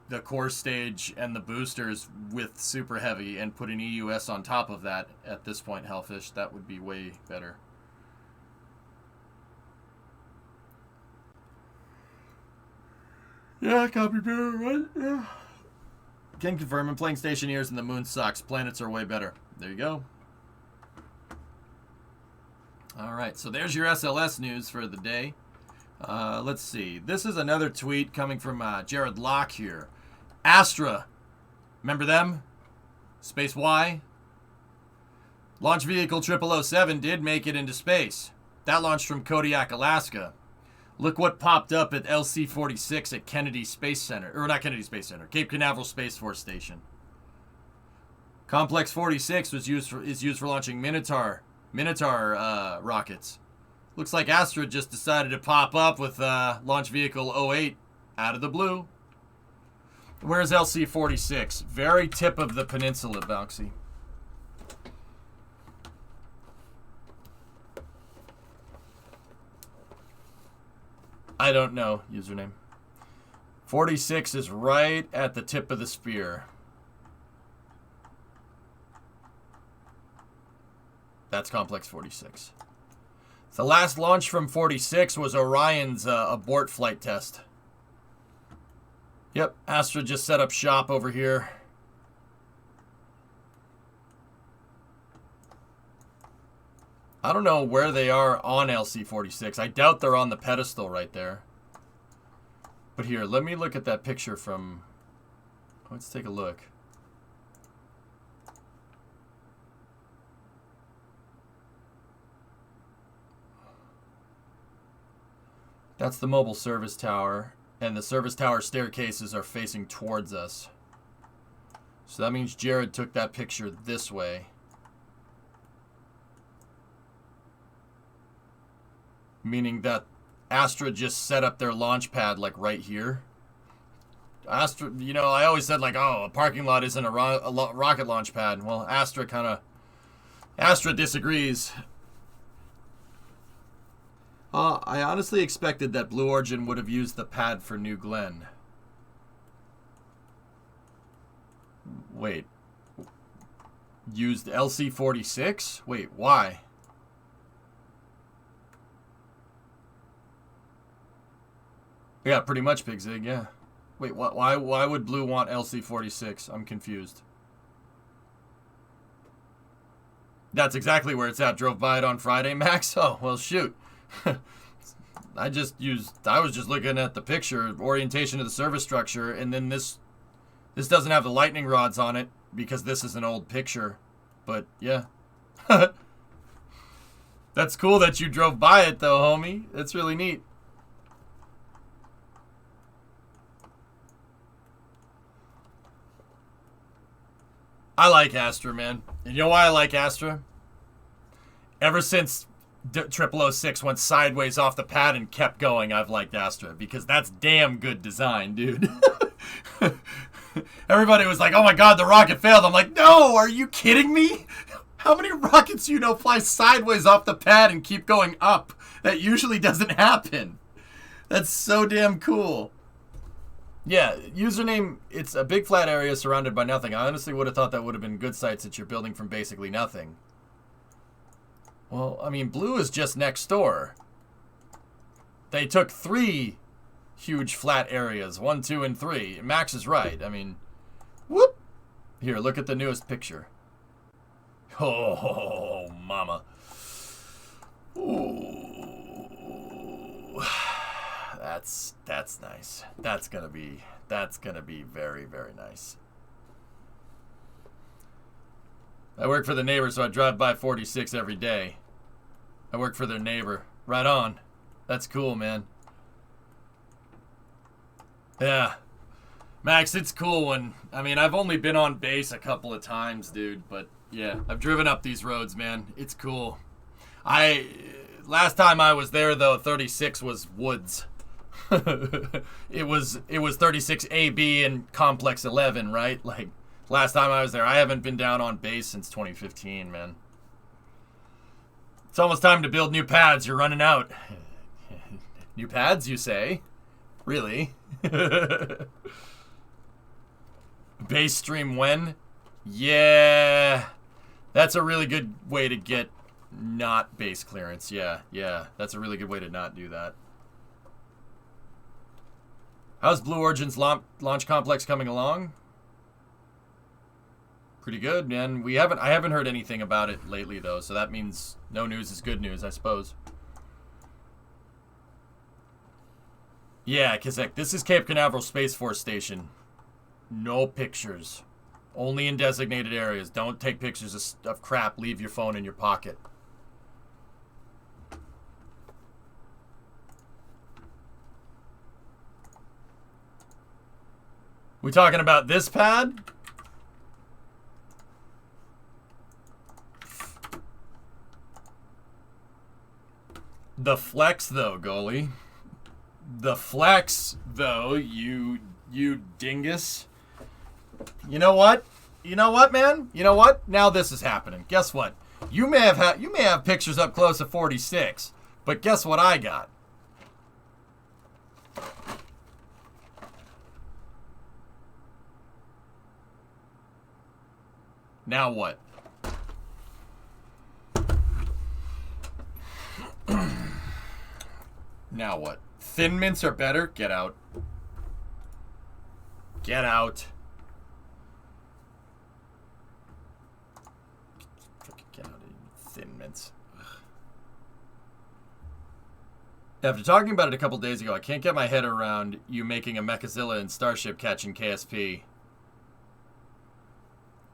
the core stage and the boosters with super heavy and put an EUS on top of that at this point, Hellfish. That would be way better. Yeah, copy bearer, right? Yeah. Can confirm I'm playing Stationeers and the moon sucks. Planets are way better. There you go. Alright, so there's your SLS news for the day. Let's see. This is another tweet coming from Jared Locke here. Astra. Remember them? Space Y? Launch vehicle 0007 did make it into space. That launched from Kodiak, Alaska. Look what popped up at LC-46 at Kennedy Space Center. Or not Kennedy Space Center. Cape Canaveral Space Force Station. Complex 46 is used for launching Minotaur rockets. Looks like Astra just decided to pop up with launch vehicle 08 out of the blue. Where's LC-46? Very tip of the peninsula, Bouncy. I don't know, username. 46 is right at the tip of the spear. That's Complex 46. The last launch from 46 was Orion's abort flight test. Yep, Astra just set up shop over here. I don't know where they are on LC-46. I doubt they're on the pedestal right there. But here, let me look at that picture from... Let's take a look. That's the mobile service tower. And the service tower staircases are facing towards us. So that means Jared took that picture this way. Meaning that Astra just set up their launch pad like right here. Astra, you know, I always said like, oh, a parking lot isn't a rocket launch pad. Well, Astra disagrees. I honestly expected that Blue Origin would have used the pad for New Glenn. Wait. Used LC-46? Wait, why? Yeah, pretty much, Big Zig, yeah. Wait, why would Blue want LC-46? I'm confused. That's exactly where it's at. Drove by it on Friday, Max? Oh, well, shoot. I was just looking at the picture, orientation of the service structure, and then this doesn't have the lightning rods on it because this is an old picture. But, yeah. That's cool that you drove by it, though, homie. That's really neat. I like Astra, man. And you know why I like Astra? Ever since 0006 went sideways off the pad and kept going, I've liked Astra. Because that's damn good design, dude. Everybody was like, oh my god, the rocket failed. I'm like, no, are you kidding me? How many rockets you know fly sideways off the pad and keep going up? That usually doesn't happen. That's so damn cool. Yeah, username, it's a big flat area surrounded by nothing. I honestly would have thought that would have been good sites that you're building from basically nothing. Well, I mean, Blue is just next door. They took 3 huge flat areas. 1, 2, and 3. Max is right. I mean, whoop. Here, look at the newest picture. Oh, mama. Ooh. That's nice. That's gonna be very, very nice. I work for the neighbor, so I drive by 46 every day. I work for their neighbor. Right on. That's cool, man. Yeah. Max, it's cool when... I mean, I've only been on base a couple of times, dude. But, yeah. I've driven up these roads, man. It's cool. Last time I was there, though, 36 was woods. It was 36 AB and Complex 11, right? Like... Last time I was there, I haven't been down on base since 2015, man. It's almost time to build new pads. You're running out. New pads, you say? Really? Base stream when? Yeah. That's a really good way to get not base clearance. Yeah. That's a really good way to not do that. How's Blue Origin's launch complex coming along? Pretty good, man. I haven't heard anything about it lately though, so that means no news is good news, I suppose. Yeah, Kizek, this is Cape Canaveral Space Force Station. No pictures. Only in designated areas. Don't take pictures of crap. Leave your phone in your pocket. We talking about this pad? The flex, though, goalie. The flex, though, you dingus. You know what? You know what, man? You know what? Now this is happening. Guess what? You may have pictures up close to 46, but guess what I got? Now what? Now what? Thin mints are better? Get out. Get out. Get out of Thin mints. Ugh. After talking about it a couple days ago, I can't get my head around you making a Mechazilla and Starship catching KSP.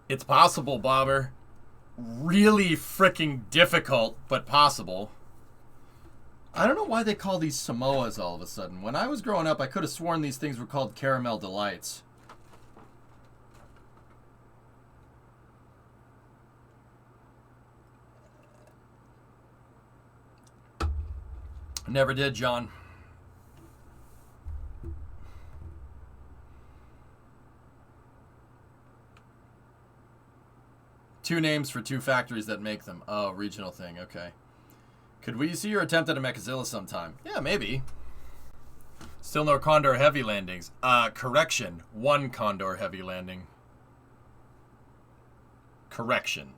It's possible, Bomber. Really freaking difficult, but possible. I don't know why they call these Samoas all of a sudden. When I was growing up, I could have sworn these things were called Caramel Delights. Never did, John. Two names for two factories that make them. Oh, regional thing. Okay. Could we see your attempt at a Mechazilla sometime? Yeah, maybe. Still no Condor heavy landings. Correction. One Condor heavy landing. Correction.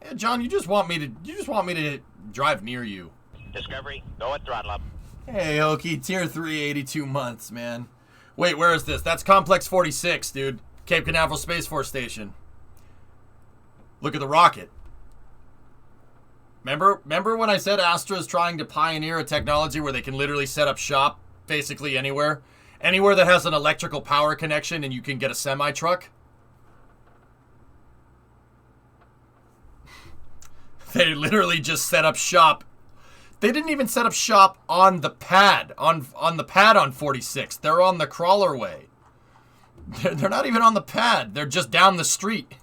Yeah, John, you just want me to drive near you. Discovery, go at throttle up. Hey, Okie, tier 3, 82 months, man. Wait, where is this? That's Complex 46, dude. Cape Canaveral Space Force Station. Look at the rocket. Remember when I said Astra's trying to pioneer a technology where they can literally set up shop basically anywhere? Anywhere that has an electrical power connection and you can get a semi-truck? They literally just set up shop. They didn't even set up shop on the pad, on the pad on 46. They're on the crawlerway. They're not even on the pad. They're just down the street.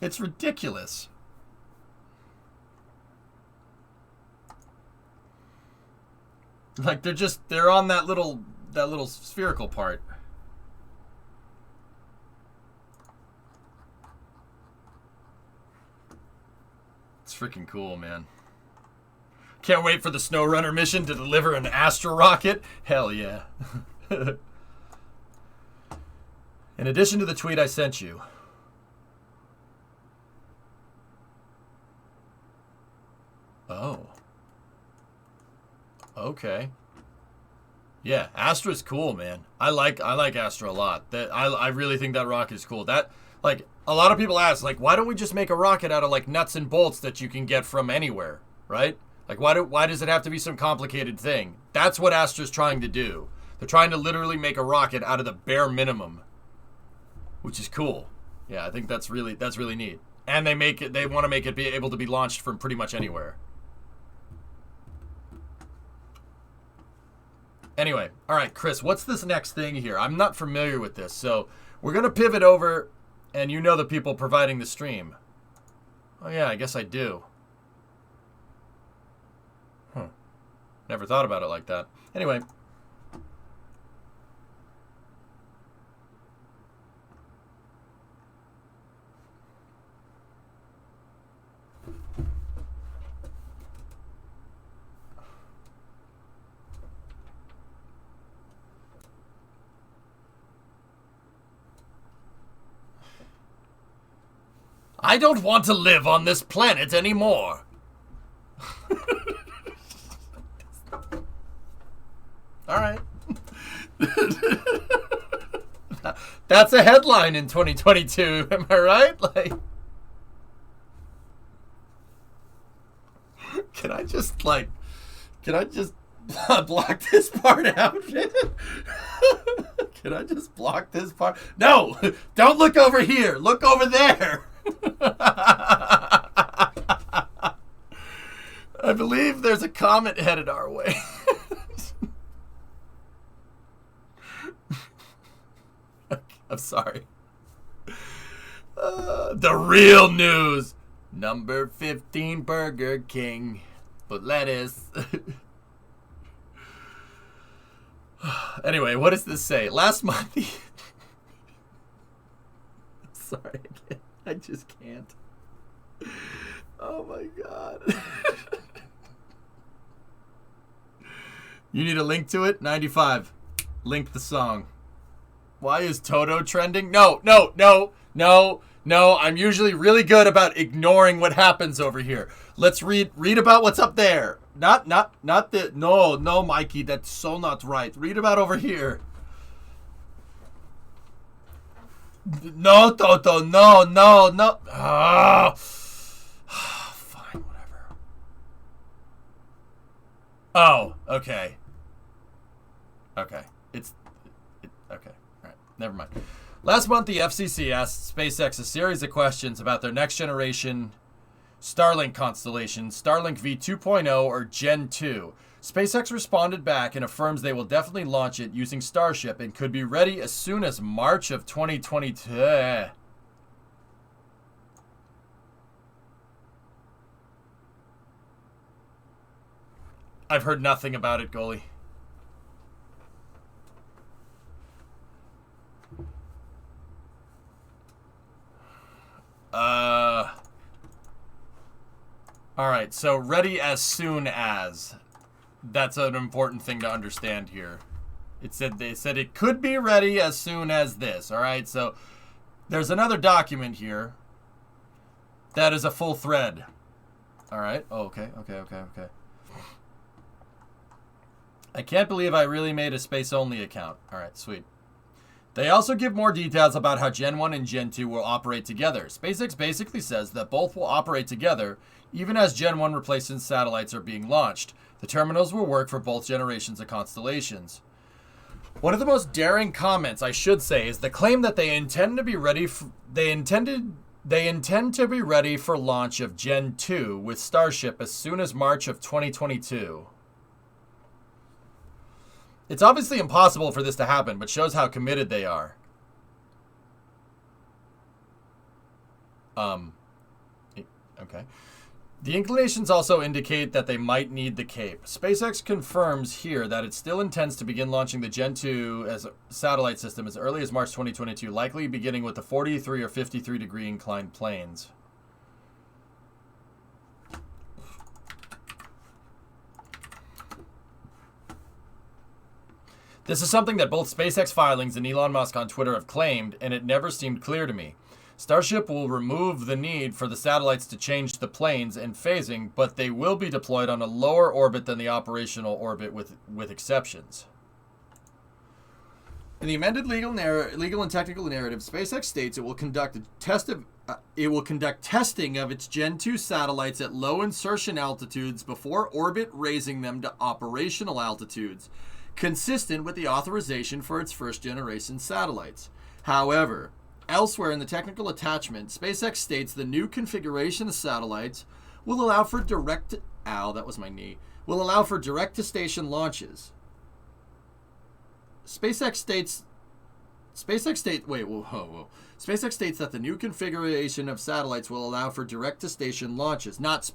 It's ridiculous. Like they're on that little spherical part. It's freaking cool, man. Can't wait for the Snow Runner mission to deliver an Astra rocket. Hell yeah. In addition to the tweet I sent you. Oh. Okay. Yeah, Astra's cool, man. I like Astra a lot. I really think that rocket is cool. That, like, a lot of people ask, like, why don't we just make a rocket out of, like, nuts and bolts that you can get from anywhere, right? Like, why does it have to be some complicated thing? That's what Astra's trying to do. They're trying to literally make a rocket out of the bare minimum, which is cool. Yeah, I think that's really neat. And they want to make it be able to be launched from pretty much anywhere. Anyway, all right, Chris, what's this next thing here? I'm not familiar with this, so we're going to pivot over, and you know the people providing the stream. Oh, yeah, I guess I do. Never thought about it like that. Anyway. I don't want to live on this planet anymore. All right. That's a headline in 2022. Am I right? Like, can I just block this part out? Can I just block this part? No, don't look over here. Look over there. I believe there's a comet headed our way. I'm sorry. The real news. Number 15 Burger King. But lettuce. Anyway, what does this say? Last month. I'm sorry. I just can't. Oh my God. You need a link to it? 95. Link the song. Why is Toto trending? No. I'm usually really good about ignoring what happens over here. Let's read about what's up there. Not the no, Mikey, that's so not right. Read about over here. No, Toto, no. Fine, whatever. Oh, okay. Okay. Okay. Never mind. Last month, the FCC asked SpaceX a series of questions about their next generation Starlink constellation, Starlink V2.0 or Gen 2. SpaceX responded back and affirms they will definitely launch it using Starship and could be ready as soon as March of 2022. I've heard nothing about it, goalie. All right, so ready as soon as. That's an important thing to understand here. They said it could be ready as soon as this. All right, so there's another document here that is a full thread. All right. Oh, okay. I can't believe I really made a space-only account. All right, sweet. They also give more details about how Gen 1 and Gen 2 will operate together. SpaceX basically says that both will operate together even as Gen 1 replacement satellites are being launched. The terminals will work for both generations of constellations. One of the most daring comments, I should say, is the claim that they intend to be ready for launch of Gen 2 with Starship as soon as March of 2022. It's obviously impossible for this to happen, but shows how committed they are. Okay. The inclinations also indicate that they might need the Cape. SpaceX confirms here that it still intends to begin launching the Gen 2 as a satellite system as early as March 2022, likely beginning with the 43 or 53 degree inclined planes. This is something that both SpaceX filings and Elon Musk on Twitter have claimed, and it never seemed clear to me. Starship will remove the need for the satellites to change the planes and phasing, but they will be deployed on a lower orbit than the operational orbit with exceptions. In the amended legal and technical narrative, SpaceX states it will conduct testing of its Gen 2 satellites at low insertion altitudes before orbit raising them to operational altitudes, consistent with the authorization for its first generation satellites. However, elsewhere in the technical attachment, SpaceX states the new configuration of satellites will allow for direct to station launches. SpaceX states that the new configuration of satellites will allow for direct to station launches. That's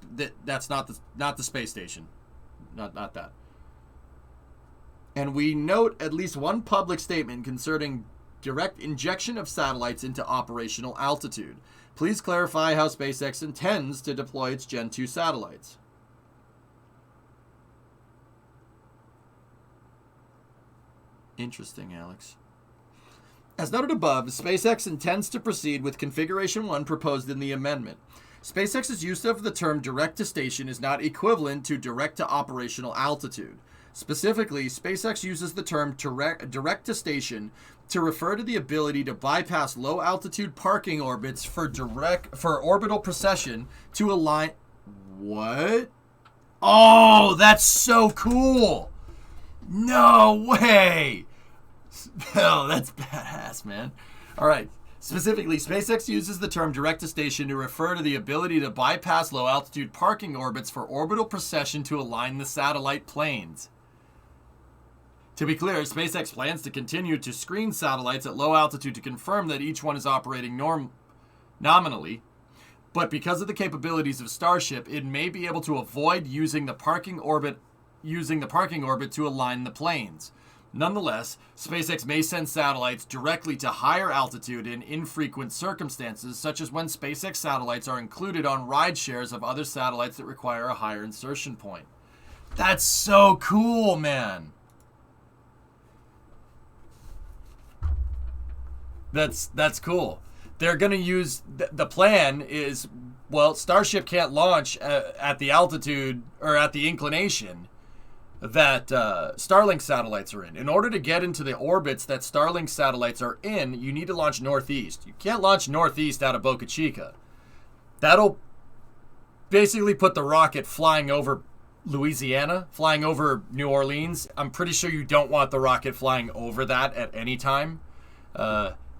not the space station. Not that. And we note at least one public statement concerning direct injection of satellites into operational altitude. Please clarify how SpaceX intends to deploy its Gen 2 satellites. Interesting, Alex. As noted above, SpaceX intends to proceed with Configuration 1 proposed in the amendment. SpaceX's use of the term direct-to-station is not equivalent to direct-to-operational altitude. Specifically, SpaceX uses the term direct-to-station to refer to the ability to bypass low-altitude parking orbits for orbital precession to align... What? Oh, that's so cool! No way! Oh, that's badass, man. All right. Specifically, SpaceX uses the term direct-to-station to refer to the ability to bypass low-altitude parking orbits for orbital precession to align the satellite planes. To be clear, SpaceX plans to continue to screen satellites at low altitude to confirm that each one is operating nominally, but because of the capabilities of Starship, it may be able to avoid using the parking orbit to align the planes. Nonetheless, SpaceX may send satellites directly to higher altitude in infrequent circumstances, such as when SpaceX satellites are included on ride shares of other satellites that require a higher insertion point. That's so cool, man. That's cool. They're going to use, the plan is, well, Starship can't launch at the altitude or at the inclination that Starlink satellites are in. In order to get into the orbits that Starlink satellites are in, you need to launch northeast. You can't launch northeast out of Boca Chica. That'll basically put the rocket flying over Louisiana, flying over New Orleans. I'm pretty sure you don't want the rocket flying over that at any time.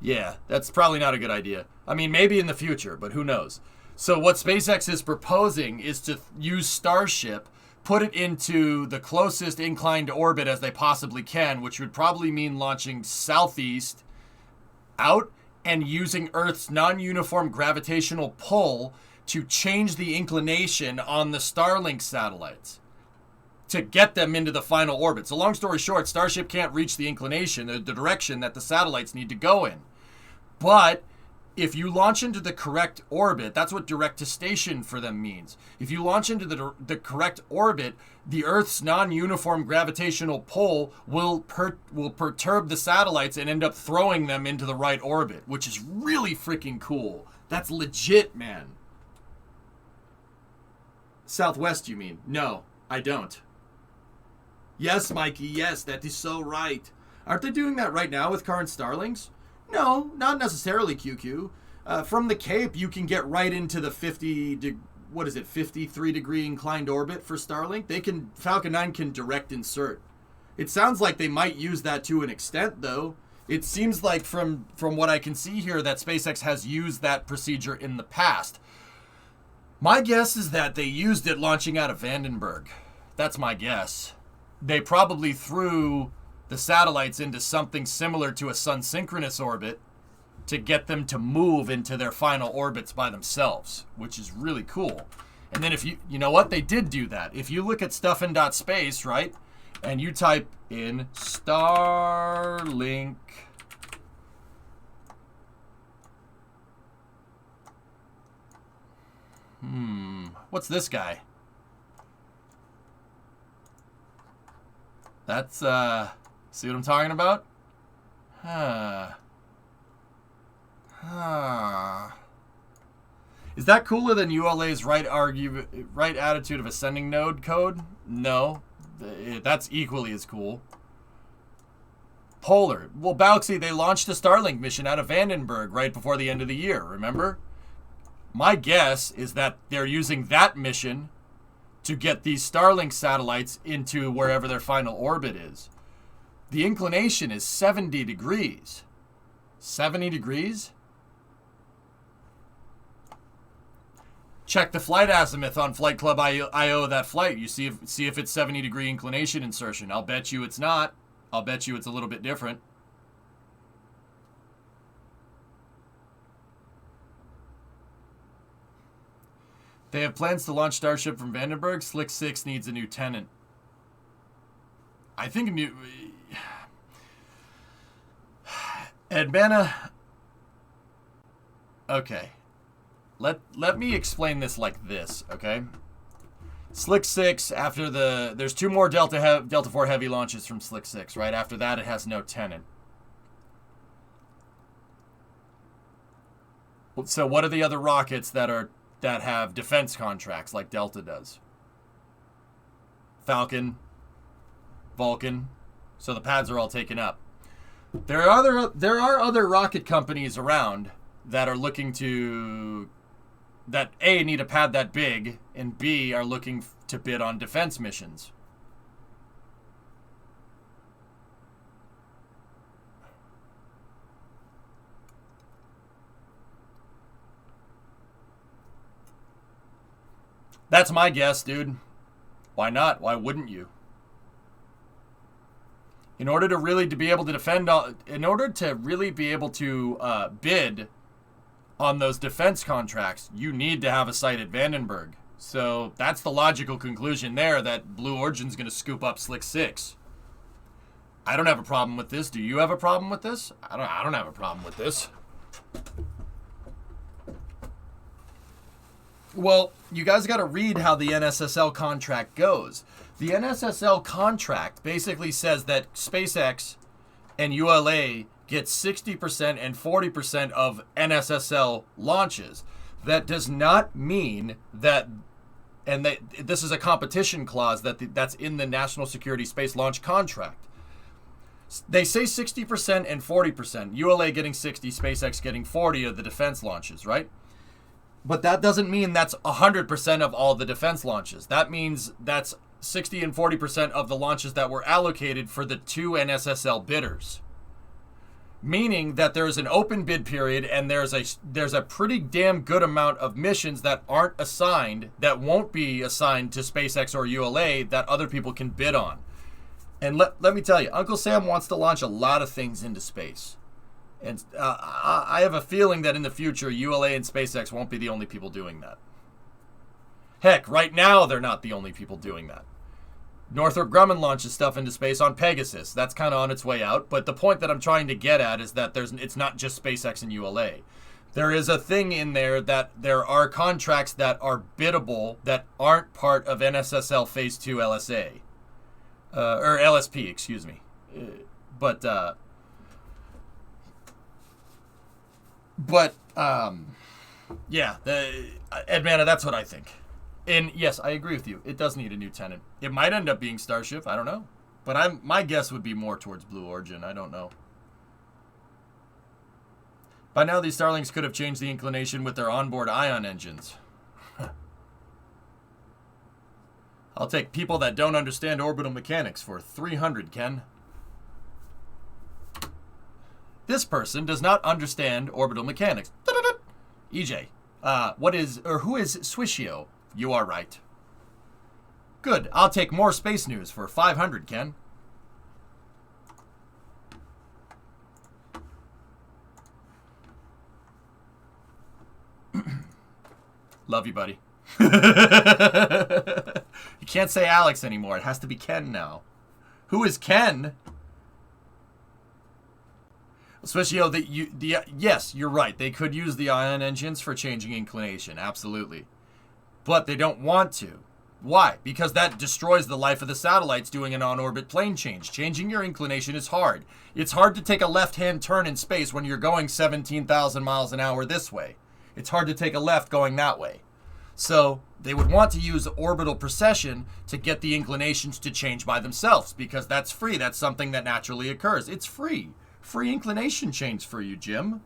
Yeah, that's probably not a good idea. I mean, maybe in the future, but who knows? So what SpaceX is proposing is to use Starship, put it into the closest inclined orbit as they possibly can, which would probably mean launching southeast out and using Earth's non-uniform gravitational pull to change the inclination on the Starlink satellites to get them into the final orbit. So long story short, Starship can't reach the inclination, the direction that the satellites need to go in. But if you launch into the correct orbit, that's what direct-to-station for them means. If you launch into the correct orbit, the Earth's non-uniform gravitational pull will perturb the satellites and end up throwing them into the right orbit, which is really freaking cool. That's legit, man. Southwest, you mean? No, I don't. Yes, Mikey, yes, that is so right. Aren't they doing that right now with current Starlinks? No, not necessarily, QQ. From the Cape, you can get right into the 53 degree inclined orbit for Starlink. Falcon 9 can direct insert. It sounds like they might use that to an extent, though. It seems like from what I can see here that SpaceX has used that procedure in the past. My guess is that they used it launching out of Vandenberg. That's my guess. They probably threw the satellites into something similar to a sun-synchronous orbit to get them to move into their final orbits by themselves, which is really cool. And then if you know what? They did do that. If you look at stuffin.space, right, and you type in Starlink, what's this guy? That's, see what I'm talking about? Is that cooler than ULA's right attitude of ascending node code? No. That's equally as cool. Polar. Well, Bauxy, they launched a Starlink mission out of Vandenberg right before the end of the year, remember? My guess is that they're using that mission to get these Starlink satellites into wherever their final orbit is. The inclination is 70 degrees. 70 degrees? Check the flight azimuth on Flight Club IO that flight. You see if it's 70 degree inclination insertion. I'll bet you it's not. I'll bet you it's a little bit different. They have plans to launch Starship from Vandenberg. Slick 6 needs a new tenant. I think a new... Edmana... Okay. Let me explain this like this, okay? Slick 6, after the... There's 2 more Delta 4 Heavy launches from Slick 6, right? After that, it has no tenant. So what are the other rockets that have defense contracts like Delta does? Falcon, Vulcan. So the pads are all taken up. There are other rocket companies around that are looking to, that A, need a pad that big, and B, are looking to bid on defense missions. That's my guess, dude. Why not? Why wouldn't you? In order to really be able to bid on those defense contracts, you need to have a site at Vandenberg. So that's the logical conclusion there, that Blue Origin's going to scoop up Slick 6. I don't have a problem with this. Do you have a problem with this? I don't have a problem with this. Well, you guys got to read how the NSSL contract goes. The NSSL contract basically says that SpaceX and ULA get 60% and 40% of NSSL launches. That does not mean that, and this is a competition clause that's in the National Security Space Launch contract. They say 60% and 40%. ULA getting 60, SpaceX getting 40 of the defense launches, right? But that doesn't mean that's 100% of all the defense launches. That means that's 60 and 40% of the launches that were allocated for the two NSSL bidders. Meaning that there's an open bid period and there's a pretty damn good amount of missions that aren't assigned, that won't be assigned to SpaceX or ULA, that other people can bid on. And let me tell you, Uncle Sam wants to launch a lot of things into space. And I have a feeling that in the future, ULA and SpaceX won't be the only people doing that. Heck, right now, they're not the only people doing that. Northrop Grumman launches stuff into space on Pegasus. That's kind of on its way out. But the point that I'm trying to get at is that it's not just SpaceX and ULA. There is a thing in there that there are contracts that are biddable that aren't part of NSSL Phase 2 LSA. Or LSP, excuse me. Yeah, Edmana, that's what I think. And yes, I agree with you. It does need a new tenant. It might end up being Starship. I don't know. But my guess would be more towards Blue Origin. I don't know. By now, these Starlings could have changed the inclination with their onboard ion engines. I'll take people that don't understand orbital mechanics for 300, Ken. This person does not understand orbital mechanics. EJ, who is Swishio? You are right. Good. I'll take more space news for 500, Ken. Love you, buddy. You can't say Alex anymore. It has to be Ken now. Who is Ken? Swishio, yes, you're right. They could use the ion engines for changing inclination. Absolutely. But they don't want to. Why? Because that destroys the life of the satellites doing an on-orbit plane change. Changing your inclination is hard. It's hard to take a left-hand turn in space when you're going 17,000 miles an hour this way. It's hard to take a left going that way. So they would want to use orbital precession to get the inclinations to change by themselves, because that's free. That's something that naturally occurs. It's free. Free inclination change for you, Jim.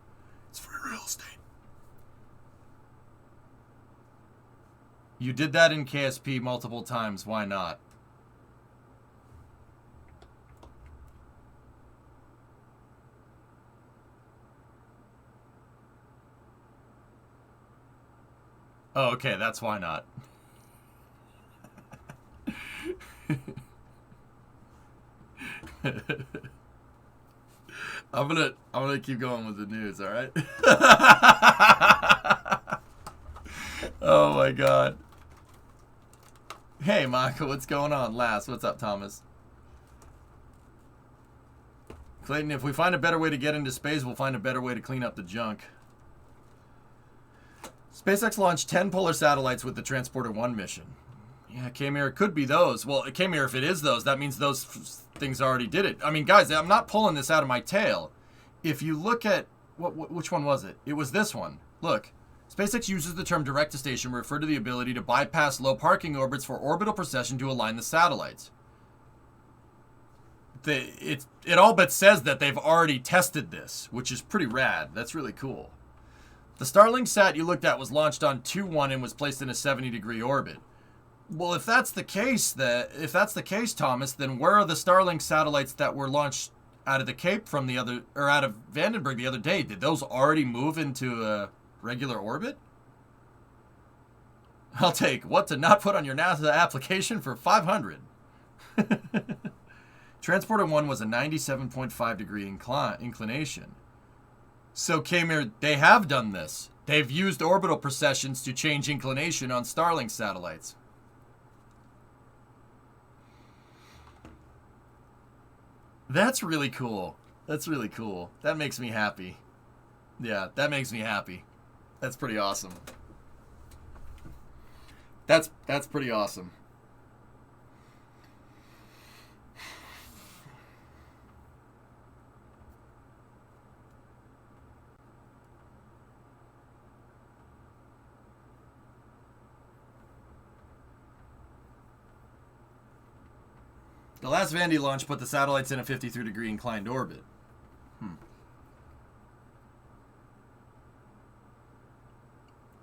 It's free real estate. You did that in KSP multiple times. Why not? Oh, okay, that's why not. I'm gonna keep going with the news, all right? Oh my god. Hey, Michael, what's going on? Last, what's up, Thomas? Clayton, if we find a better way to get into space, we'll find a better way to clean up the junk. SpaceX launched 10 polar satellites with the Transporter 1 mission. Yeah, K-Mir, it could be those. Well, K-Mir, if it is those, that means those things already did it. I mean, guys, I'm not pulling this out of my tail. If you look at... which one was it? It was this one. Look. SpaceX uses the term direct-to-station to refer to the ability to bypass low parking orbits for orbital precession to align the satellites. It all but says that they've already tested this, which is pretty rad. That's really cool. The Starlink sat you looked at was launched on 2-1 and was placed in a 70-degree orbit. Well, if that's the case, Thomas, then where are the Starlink satellites that were launched out of the Cape from the other, or out of Vandenberg the other day? Did those already move into a regular orbit? I'll take what to not put on your NASA application for 500. Transporter 1 was a 97.5 degree inclination. So, Kamir, they have done this. They've used orbital precessions to change inclination on Starlink satellites. That's really cool. That's really cool. That makes me happy. Yeah, that makes me happy. That's pretty awesome. That's pretty awesome. The last Vandy launch put the satellites in a 53-degree inclined orbit.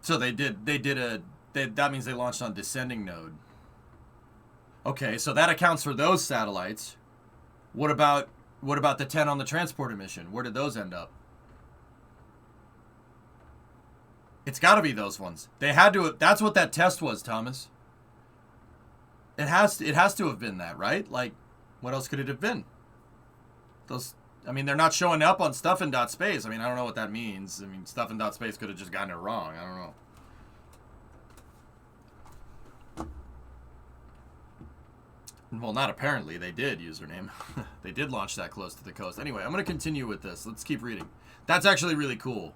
So that means they launched on descending node. Okay, so that accounts for those satellites. What about the 10 on the transporter mission? Where did those end up? It's got to be those ones. They had to. That's what that test was, Thomas. It has to have been that, right? Like, what else could it have been? Those. I mean, they're not showing up on stuffin.space. I mean, I don't know what that means. I mean, stuffin.space could have just gotten it wrong. I don't know. Well, not apparently. They did, username. They did launch that close to the coast. Anyway, I'm going to continue with this. Let's keep reading. That's actually really cool.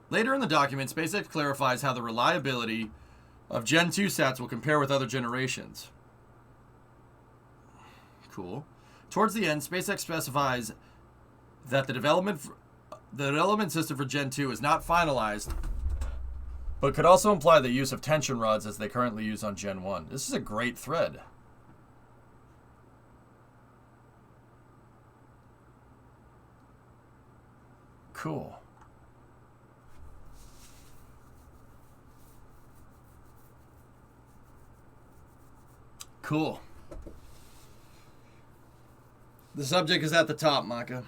Later in the document, SpaceX clarifies how the reliability of Gen 2 sats will compare with other generations. Cool. Towards the end, SpaceX specifies that the development system for Gen 2 is not finalized, but could also imply the use of tension rods as they currently use on Gen 1. This is a great thread. Cool. Cool. The subject is at the top, Maka.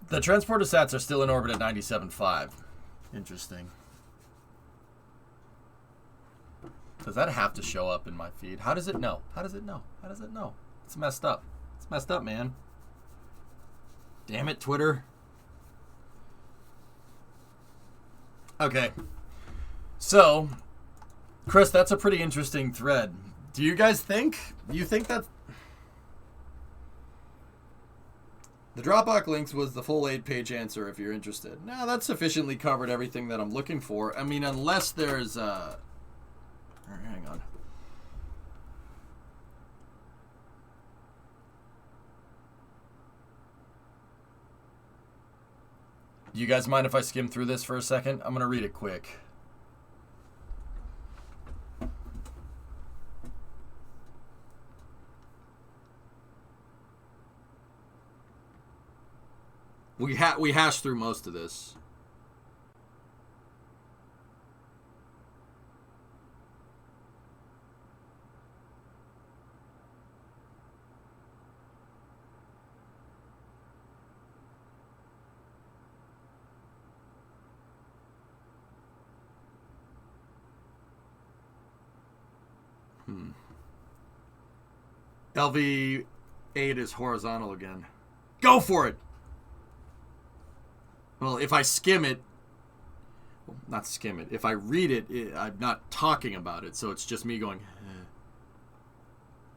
The transporter sats are still in orbit at 97.5. Interesting. Does that have to show up in my feed? How does it know? How does it know? How does it know? It's messed up. It's messed up, man. Damn it, Twitter. Okay. So, Chris, that's a pretty interesting thread. Do you guys think? You think that... The Dropbox links was the full 8-page answer if you're interested. No, that sufficiently covered everything that I'm looking for. I mean, unless there's... hang on. Do you guys mind if I skim through this for a second? I'm going to read it quick. We hashed through most of this. LV8 is horizontal again. Go for it! Well, if I skim it, well, not skim it, if I read it, I'm not talking about it, so it's just me going, eh.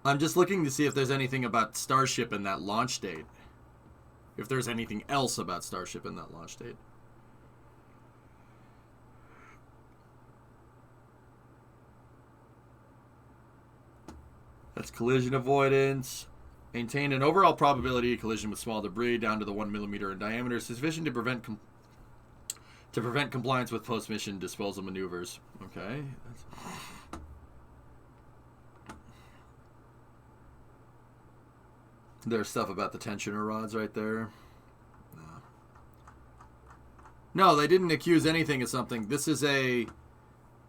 I'm just looking to see if there's anything about Starship and that launch date. if there's anything else about Starship in that launch date. That's collision avoidance. Maintain an overall probability of collision with small debris down to the 1 millimeter in diameter, sufficient to prevent compliance with post-mission disposal maneuvers. Okay. There's stuff about the tensioner rods right there. No, they didn't accuse anything of something. This is a...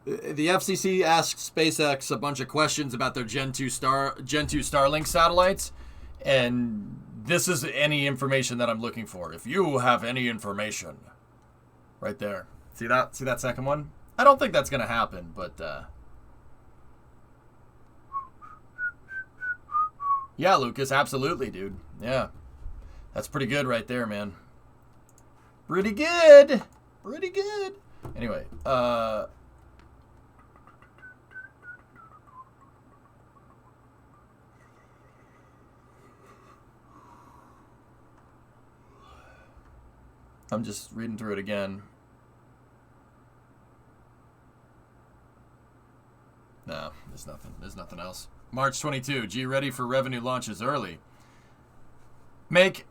The FCC asked SpaceX a bunch of questions about their Gen 2 Starlink satellites, and this is any information that I'm looking for. If you have any information, right there. See that? See that second one? I don't think that's gonna happen, but yeah, Lucas, absolutely, dude. Yeah, that's pretty good right there, man. Pretty good. Pretty good. Anyway, I'm just reading through it again. No, there's nothing. There's nothing else. March 22. G ready for revenue launches early. I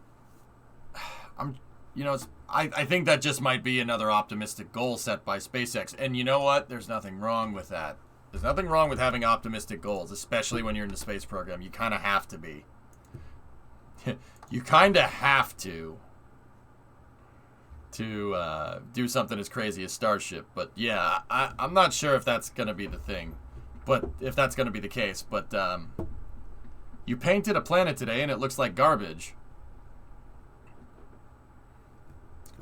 think that just might be another optimistic goal set by SpaceX. And you know what? There's nothing wrong with that. There's nothing wrong with having optimistic goals, especially when you're in the space program. You kind of have to be. You kind of have to do something as crazy as Starship. But yeah, I'm not sure if that's going to be the thing. But if that's going to be the case. But you painted a planet today and it looks like garbage.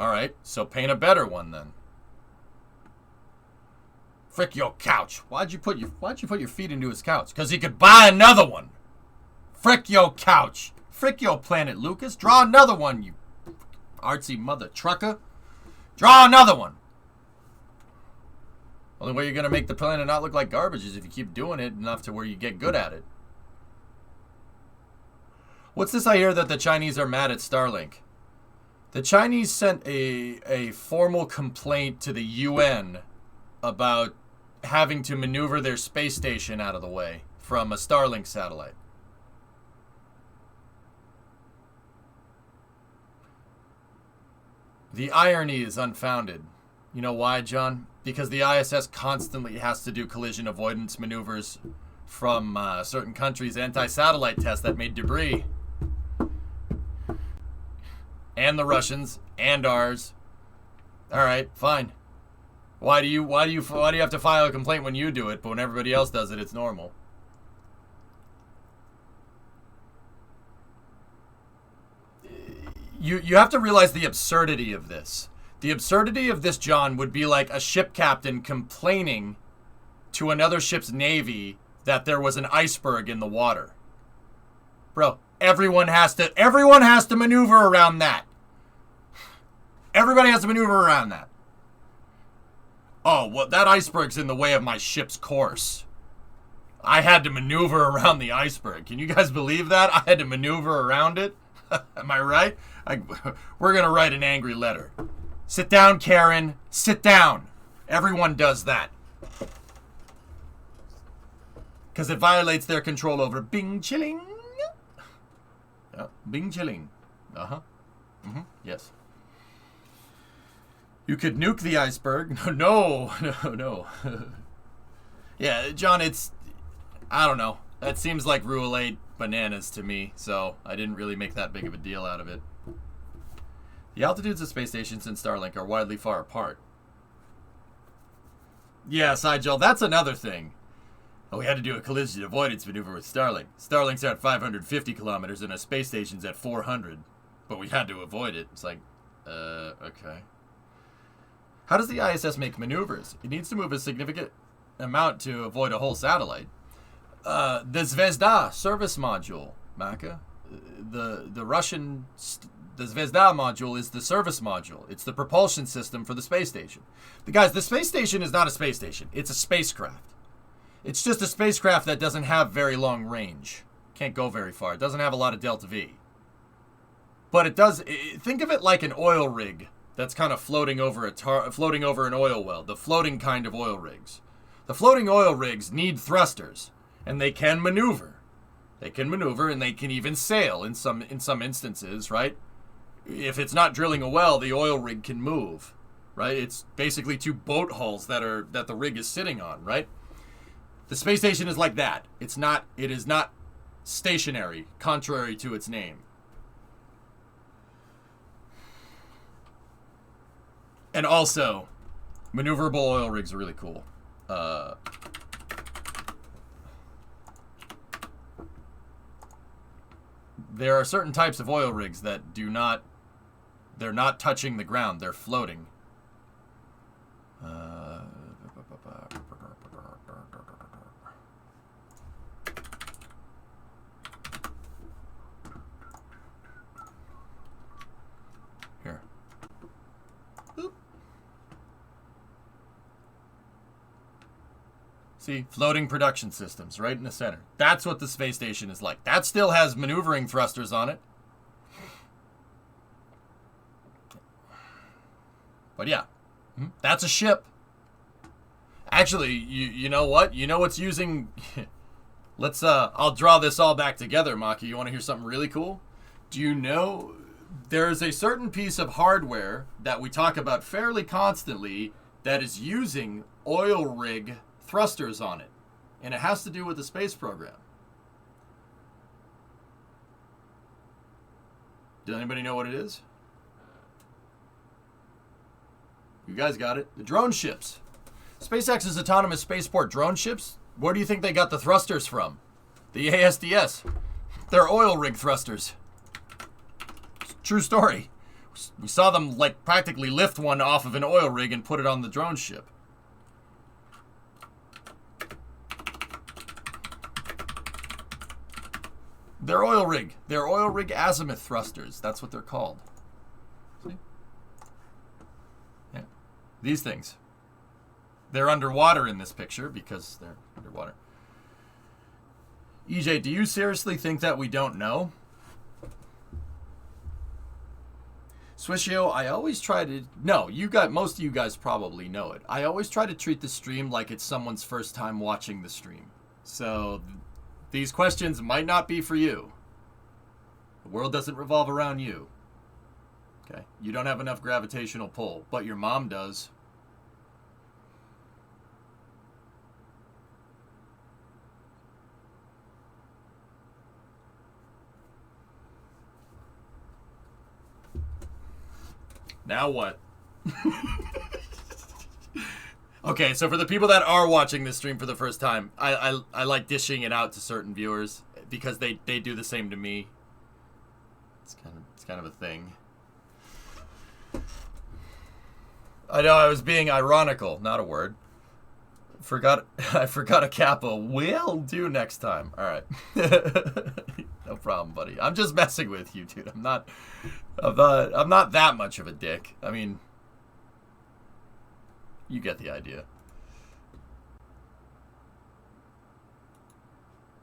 Alright, so paint a better one then. Frick your couch. Why'd you put your feet into his couch? Because he could buy another one. Frick your couch. Frick your planet, Lucas. Draw another one, you artsy mother trucker. Draw another one. Only way you're going to make the planet not look like garbage is if you keep doing it enough to where you get good at it. What's this I hear that the Chinese are mad at Starlink? The Chinese sent a formal complaint to the UN about having to maneuver their space station out of the way from a Starlink satellite. The irony is unfounded. You know why, John? Because the ISS constantly has to do collision avoidance maneuvers from certain countries' anti-satellite tests that made debris. And the Russians and ours. All right, fine. Why do you have to file a complaint when you do it, but when everybody else does it, it's normal? You have to realize the absurdity of this. The absurdity of this, John, would be like a ship captain complaining to another ship's navy that there was an iceberg in the water. Bro, everyone has to maneuver around that. Everybody has to maneuver around that. Oh, well, that iceberg's in the way of my ship's course. I had to maneuver around the iceberg. Can you guys believe that? I had to maneuver around it? Am I right? We're going to write an angry letter. Sit down, Karen. Sit down. Everyone does that. Because it violates their control over Bing Chilling. Yeah, Bing Chilling. Uh-huh. Mm-hmm. Yes. You could nuke the iceberg. No. Yeah, John, I don't know. That seems like Rule 8 bananas to me, so I didn't really make that big of a deal out of it. The altitudes of space stations and Starlink are widely far apart. Yeah, Sidegel, that's another thing. Oh, we had to do a collision avoidance maneuver with Starlink. Starlink's at 550 kilometers and a space station's at 400. But we had to avoid it. It's like, okay. How does the ISS make maneuvers? It needs to move a significant amount to avoid a whole satellite. The Zvezda service module, Maka. The Russian... The Zvezda module is the service module. It's the propulsion system for the space station. Guys, the space station is not a space station. It's a spacecraft. It's just a spacecraft that doesn't have very long range. Can't go very far. It doesn't have a lot of delta V. But it does. Think of it like an oil rig that's kind of floating over floating over an oil well. The floating kind of oil rigs. The floating oil rigs need thrusters, and they can maneuver. They can maneuver, and they can even sail in some instances, right? If it's not drilling a well, the oil rig can move, right? It's basically two boat hulls that the rig is sitting on, right? The space station is like that. It is not stationary, contrary to its name. And also, maneuverable oil rigs are really cool. There are certain types of oil rigs that they're not touching the ground, they're floating. Here. Oop. See, floating production systems right in the center. That's what the space station is like. That still has maneuvering thrusters on it. But yeah, that's a ship. Actually, you know what? You know what's using... Let's, I'll draw this all back together, Maki. You want to hear something really cool? Do you know there's a certain piece of hardware that we talk about fairly constantly that is using oil rig thrusters on it, and it has to do with the space program. Does anybody know what it is? You guys got it. The drone ships. SpaceX's autonomous spaceport drone ships, where do you think they got the thrusters from? The ASDS. They're oil rig thrusters. True story. We saw them like practically lift one off of an oil rig and put it on the drone ship. They're oil rig. They're oil rig azimuth thrusters. That's what they're called. See? Yeah. These things. They're underwater in this picture because they're underwater. EJ, do you seriously think that we don't know? Swishio, I always try to... No, most of you guys probably know it. I always try to treat the stream like it's someone's first time watching the stream. So... these questions might not be for you. The world doesn't revolve around you. Okay? You don't have enough gravitational pull, but your mom does. Now what? Okay, so for the people that are watching this stream for the first time, I like dishing it out to certain viewers because they do the same to me. It's kind of a thing. I know I was being ironical, not a word. I forgot a capo. Will do next time. All right. No problem, buddy. I'm just messing with you, dude. I'm not that much of a dick. I mean, you get the idea.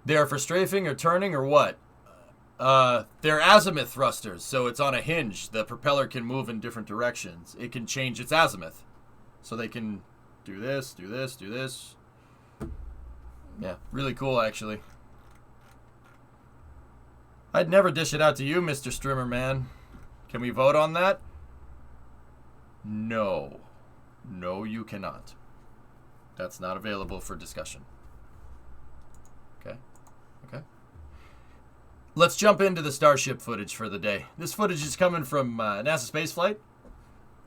They are for strafing or turning or what? They're azimuth thrusters, so it's on a hinge. The propeller can move in different directions. It can change its azimuth. So they can do this, do this, do this. Yeah, really cool, actually. I'd never dish it out to you, Mr. Strimmer Man. Can we vote on that? No. No, you cannot. That's not available for discussion. Okay. Okay. Let's jump into the Starship footage for the day. This footage is coming from NASA Spaceflight.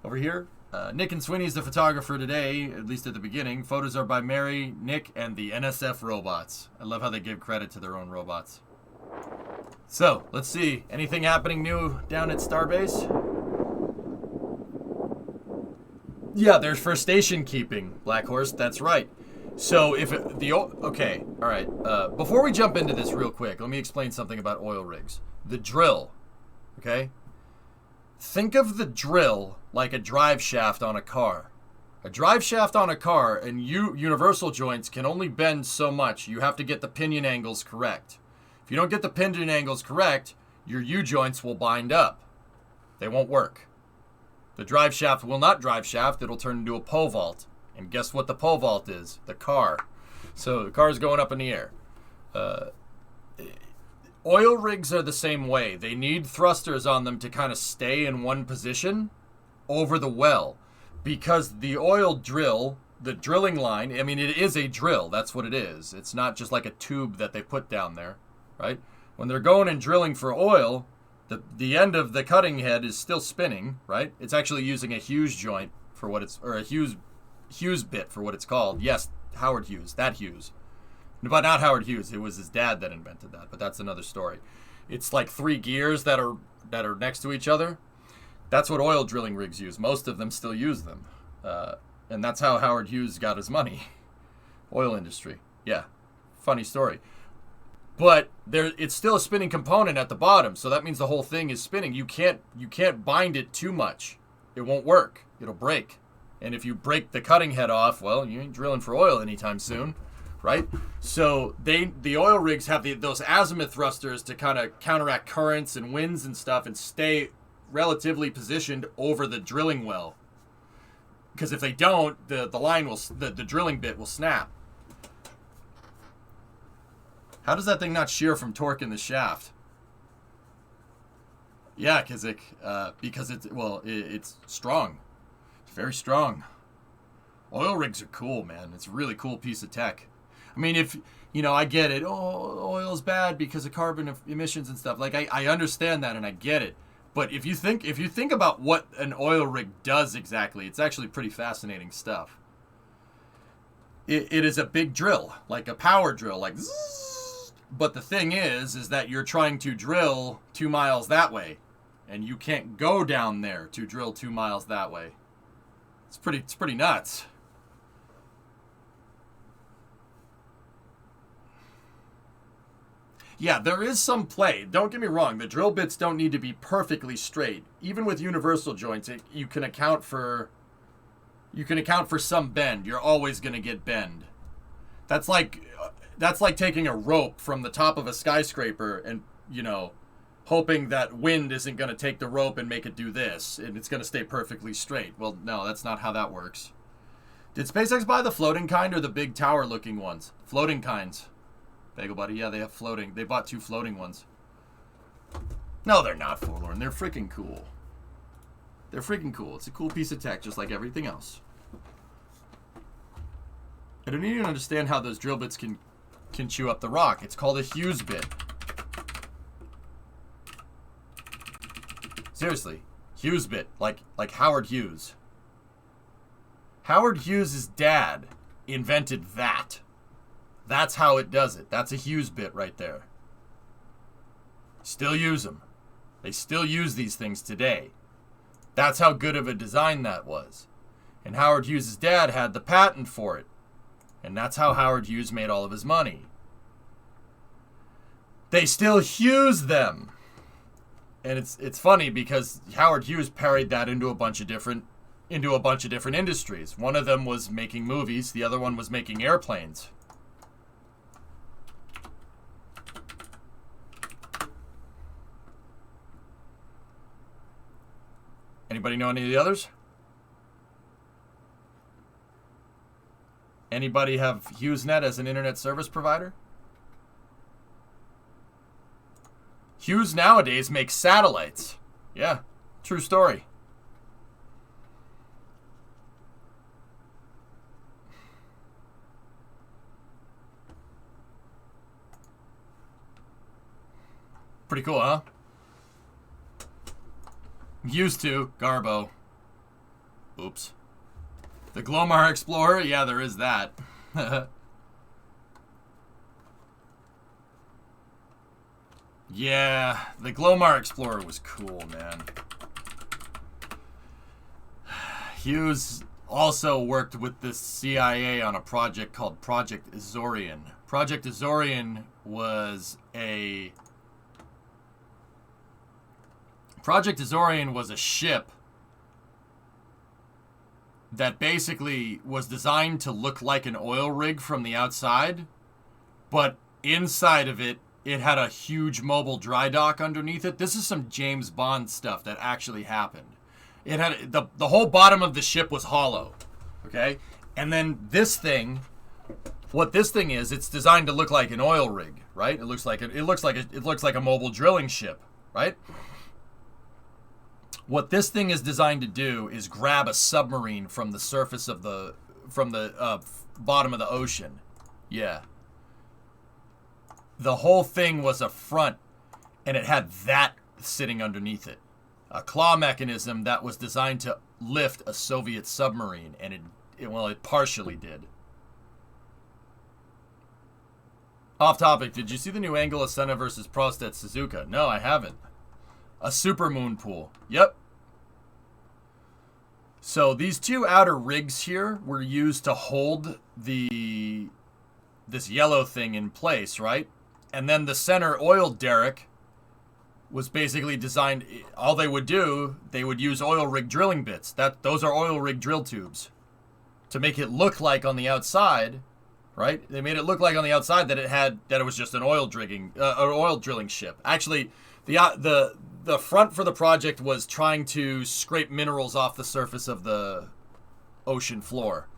Over here. Nick and Sweeney's the photographer today, at least at the beginning. Photos are by Mary, Nick, and the NSF robots. I love how they give credit to their own robots. So, let's see. Anything happening new down at Starbase? Yeah, there's for station keeping, Black Horse. That's right. So, okay, all right. Before we jump into this real quick, let me explain something about oil rigs. The drill, okay? Think of the drill like a drive shaft on a car. A drive shaft on a car and universal joints can only bend so much. You have to get the pinion angles correct. If you don't get the pinion angles correct, your U-joints will bind up, They won't work. The drive shaft will not drive shaft. It'll turn into a pole vault. And guess what the pole vault is? The car. So the car is going up in the air. Oil rigs are the same way. They need thrusters on them to kind of stay in one position over the well. Because the oil drill, the drilling line, I mean, it is a drill. That's what it is. It's not just like a tube that they put down there, right? When they're going and drilling for oil, the end of the cutting head is still spinning, right? It's actually using a Hughes joint for what it's, or a Hughes bit for what it's called. Yes, Howard Hughes, that Hughes. But not Howard Hughes. It was his dad that invented that, but that's another story. It's like 3 gears that are next to each other. That's what oil drilling rigs use. Most of them still use them. And that's how Howard Hughes got his money. Oil industry. Yeah. Funny story. But it's still a spinning component at the bottom, so that means the whole thing is spinning. You can't bind it too much. It won't work. It'll break. And if you break the cutting head off, well, you ain't drilling for oil anytime soon, right? So the oil rigs have those azimuth thrusters to kind of counteract currents and winds and stuff and stay relatively positioned over the drilling well. Because if they don't, the line will, the drilling bit will snap. How does that thing not shear from torque in the shaft? Yeah, because it's strong. It's very strong. Oil rigs are cool, man. It's a really cool piece of tech. I mean, if, I get it. Oh, oil's bad because of carbon emissions and stuff. Like, I understand that and I get it. But if you think about what an oil rig does exactly, it's actually pretty fascinating stuff. It is a big drill, like a power drill, like zzz. But the thing is that you're trying to drill 2 miles that way, and you can't go down there to drill 2 miles that way. It's pretty nuts. Yeah, there is some play. Don't get me wrong. The drill bits don't need to be perfectly straight. Even with universal joints, you can account for some bend. You're always going to get bend. That's like taking a rope from the top of a skyscraper and, hoping that wind isn't going to take the rope and make it do this, and it's going to stay perfectly straight. Well, no, that's not how that works. Did SpaceX buy the floating kind or the big tower-looking ones? Floating kinds. Bagel Buddy, yeah, they have floating. They bought 2 floating ones. No, they're not, Forlorn. They're freaking cool. They're freaking cool. It's a cool piece of tech, just like everything else. I don't even understand how those drill bits can chew up the rock. It's called a Hughes bit. Seriously, Hughes bit, like Howard Hughes. Howard Hughes' dad invented that. That's how it does it. That's a Hughes bit right there. Still use them. They still use these things today. That's how good of a design that was. And Howard Hughes' dad had the patent for it. And that's how Howard Hughes made all of his money. They still Hughes them. And it's funny because Howard Hughes parried that into a bunch of different industries. One of them was making movies, the other one was making airplanes. Anybody know any of the others? Anybody have HughesNet as an internet service provider? Hughes nowadays makes satellites. Yeah, true story. Pretty cool, huh? Used to. Garbo. Oops. The Glomar Explorer? Yeah, there is that. Yeah, the Glomar Explorer was cool, man. Hughes also worked with the CIA on a project called Project Azorian. Project Azorian was a ship that basically was designed to look like an oil rig from the outside, but inside of it it had a huge mobile dry dock underneath it. This is some James Bond stuff that actually happened. It had the whole bottom of the ship was hollow, okay? And then this thing, what this thing is, it's designed to look like an oil rig, right? It looks like a mobile drilling ship, right? What this thing is designed to do is grab a submarine from the surface of the bottom of the ocean. Yeah. The whole thing was a front, and it had that sitting underneath it. A claw mechanism that was designed to lift a Soviet submarine, and it partially did. Off topic, did you see the new angle of Senna versus Prost at Suzuka? No, I haven't. A supermoon pool. Yep. So these two outer rigs here were used to hold this yellow thing in place, right? And then the center oil derrick was basically designed, all they would do, they would use oil rig drilling bits. Those are oil rig drill tubes. To make it look like on the outside, right? They made it look like on the outside that it was just an oil drilling ship. Actually, the front for the project was trying to scrape minerals off the surface of the ocean floor.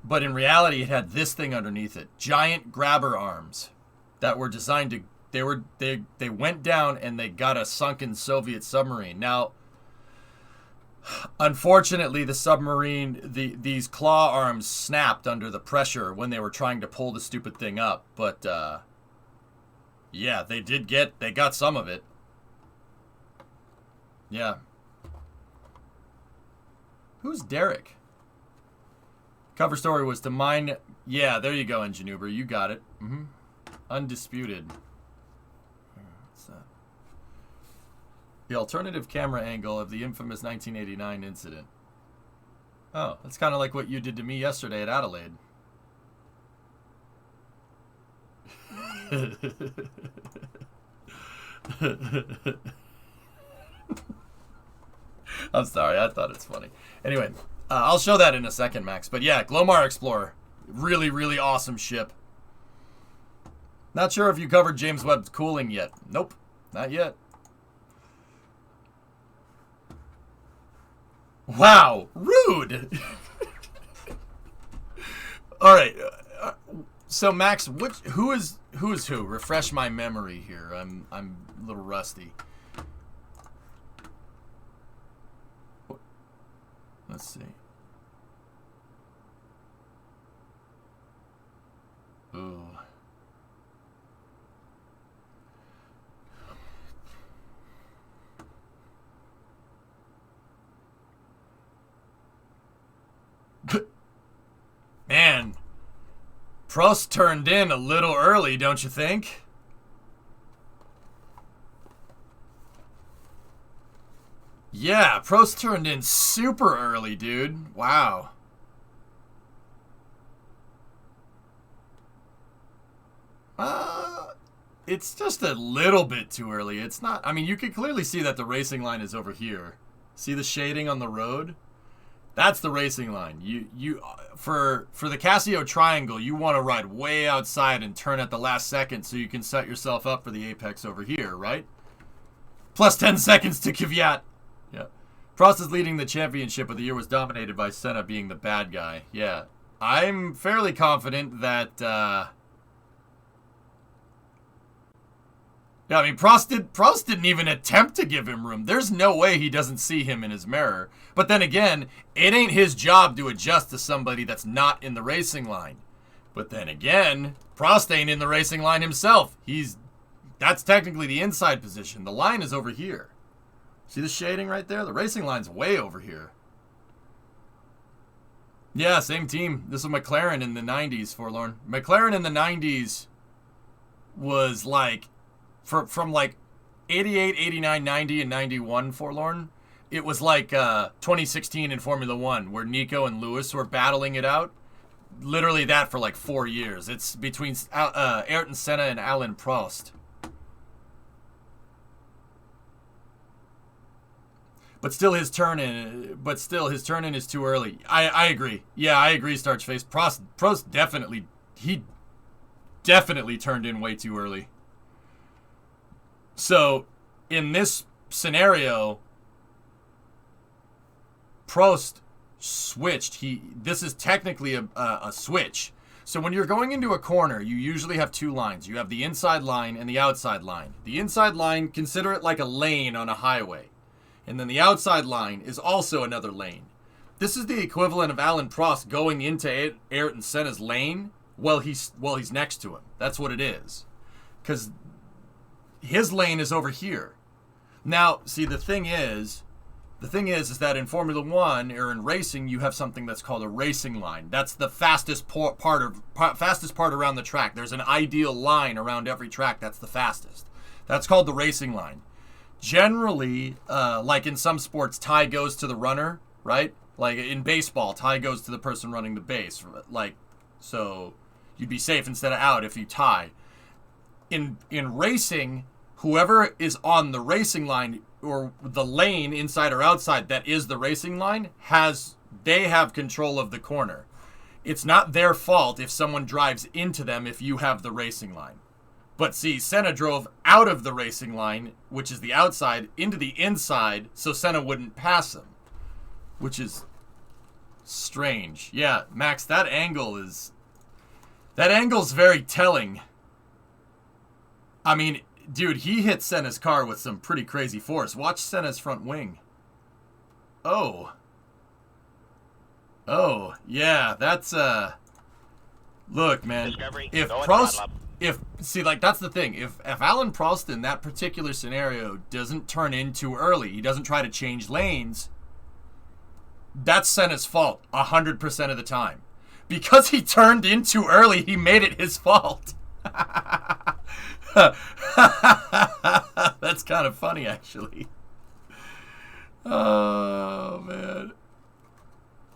But in reality, it had this thing underneath it. Giant grabber arms that were designed to... They went down and they got a sunken Soviet submarine. Now, unfortunately, the submarine... These claw arms snapped under the pressure when they were trying to pull the stupid thing up. But, yeah, they got some of it. Yeah. Who's Derek? Cover story was to mine... Yeah, there you go, Ingenuber. You got it. Mm-hmm. Undisputed. What's that? The alternative camera angle of the infamous 1989 incident. Oh, that's kind of like what you did to me yesterday at Adelaide. I'm sorry, I thought it's funny. Anyway, I'll show that in a second, Max. But yeah, Glomar Explorer. Really, really awesome ship. Not sure if you covered James Webb's cooling yet. Nope, not yet. Wow, rude. All right. So Max, who is who? Refresh my memory here. I'm a little rusty. Let's see. Ooh. Man, Prost turned in a little early, don't you think? Yeah, Prost turned in super early, dude. Wow. It's just a little bit too early. It's not... I mean, you can clearly see that the racing line is over here. See the shading on the road? That's the racing line. For the Casio Triangle, you want to ride way outside and turn at the last second so you can set yourself up for the apex over here, right? Plus 10 seconds to Kvyat. Yeah. Prost is leading the championship, but the year was dominated by Senna being the bad guy. Yeah. I'm fairly confident that... Yeah, I mean, Prost didn't even attempt to give him room. There's no way he doesn't see him in his mirror. But then again, it ain't his job to adjust to somebody that's not in the racing line. But then again, Prost ain't in the racing line himself. That's technically the inside position. The line is over here. See the shading right there? The racing line's way over here. Yeah, same team. This was McLaren in the 90s, Forlorn. McLaren in the 90s was like... From like 88, 89, 90, and 91, Forlorn, it was like 2016 in Formula 1, where Nico and Lewis were battling it out. Literally that for like 4 years. It's between Ayrton Senna and Alain Prost. But still his turn in is too early. I agree. Yeah, I agree, Starchface. Prost definitely turned in way too early. So, in this scenario, Prost switched. This is technically a switch. So when you're going into a corner, you usually have two lines. You have the inside line and the outside line. The inside line, consider it like a lane on a highway. And then the outside line is also another lane. This is the equivalent of Alan Prost going into Ayrton Senna's lane while he's next to him. That's what it is. Because his lane is over here. Now, see, the thing is that in Formula One or in racing, you have something that's called a racing line. That's the fastest part around the track. There's an ideal line around every track that's the fastest. That's called the racing line. Generally, like in some sports, tie goes to the runner, right? Like in baseball, tie goes to the person running the base. Like, so you'd be safe instead of out if you tie. In racing, whoever is on the racing line or the lane inside or outside that is the racing line they have control of the corner. It's not their fault if someone drives into them if you have the racing line. But see, Senna drove out of the racing line, which is the outside, into the inside, so Senna wouldn't pass him. Which is strange. Yeah, Max, that angle's very telling. I mean, dude, he hit Senna's car with some pretty crazy force. Watch Senna's front wing. Oh, yeah, that's, look, man, that's the thing. If Alan Prost in that particular scenario doesn't turn in too early, he doesn't try to change lanes, that's Senna's fault 100% of the time. Because he turned in too early, he made it his fault. That's kind of funny, actually. Oh, man.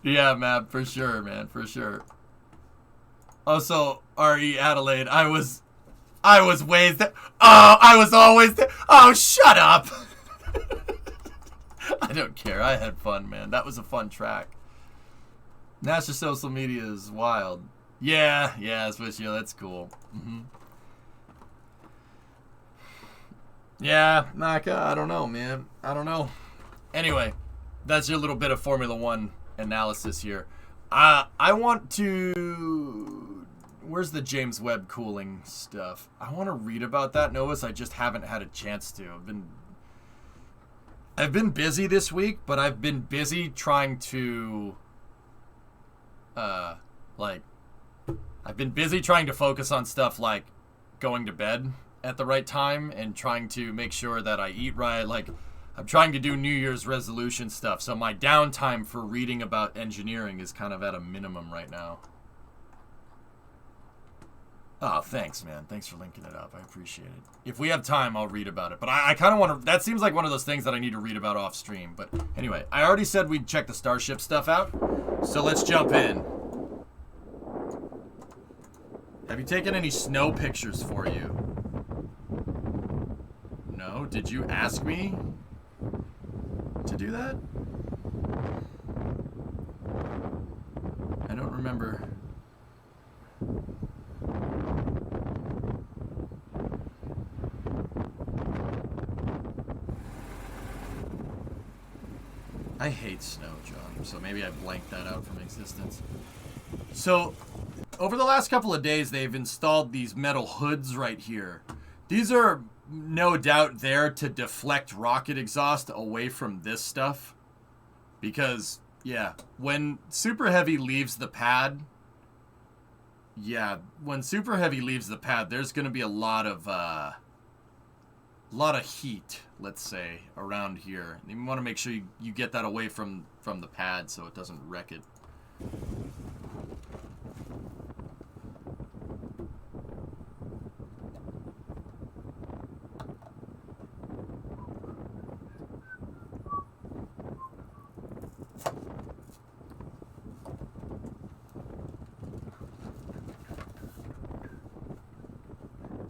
Yeah, Matt, for sure, man, for sure. Also, R.E. Adelaide, I was always there. Oh, shut up. I don't care. I had fun, man. That was a fun track. National social media is wild. Yeah, Swishio, that's cool. Yeah, Maka, I don't know, man. I don't know. Anyway, that's your little bit of Formula One analysis here. I want to... Where's the James Webb cooling stuff? I want to read about that, Novus. I just haven't had a chance to. I've been busy this week, but I've been busy trying to... I've been busy trying to focus on stuff like going to bed at the right time and trying to make sure that I eat right. Like, I'm trying to do New Year's resolution stuff, so my downtime for reading about engineering is kind of at a minimum right now. Oh, thanks, man. Thanks for linking it up. I appreciate it. If we have time, I'll read about it. But I kind of want to... That seems like one of those things that I need to read about off stream. But anyway, I already said we'd check the Starship stuff out, so let's jump in. Have you taken any snow pictures for you? No? Did you ask me to do that? I don't remember. I hate snow, John, so maybe I blanked that out from existence. So, over the last couple of days, they've installed these metal hoods right here. These are no doubt there to deflect rocket exhaust away from this stuff. Because, yeah, when Super Heavy leaves the pad... Yeah, when Super Heavy leaves the pad, there's going to be a lot of heat, let's say, around here. You want to make sure you get that away from the pad so it doesn't wreck it.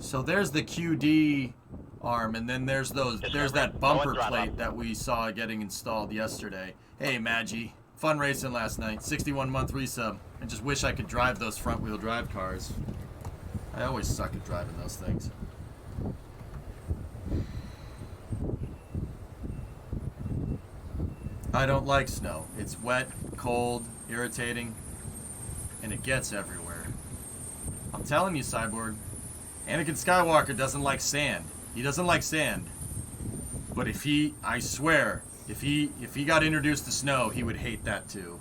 So there's the QD arm, and then there's that bumper plate that we saw getting installed yesterday. Hey, Maggie. Fun racing last night. 61-month resub. I just wish I could drive those front-wheel drive cars. I always suck at driving those things. I don't like snow. It's wet, cold, irritating, and it gets everywhere. I'm telling you, Cyborg. Anakin Skywalker doesn't like sand. He doesn't like sand. But if he, I swear, if he got introduced to snow, he would hate that too.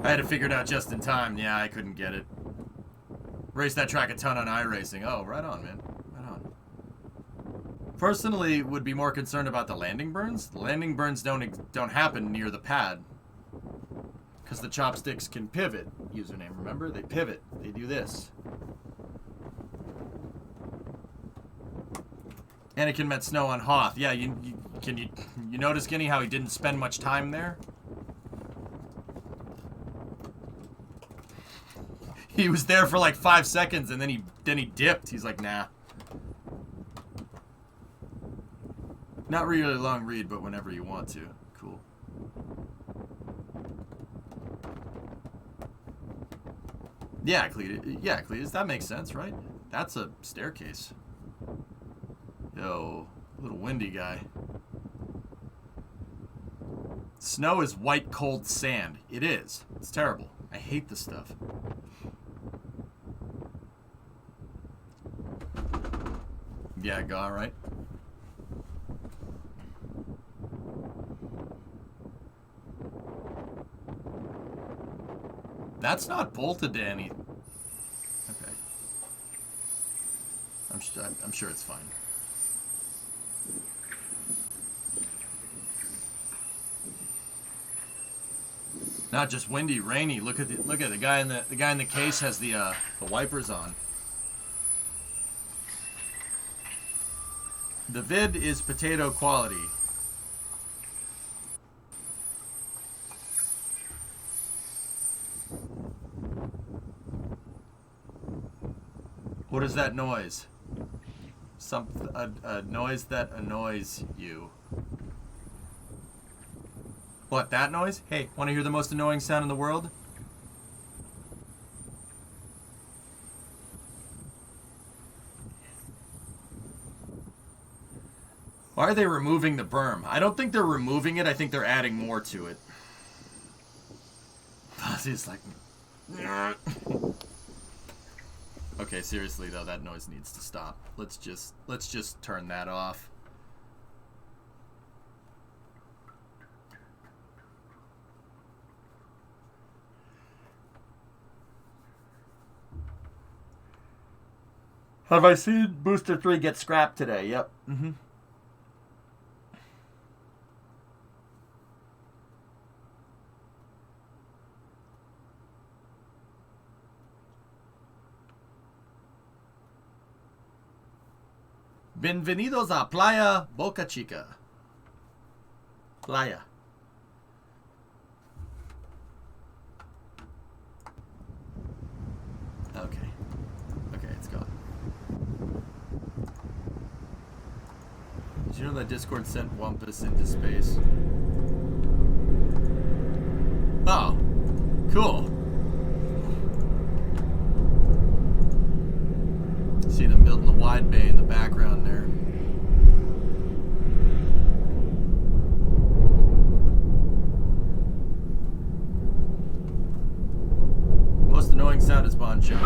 I had to figure it out just in time. Yeah, I couldn't get it. Race that track a ton on iRacing. Oh, right on, man. Right on. Personally, would be more concerned about the landing burns. The landing burns don't happen near the pad. Because the chopsticks can pivot. Username, remember? They pivot. They do this. Anakin met snow on Hoth. Yeah, you notice, Guinea, how he didn't spend much time there? He was there for like 5 seconds and then he dipped. He's like, nah. Not really long read, but whenever you want to. Cool. Yeah, Cletus. Yeah, Cletus. That makes sense, right? That's a staircase. Yo, little windy guy. Snow is white, cold sand. It is. It's terrible. I hate this stuff. Yeah, go, all right. That's not bolted to any. Okay. I'm sure it's fine. Not just windy, rainy. Look at the guy in the case has the wipers on. The vid is potato quality. What is that noise? A noise that annoys you. What, that noise? Hey, want to hear the most annoying sound in the world? Why are they removing the berm? I don't think they're removing it. I think they're adding more to it. Fuzzy's like... Okay, seriously though, that noise needs to stop. Let's just turn that off. Have I seen Booster 3 get scrapped today? Yep. Mm-hmm. Bienvenidos a Playa Boca Chica. Playa. Okay. Okay, it's gone. Did you know that Discord sent Wampus into space? Oh. Cool. See them building the wide bay in the background there. Most annoying sound is Bon Jovi. You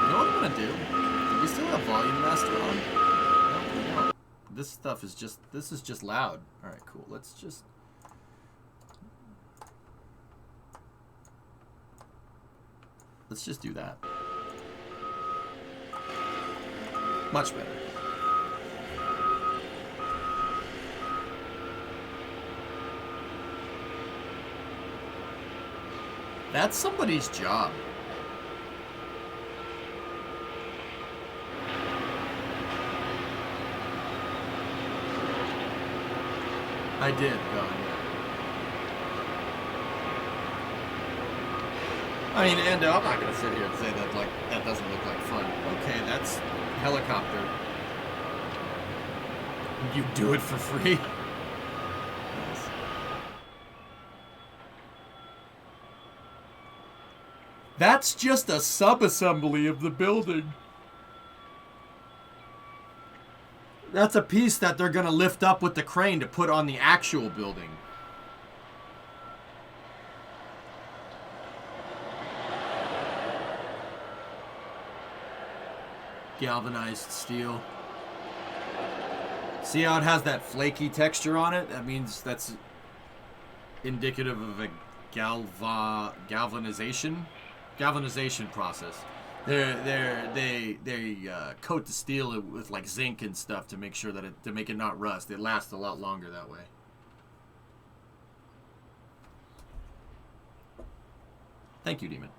know what I'm gonna do? Do we still have volume master on? No, we don't. This stuff is just, this is just loud. Alright, cool. Let's just... Let's just do that. Much better. That's somebody's job. I did, go on. I mean, Ando, I'm not going to sit here and say that, like, that doesn't look like fun. Okay, that's helicopter. You do it for free? Nice. That's just a sub-assembly of the building. That's a piece that they're going to lift up with the crane to put on the actual building. Galvanized steel. See how it has that flaky texture on it? That means that's indicative of a galvanization process. They coat the steel with like zinc and stuff to make sure that to make it not rust. It lasts a lot longer that way. Thank you, Demon.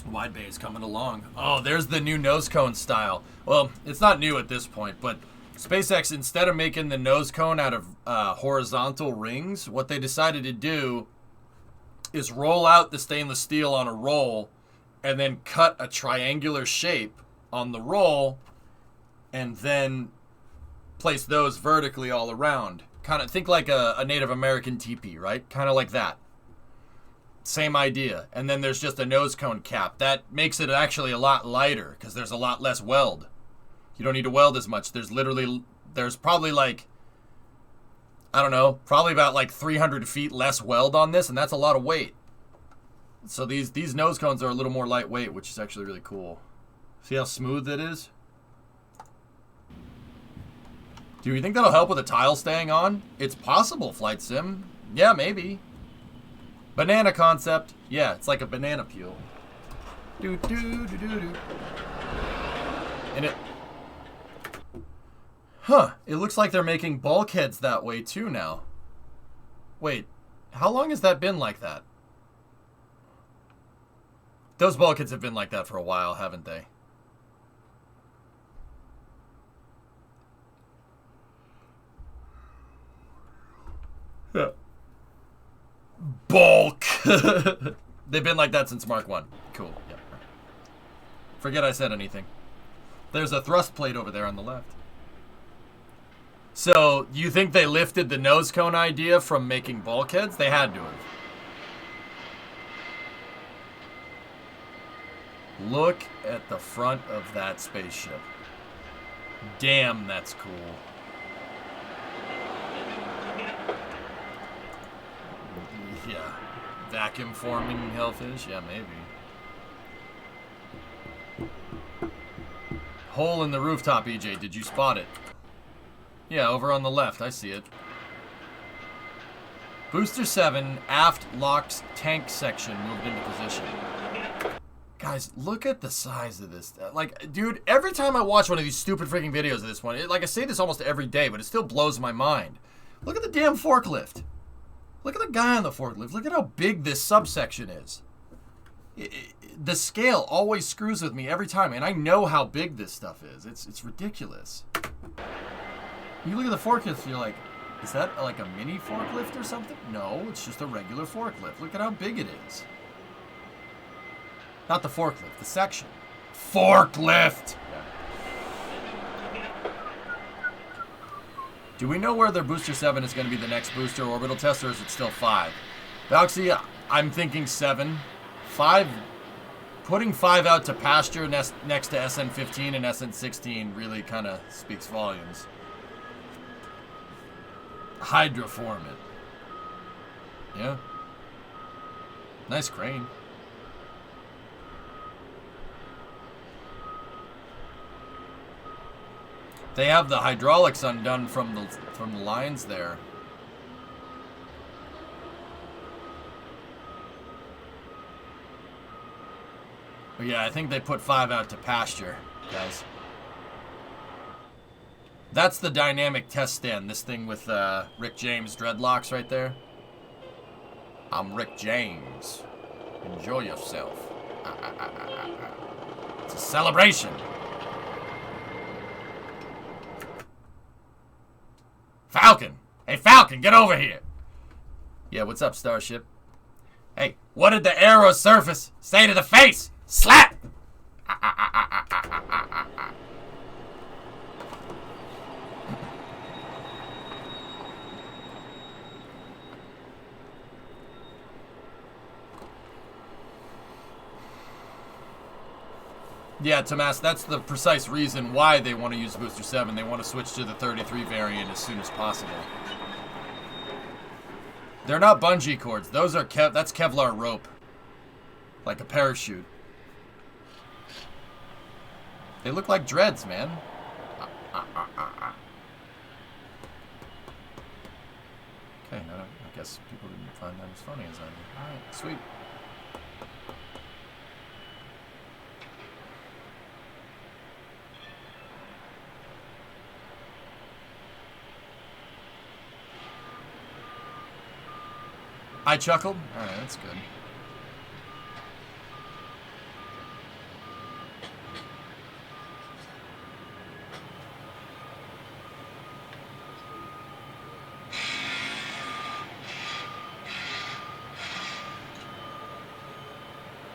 Wide bay is coming along. Oh, there's the new nose cone style. Well, it's not new at this point, but SpaceX, instead of making the nose cone out of horizontal rings, what they decided to do is roll out the stainless steel on a roll and then cut a triangular shape on the roll and then place those vertically all around. Kind of think like a Native American teepee, right? Kind of like that. Same idea. And then there's just a nose cone cap. That makes it actually a lot lighter because there's a lot less weld. You don't need to weld as much. There's probably like, I don't know, probably about like 300 feet less weld on this, and that's a lot of weight. So these nose cones are a little more lightweight, which is actually really cool. See how smooth it is? Do you think that'll help with the tile staying on? It's possible, Flight Sim. Yeah, maybe. Banana concept. Yeah, it's like a banana peel. Do do do do do. And it. Huh. It looks like they're making bulkheads that way too now. Wait, how long has that been like that? Those bulkheads have been like that for a while, haven't they? Yeah. Bulk. They've been like that since Mark 1. Cool. Yep. Forget I said anything. There's a thrust plate over there on the left. So, you think they lifted the nose cone idea from making bulkheads? They had to have. Look at the front of that spaceship. Damn, that's cool. Yeah. Vacuum forming hellfish? Yeah, maybe. Hole in the rooftop, EJ. Did you spot it? Yeah, over on the left. I see it. Booster 7, aft locked tank section moved into position. Guys, look at the size of this. Like, dude, every time I watch one of these stupid freaking videos of this one, like I say this almost every day, but it still blows my mind. Look at the damn forklift. Look at the guy on the forklift. Look at how big this subsection is. The scale always screws with me every time, and I know how big this stuff is. It's ridiculous. You look at the forklift, you're like, is that like a mini forklift or something? No, it's just a regular forklift. Look at how big it is. Not the forklift, the section. Forklift! Do we know where their Booster 7 is going to be the next booster orbital test, or is it still 5? Galaxy, I'm thinking 7. 5, putting 5 out to pasture next to SN15 and SN16 really kind of speaks volumes. Hydroform it. Yeah. Nice crane. They have the hydraulics undone from the lines there. But yeah, I think they put 5 out to pasture, guys. That's the dynamic test stand. This thing with Rick James dreadlocks right there. I'm Rick James. Enjoy yourself. It's a celebration. Falcon! Hey, Falcon, get over here! Yeah, what's up, Starship? Hey, what did the aero surface say to the face? Slap! Yeah, Tomas, that's the precise reason why they want to use Booster 7. They want to switch to the 33 variant as soon as possible. They're not bungee cords. Those are that's Kevlar rope. Like a parachute. They look like dreads, man. Okay, no, I guess people didn't find that as funny as I did. Alright, sweet. I chuckled? Alright, that's good.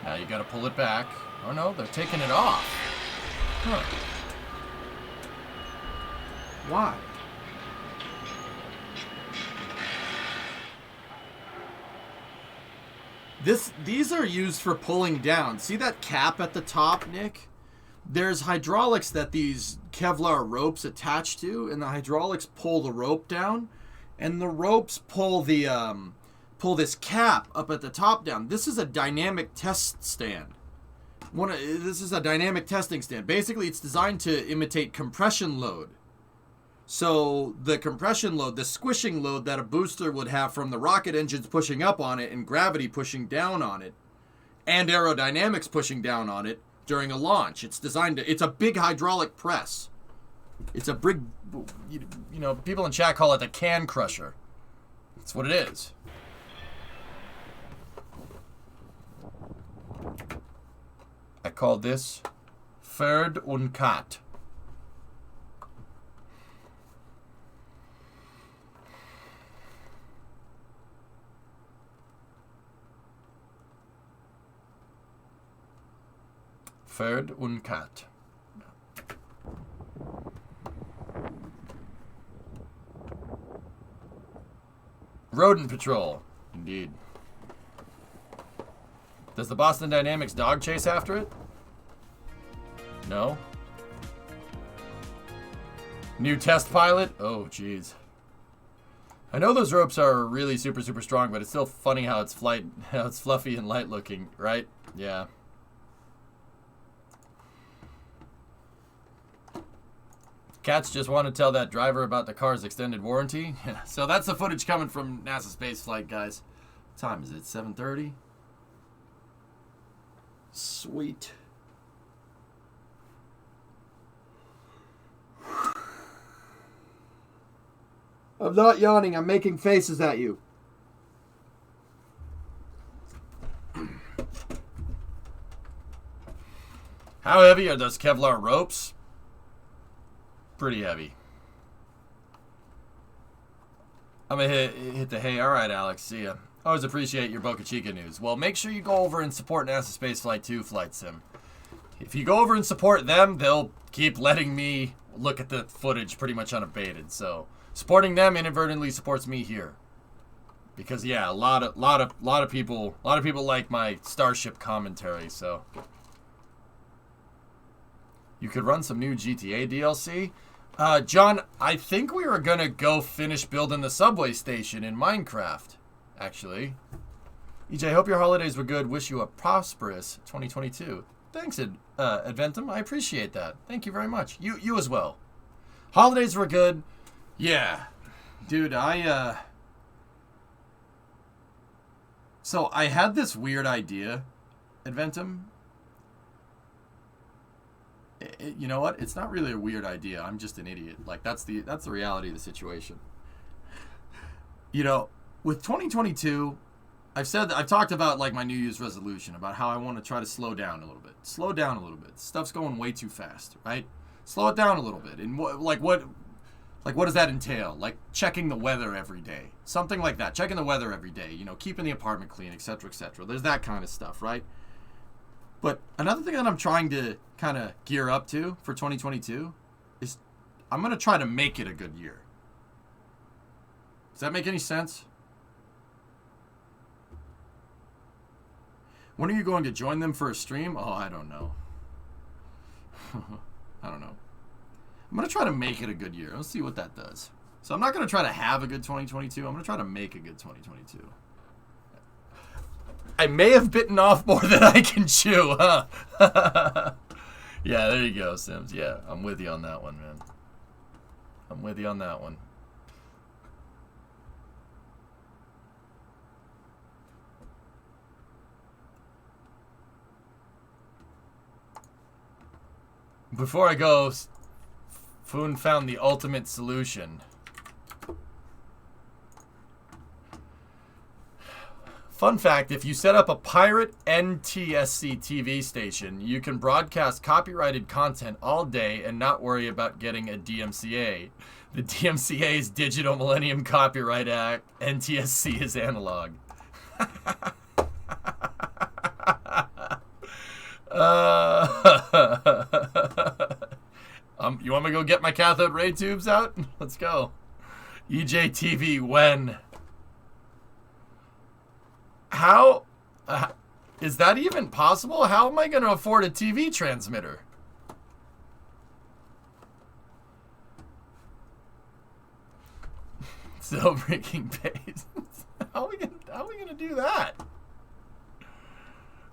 Now you gotta pull it back. Oh no, they're taking it off. Huh. Why? These are used for pulling down. See that cap at the top, Nick? There's hydraulics that these Kevlar ropes attach to, and the hydraulics pull the rope down, and the ropes pull the pull this cap up at the top down. This is a dynamic test stand. This is a dynamic testing stand. Basically, it's designed to imitate compression load. So the compression load, the squishing load that a booster would have from the rocket engines pushing up on it and gravity pushing down on it and aerodynamics pushing down on it during a launch. It's designed to, it's a big hydraulic press. It's a big, you know, people in chat call it a can crusher. That's what it is. I call this Ferd und Kat. Ferd und Kat. Rodent Patrol. Indeed. Does the Boston Dynamics dog chase after it? No. New test pilot? Oh, jeez. I know those ropes are really super strong, but it's still funny how it's fluffy and light looking, right? Yeah. Cats just want to tell that driver about the car's extended warranty. So that's the footage coming from NASA space flight, guys. What time is it? 7:30? Sweet. I'm not yawning. I'm making faces at you. How heavy are those Kevlar ropes? Pretty heavy. I'm gonna hit the hey. All right, Alex. See ya. Always appreciate your Boca Chica news. Well, make sure you go over and support NASA Spaceflight 2 Flight Sim. If you go over and support them, they'll keep letting me look at the footage pretty much unabated. So supporting them inadvertently supports me here. Because yeah, a lot of people like my Starship commentary. So you could run some new GTA DLC. John, I think we were gonna go finish building the subway station in Minecraft. Actually, EJ, hope your holidays were good. Wish you a prosperous 2022. Thanks, Adventum. I appreciate that. Thank you very much. You as well. Holidays were good. Yeah, dude. So I had this weird idea, Adventum. You know what? It's not really a weird idea. I'm just an idiot. Like that's the reality of the situation. You know, with 2022, I've talked about like my New Year's resolution about how I want to try to slow down a little bit. Slow down a little bit. Stuff's going way too fast, right? Slow it down a little bit. And what does that entail? Like checking the weather every day. Something like that. Checking the weather every day, you know, keeping the apartment clean, etc., etc. There's that kind of stuff, right? But another thing that I'm trying to kind of gear up to for 2022 is I'm going to try to make it a good year. Does that make any sense? When are you going to join them for a stream? Oh, I don't know. I don't know. I'm going to try to make it a good year. Let's see what that does. So I'm not going to try to have a good 2022. I'm going to try to make a good 2022. I may have bitten off more than I can chew, huh? Yeah, there you go, Sims. Yeah, I'm with you on that one, man. I'm with you on that one. Before I go, Foon found the ultimate solution. Fun fact, if you set up a pirate NTSC TV station, you can broadcast copyrighted content all day and not worry about getting a DMCA. The DMCA's Digital Millennium Copyright Act. NTSC is analog. You want me to go get my cathode ray tubes out? Let's go. EJTV, when? How? Is that even possible? How am I going to afford a TV transmitter? So breaking pace. How are we gonna do that?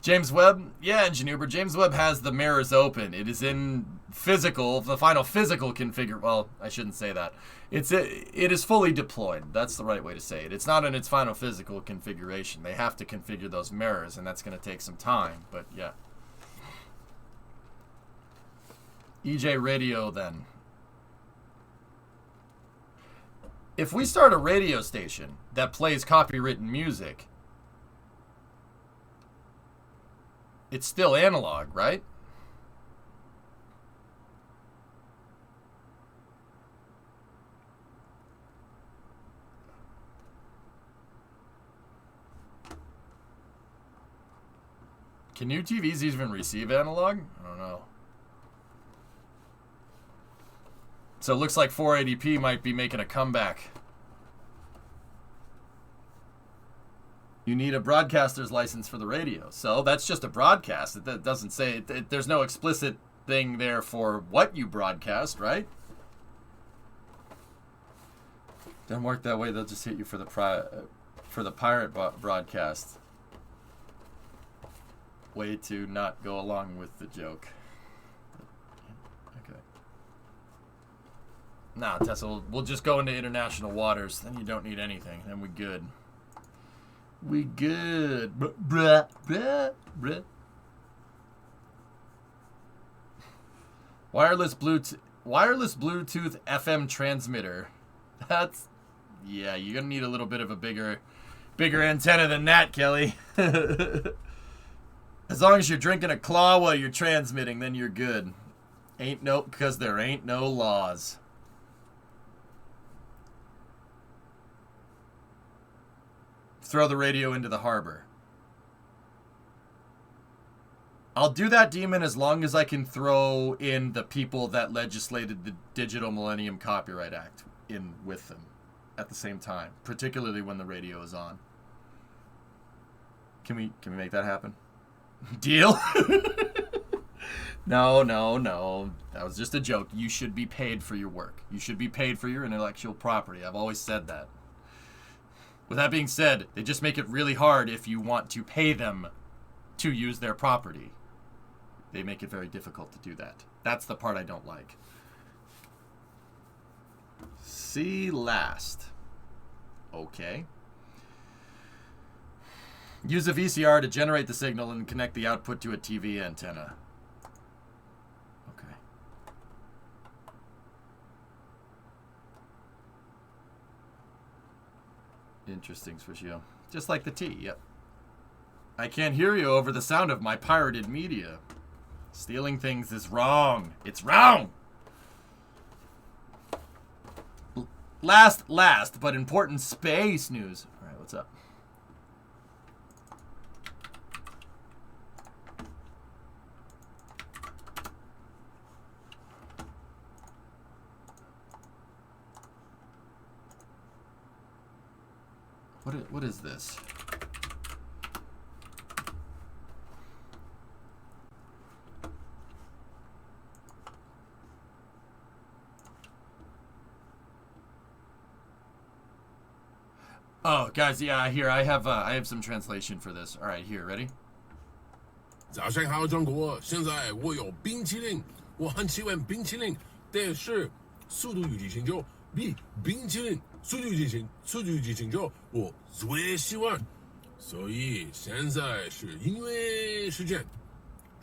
James Webb, yeah, Engineer, James Webb has the mirrors open. It is in physical, the final physical configure. Well, I shouldn't say that. It is fully deployed. That's the right way to say it. It's not in its final physical configuration. They have to configure those mirrors, and that's going to take some time. But yeah. EJ Radio, then. If we start a radio station that plays copywritten music, it's still analog, right? Can new TVs even receive analog? I don't know. So it looks like 480p might be making a comeback. You need a broadcaster's license for the radio. So that's just a broadcast. It doesn't say, there's no explicit thing there for what you broadcast, right? Doesn't work that way. They'll just hit you for the pirate broadcast. Way to not go along with the joke. Okay. Nah, Tessa, we'll just go into international waters. Then you don't need anything. Then we good. We good. Bruh, bruh, bruh. Wireless Bluetooth FM transmitter. That's, yeah, you're gonna need a little bit of a bigger antenna than that, Kelly. As long as you're drinking a claw while you're transmitting, then you're good. Because there ain't no laws. Throw the radio into the harbor. I'll do that, Demon, as long as I can throw in the people that legislated the Digital Millennium Copyright Act in with them at the same time, particularly when the radio is on. Can we make that happen? Deal? No. That was just a joke. You should be paid for your work. You should be paid for your intellectual property. I've always said that. With that being said, they just make it really hard if you want to pay them to use their property. They make it very difficult to do that. That's the part I don't like. See last. Okay. Use a VCR to generate the signal and connect the output to a TV antenna. Okay. Interesting, Swishio. Just like the T, yep. I can't hear you over the sound of my pirated media. Stealing things is wrong. It's wrong! Last, but important space news. Alright, what's up? What is this? Oh, guys, yeah, I have some translation for this. All right, here, ready? 早上好，中国！现在我有冰淇淋，我很喜欢冰淇淋，但是速度与激情就比冰淇淋速度与激情就我最喜欢，所以现在是音乐时间，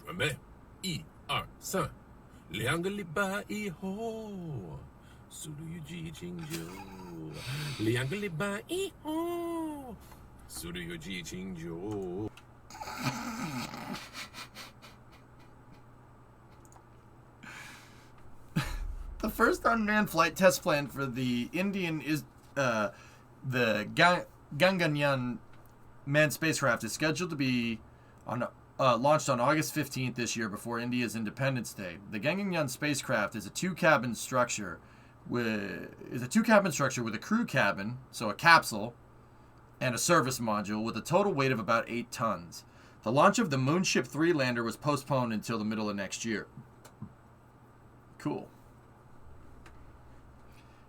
准备，1、2、3，2个礼拜以后，速度与激情就2个礼拜以后，速度与激情就。The first unmanned flight test plan for the Indian is the Gaganyaan manned spacecraft is scheduled to be launched on August 15th this year before India's Independence Day. The Gaganyaan spacecraft is a two-cabin structure with a crew cabin, so a capsule, and a service module with a total weight of about 8 tons. The launch of the Moonship 3 lander was postponed until the middle of next year. Cool.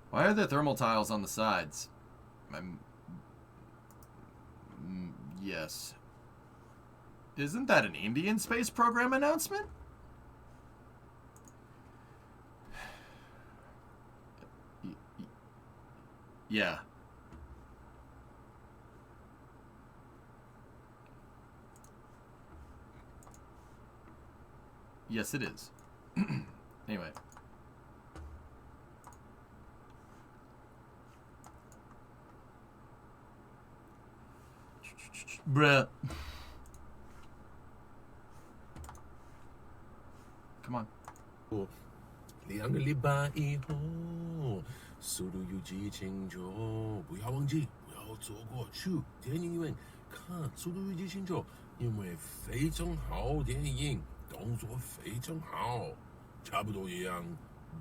Why are there thermal tiles on the sides? Yes. Isn't that an Indian space program announcement? Yeah. Yes, it is. Anyway. Bruh. Come on. 2个礼拜以后，速度与激情就不要忘记，不要错过去电影院看《速度与激情就》，因为非常好电影，动作非常好，差不多一样。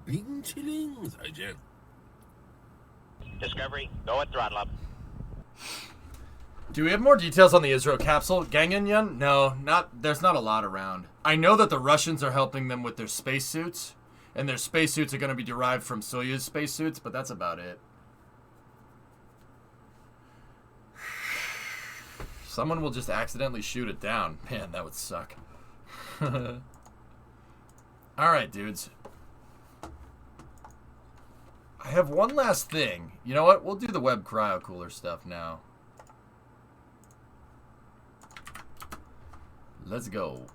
冰淇淋，再见。Discovery, go at throttle up. Do we have more details on the Israel capsule? Gaganyaan? No, there's not a lot around. I know that the Russians are helping them with their spacesuits, and their spacesuits are going to be derived from Soyuz spacesuits, but that's about it. Someone will just accidentally shoot it down. Man, that would suck. Alright, dudes. I have one last thing. You know what? We'll do the web cryo cooler stuff now. Let's go.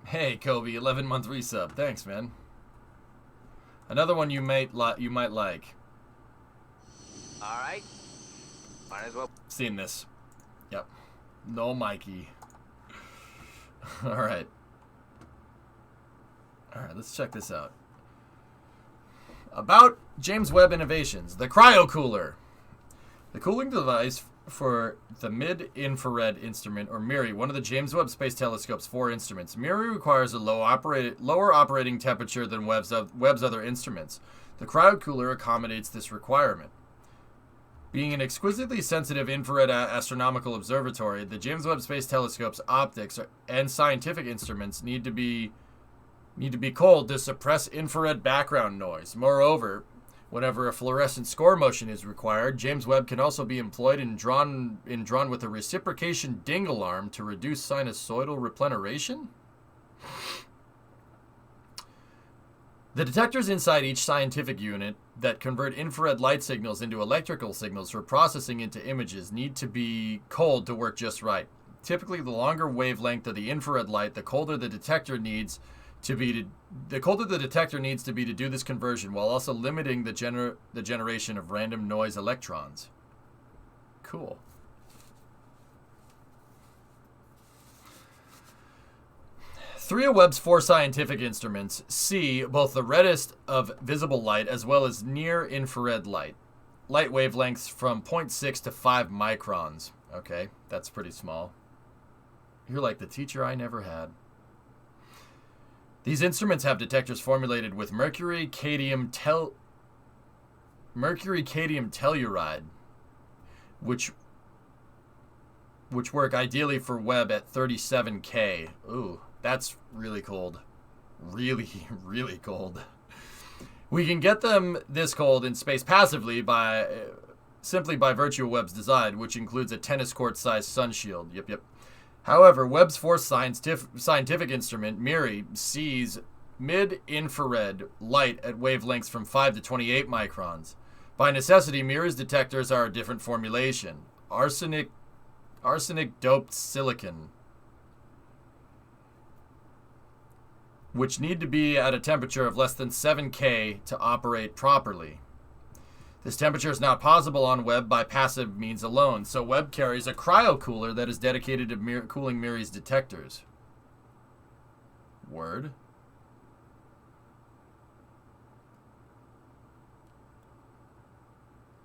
Hey, Kobe, 11-month resub. Thanks, man. Another one you might like. All right. Might as well. Seen this. Yep. No Mikey. All right. All right, let's check this out. About James Webb Innovations, the cryo cooler. The cooling device for the mid-infrared instrument, or MIRI, one of the James Webb Space Telescope's 4 instruments. MIRI requires a lower operating temperature than Webb's other instruments. The cryo cooler accommodates this requirement. Being an exquisitely sensitive infrared astronomical observatory, the James Webb Space Telescope's optics and scientific instruments need to be cold to suppress infrared background noise. Moreover, whenever a fluorescent score motion is required, James Webb can also be employed and drawn with a reciprocation ding alarm to reduce sinusoidal repleneration. The detectors inside each scientific unit that convert infrared light signals into electrical signals for processing into images need to be cold to work just right. Typically, the longer wavelength of the infrared light, the colder the detector needs to be to do this conversion, while also limiting the generation of random noise electrons. Cool. Three of Webb's 4 scientific instruments see both the reddest of visible light as well as near-infrared light. Light wavelengths from 0.6 to 5 microns. Okay, that's pretty small. You're like the teacher I never had. These instruments have detectors formulated with mercury cadmium telluride, which work ideally for Webb at 37 K. Ooh, that's really cold. Really, really cold. We can get them this cold in space passively by simply by virtue of Webb's design, which includes a tennis court-sized sun shield. Yep. However, Webb's fourth scientific instrument, MIRI, sees mid-infrared light at wavelengths from 5 to 28 microns. By necessity, MIRI's detectors are a different formulation. Arsenic-doped silicon, which need to be at a temperature of less than 7 K to operate properly. This temperature is not possible on Webb by passive means alone, so Webb carries a cryocooler that is dedicated to cooling MIRI's detectors. Word.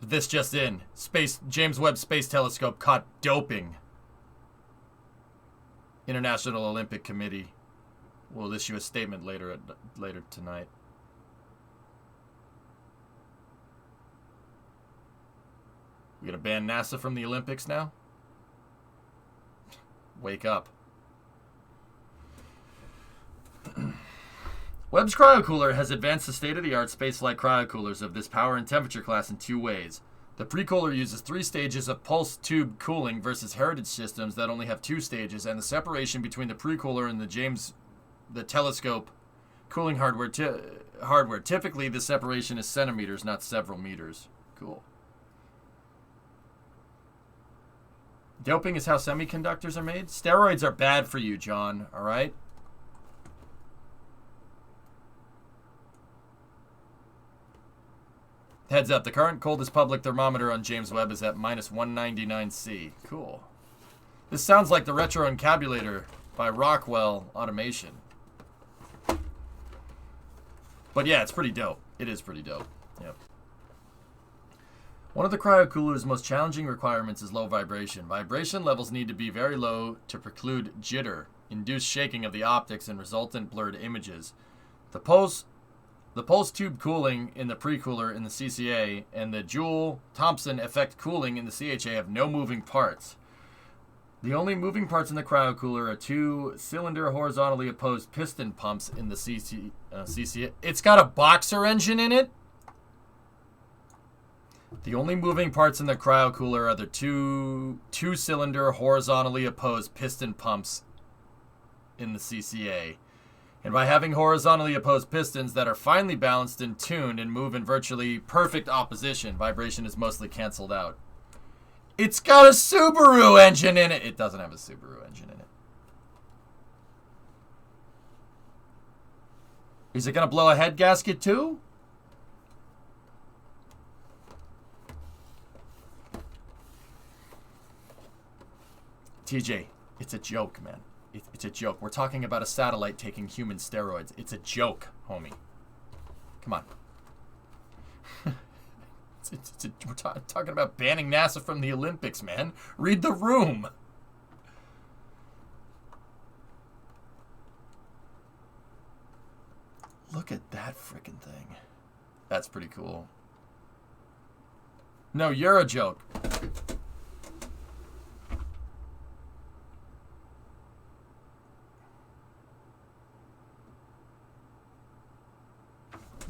This just in. James Webb Space Telescope caught doping. International Olympic Committee will issue a statement later tonight. We gonna ban NASA from the Olympics now? Wake up. Webb's cryocooler has advanced the state-of-the-art spaceflight cryocoolers of this power and temperature class in 2 ways. The pre-cooler uses 3 stages of pulse tube cooling versus heritage systems that only have 2 stages, and the separation between the pre-cooler and the telescope cooling hardware. Typically, the separation is centimeters, not several meters. Cool. Doping is how semiconductors are made? Steroids are bad for you, John, all right? Heads up, the current coldest public thermometer on James Webb is at -199°C. Cool. This sounds like the Retro Encabulator by Rockwell Automation. But yeah, it's pretty dope. It is pretty dope. Yep. One of the cryocooler's most challenging requirements is low vibration. Vibration levels need to be very low to preclude jitter, induce shaking of the optics, and resultant blurred images. The pulse tube cooling in the pre-cooler in the CCA and the Joule-Thomson effect cooling in the CHA have no moving parts. The only moving parts in the cryocooler are 2 cylinder horizontally opposed piston pumps in the CCA. It's got a boxer engine in it? The only moving parts in the cryocooler are the two cylinder horizontally opposed piston pumps in the CCA. And by having horizontally opposed pistons that are finely balanced and tuned and move in virtually perfect opposition, vibration is mostly canceled out. It's got a Subaru engine in it. It doesn't have a Subaru engine in it. Is it going to blow a head gasket too? TJ, it's a joke, man. It's a joke. We're talking about a satellite taking human steroids. It's a joke, homie. Come on. We're talking about banning NASA from the Olympics, man. Read the room. Look at that frickin' thing. That's pretty cool. No, you're a joke.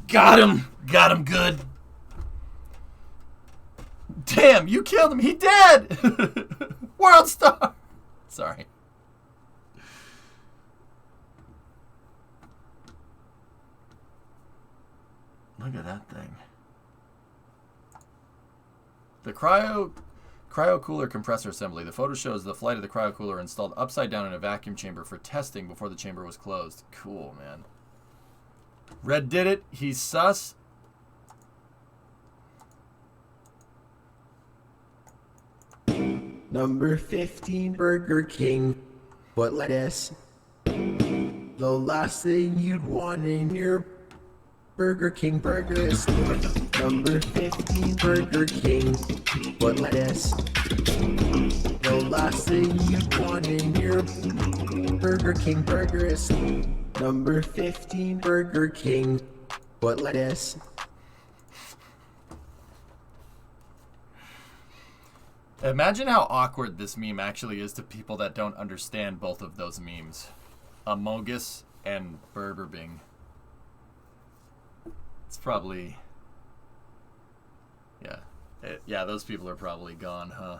Got him! Got him good. Damn, you killed him. He dead! World star! Sorry. Look at that thing. The cryocooler compressor assembly. The photo shows the flight of the cryocooler installed upside down in a vacuum chamber for testing before the chamber was closed. Cool, man. Red did it. He's sus. Number 15 Burger King. But lettuce. The last thing you'd want in your Burger King burger is number 15 Burger King. But lettuce. The last thing you'd want in your Burger King burger is number 15 Burger King. But lettuce. Imagine how awkward this meme actually is to people that don't understand both of those memes. Amogus and Burger Bing. It's probably... Yeah. Yeah, those people are probably gone, huh?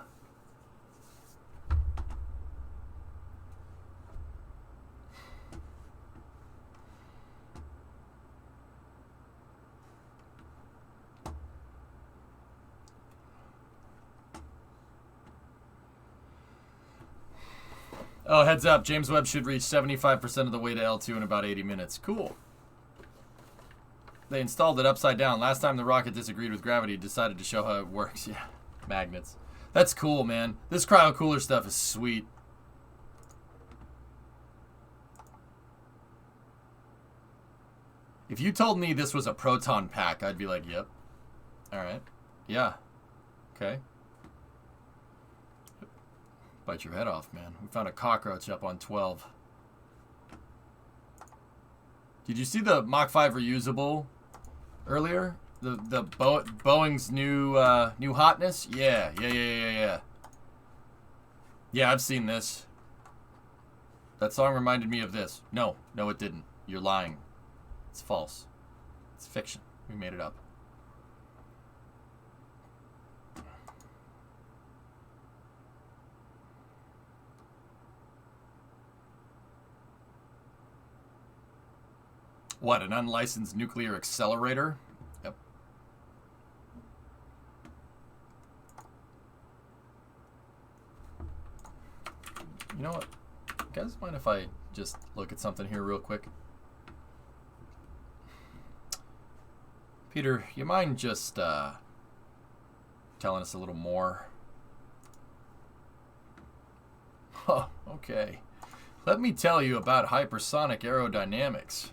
Oh, heads up. James Webb should reach 75% of the way to L2 in about 80 minutes. Cool. They installed it upside down. Last time the rocket disagreed with gravity, decided to show how it works. Yeah, magnets. That's cool, man. This cryo cooler stuff is sweet. If you told me this was a proton pack, I'd be like, yep. All right. Yeah. Okay. Bite your head off, man. We found a cockroach up on 12. Did you see the Mach 5 reusable earlier? The Boeing's new hotness? Yeah. Yeah, I've seen this. That song reminded me of this. No, it didn't. You're lying. It's false. It's fiction. We made it up. What, an unlicensed nuclear accelerator? Yep. You know what? Guys, mind if I just look at something here real quick? Peter, you mind just telling us a little more? Oh, okay. Let me tell you about hypersonic aerodynamics.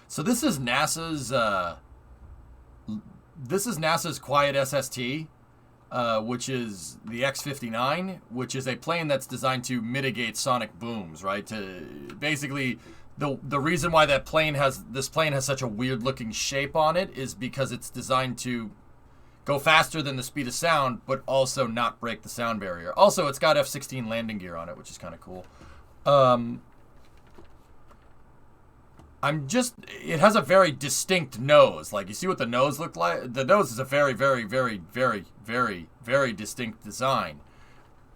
So this is NASA's quiet SST, which is the X-59, which is a plane that's designed to mitigate sonic booms, right? To basically, the reason why this plane has such a weird looking shape on it is because it's designed to go faster than the speed of sound, but also not break the sound barrier. Also, it's got F-16 landing gear on it, which is kind of cool. It has a very distinct nose. Like, you see what the nose looked like? The nose is a very, very, very, very, very, very distinct design.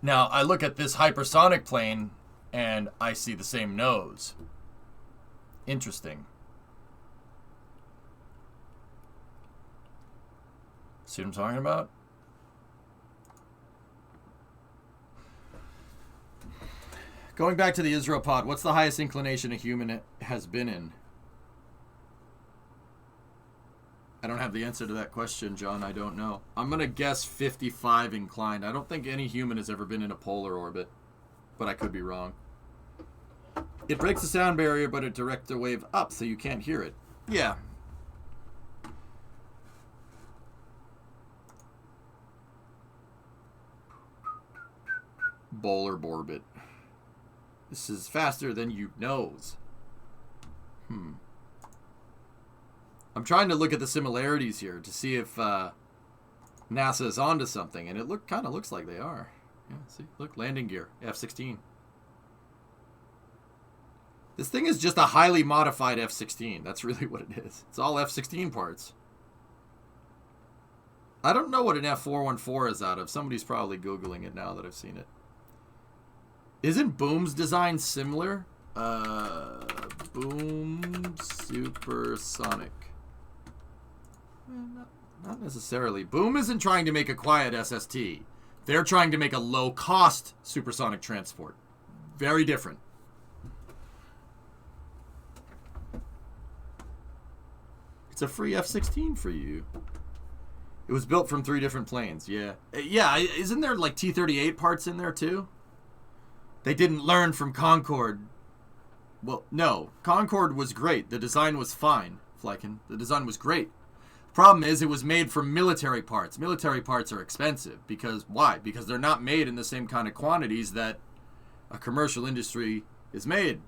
Now, I look at this hypersonic plane, and I see the same nose. Interesting. See what I'm talking about? Going back to the Israel pod, what's the highest inclination a human has been in? I don't have the answer to that question, John. I don't know. I'm going to guess 55 inclined. I don't think any human has ever been in a polar orbit, but I could be wrong. It breaks the sound barrier, but it directs the wave up, so you can't hear it. Yeah. Polar orbit. This is faster than you knows. I'm trying to look at the similarities here to see if NASA is onto something, and it kind of looks like they are. Yeah, see, look, landing gear, F-16. This thing is just a highly modified F-16. That's really what it is. It's all F-16 parts. I don't know what an F-414 is out of. Somebody's probably Googling it now that I've seen it. Isn't Boom's design similar? Boom Supersonic. Not necessarily. Boom isn't trying to make a quiet SST. They're trying to make a low-cost supersonic transport. Very different. It's a free F-16 for you. It was built from 3 different planes. Yeah. Yeah, isn't there like T-38 parts in there too? They didn't learn from Concorde. Well, no. Concorde was great. The design was fine, Fleichen. The design was great. Problem is, it was made from military parts. Military parts are expensive. Because, why? Because they're not made in the same kind of quantities that a commercial industry is made.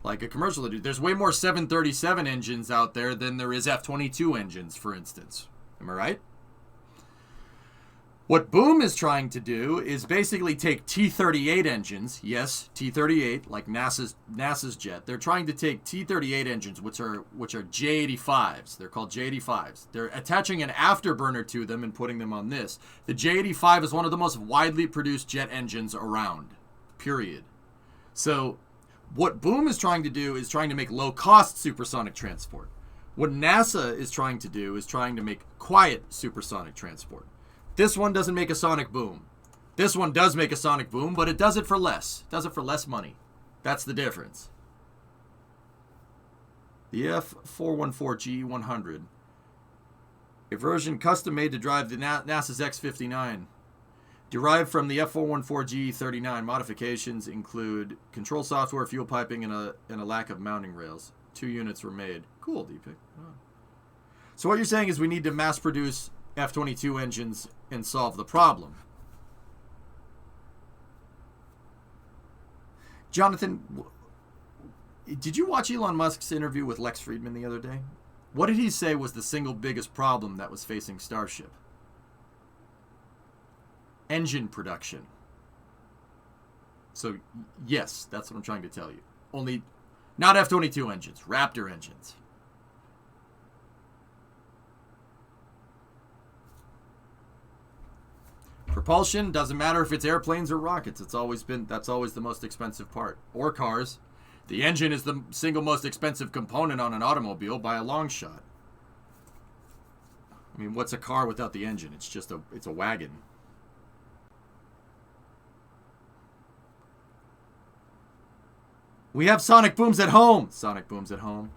Like a commercial industry. There's way more 737 engines out there than there is F-22 engines, for instance. Am I right? What Boom is trying to do is basically take T-38 engines. Yes, T-38, like NASA's jet. They're trying to take T-38 engines, which are J-85s. They're called J-85s. They're attaching an afterburner to them and putting them on this. The J-85 is one of the most widely produced jet engines around, period. So what Boom is trying to do is trying to make low-cost supersonic transport. What NASA is trying to do is trying to make quiet supersonic transport. This one doesn't make a sonic boom. This one does make a sonic boom, but it does it for less. It does it for less money. That's the difference. The F414G100, a version custom made to drive the NASA's X-59, derived from the F414G39. Modifications include control software, fuel piping, and a lack of mounting rails. 2 units were made. Cool, Deepak. Oh. So what you're saying is we need to mass produce F-22 engines and solve the problem. Jonathan, did you watch Elon Musk's interview with Lex Friedman the other day? What did he say was the single biggest problem that was facing Starship? Engine production. So, yes, that's what I'm trying to tell you. Only, not F-22 engines, Raptor engines. Propulsion doesn't matter if it's airplanes or rockets. That's always the most expensive part. Or cars. The engine is the single most expensive component on an automobile by a long shot. I mean, what's a car without the engine? It's a wagon. We have sonic booms at home. Sonic booms at home.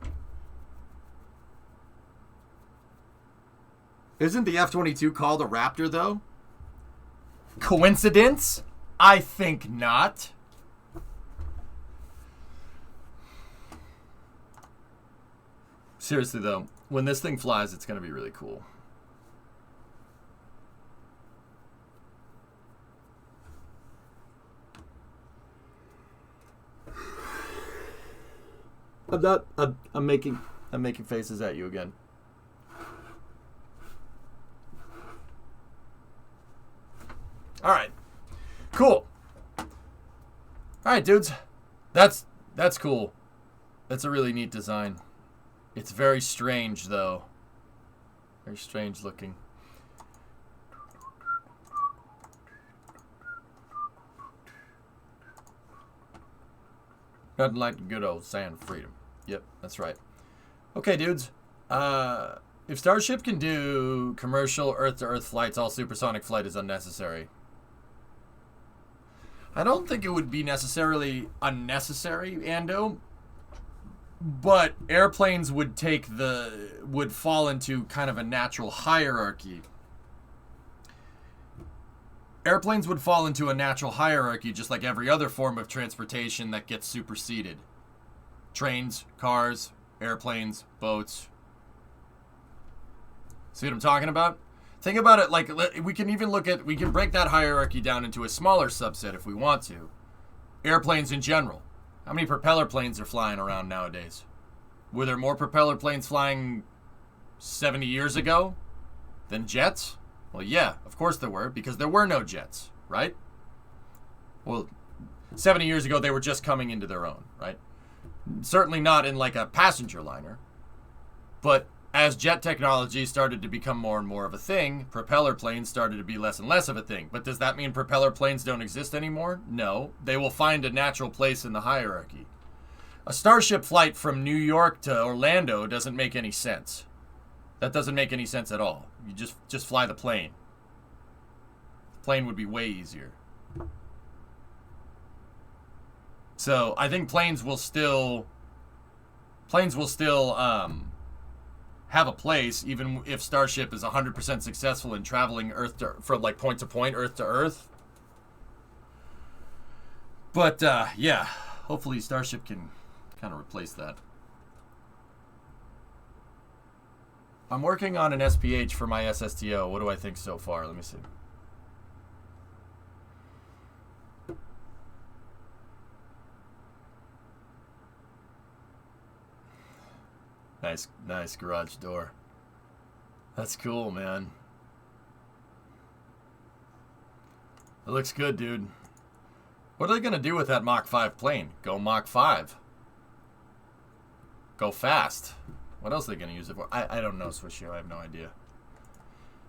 Isn't the F-22 called a Raptor, though? Coincidence? I think not. Seriously, though, when this thing flies, it's going to be really cool. I'm making faces at you again. All right, cool. All right, dudes, that's cool. That's a really neat design. It's very strange, though. Very strange looking. Nothing like the good old sand freedom. Yep, that's right. Okay, dudes. If Starship can do commercial Earth-to-Earth flights, all supersonic flight is unnecessary. I don't think it would be necessarily unnecessary, Ando, but airplanes would fall into kind of a natural hierarchy. Airplanes would fall into a natural hierarchy just like every other form of transportation that gets superseded. Trains, cars, airplanes, boats. See what I'm talking about? Think about it like we can break that hierarchy down into a smaller subset if we want to. Airplanes in general. How many propeller planes are flying around nowadays? Were there more propeller planes flying 70 years ago than jets? Well, yeah, of course there were, because there were no jets, right? Well, 70 years ago they were just coming into their own, right? Certainly not in like a passenger liner. But as jet technology started to become more and more of a thing, propeller planes started to be less and less of a thing. But does that mean propeller planes don't exist anymore? No. They will find a natural place in the hierarchy. A Starship flight from New York to Orlando doesn't make any sense. That doesn't make any sense at all. You just fly the plane. The plane would be way easier. So I think planes will still have a place, even if Starship is 100% successful in traveling from like point to point, Earth to Earth. But yeah, hopefully Starship can kind of replace that. I'm working on an SPH for my SSTO. What do I think so far? Let me see. Nice garage door. That's cool, man. It looks good, dude. What are they going to do with that Mach 5 plane? Go Mach 5. Go fast. What else are they going to use it for? I don't know, Swishio. I have no idea.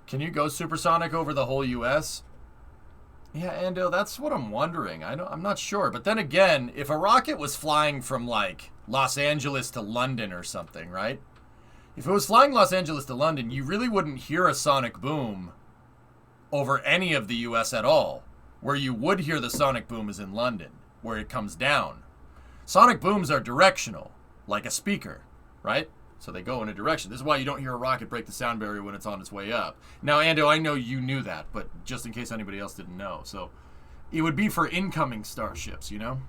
Can you go supersonic over the whole U.S.? Yeah, Ando, that's what I'm wondering. I'm not sure. But then again, if a rocket was flying from, like, Los Angeles to London or something, right? If it was flying Los Angeles to London, you really wouldn't hear a sonic boom over any of the U.S. at all. Where you would hear the sonic boom is in London, where it comes down. Sonic booms are directional, like a speaker, right? So they go in a direction. This is why you don't hear a rocket break the sound barrier when it's on its way up. Now, Ando, I know you knew that, but just in case anybody else didn't know. So it would be for incoming starships, you know?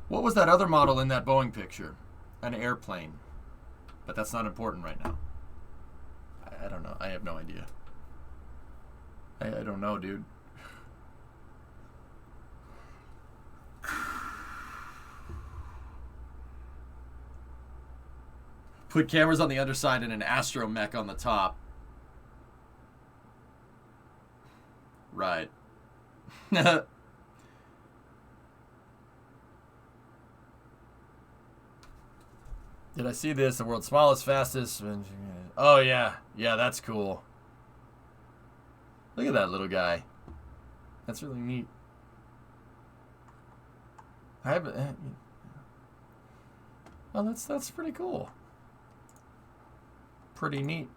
What was that other model in that Boeing picture? An airplane. But that's not important right now. I don't know. I have no idea. I don't know, dude. Put cameras on the underside and an astromech on the top. Right. Did I see this? The world's smallest, fastest. Oh, yeah. Yeah, that's cool. Look at that little guy. That's really neat. I haven't... Well, that's pretty cool. Pretty neat.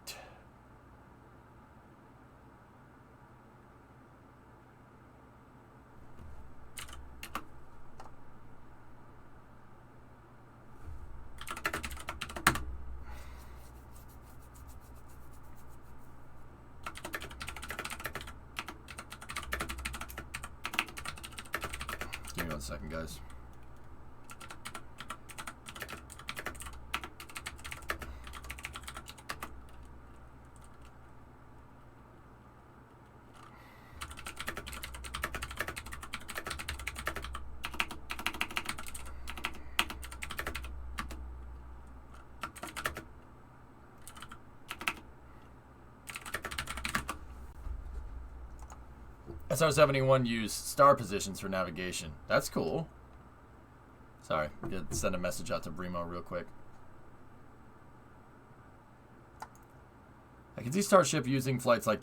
Give me 1 second, guys. SR-71 use star positions for navigation. That's cool. Sorry, send a message out to Brimo real quick. I can see Starship using flights like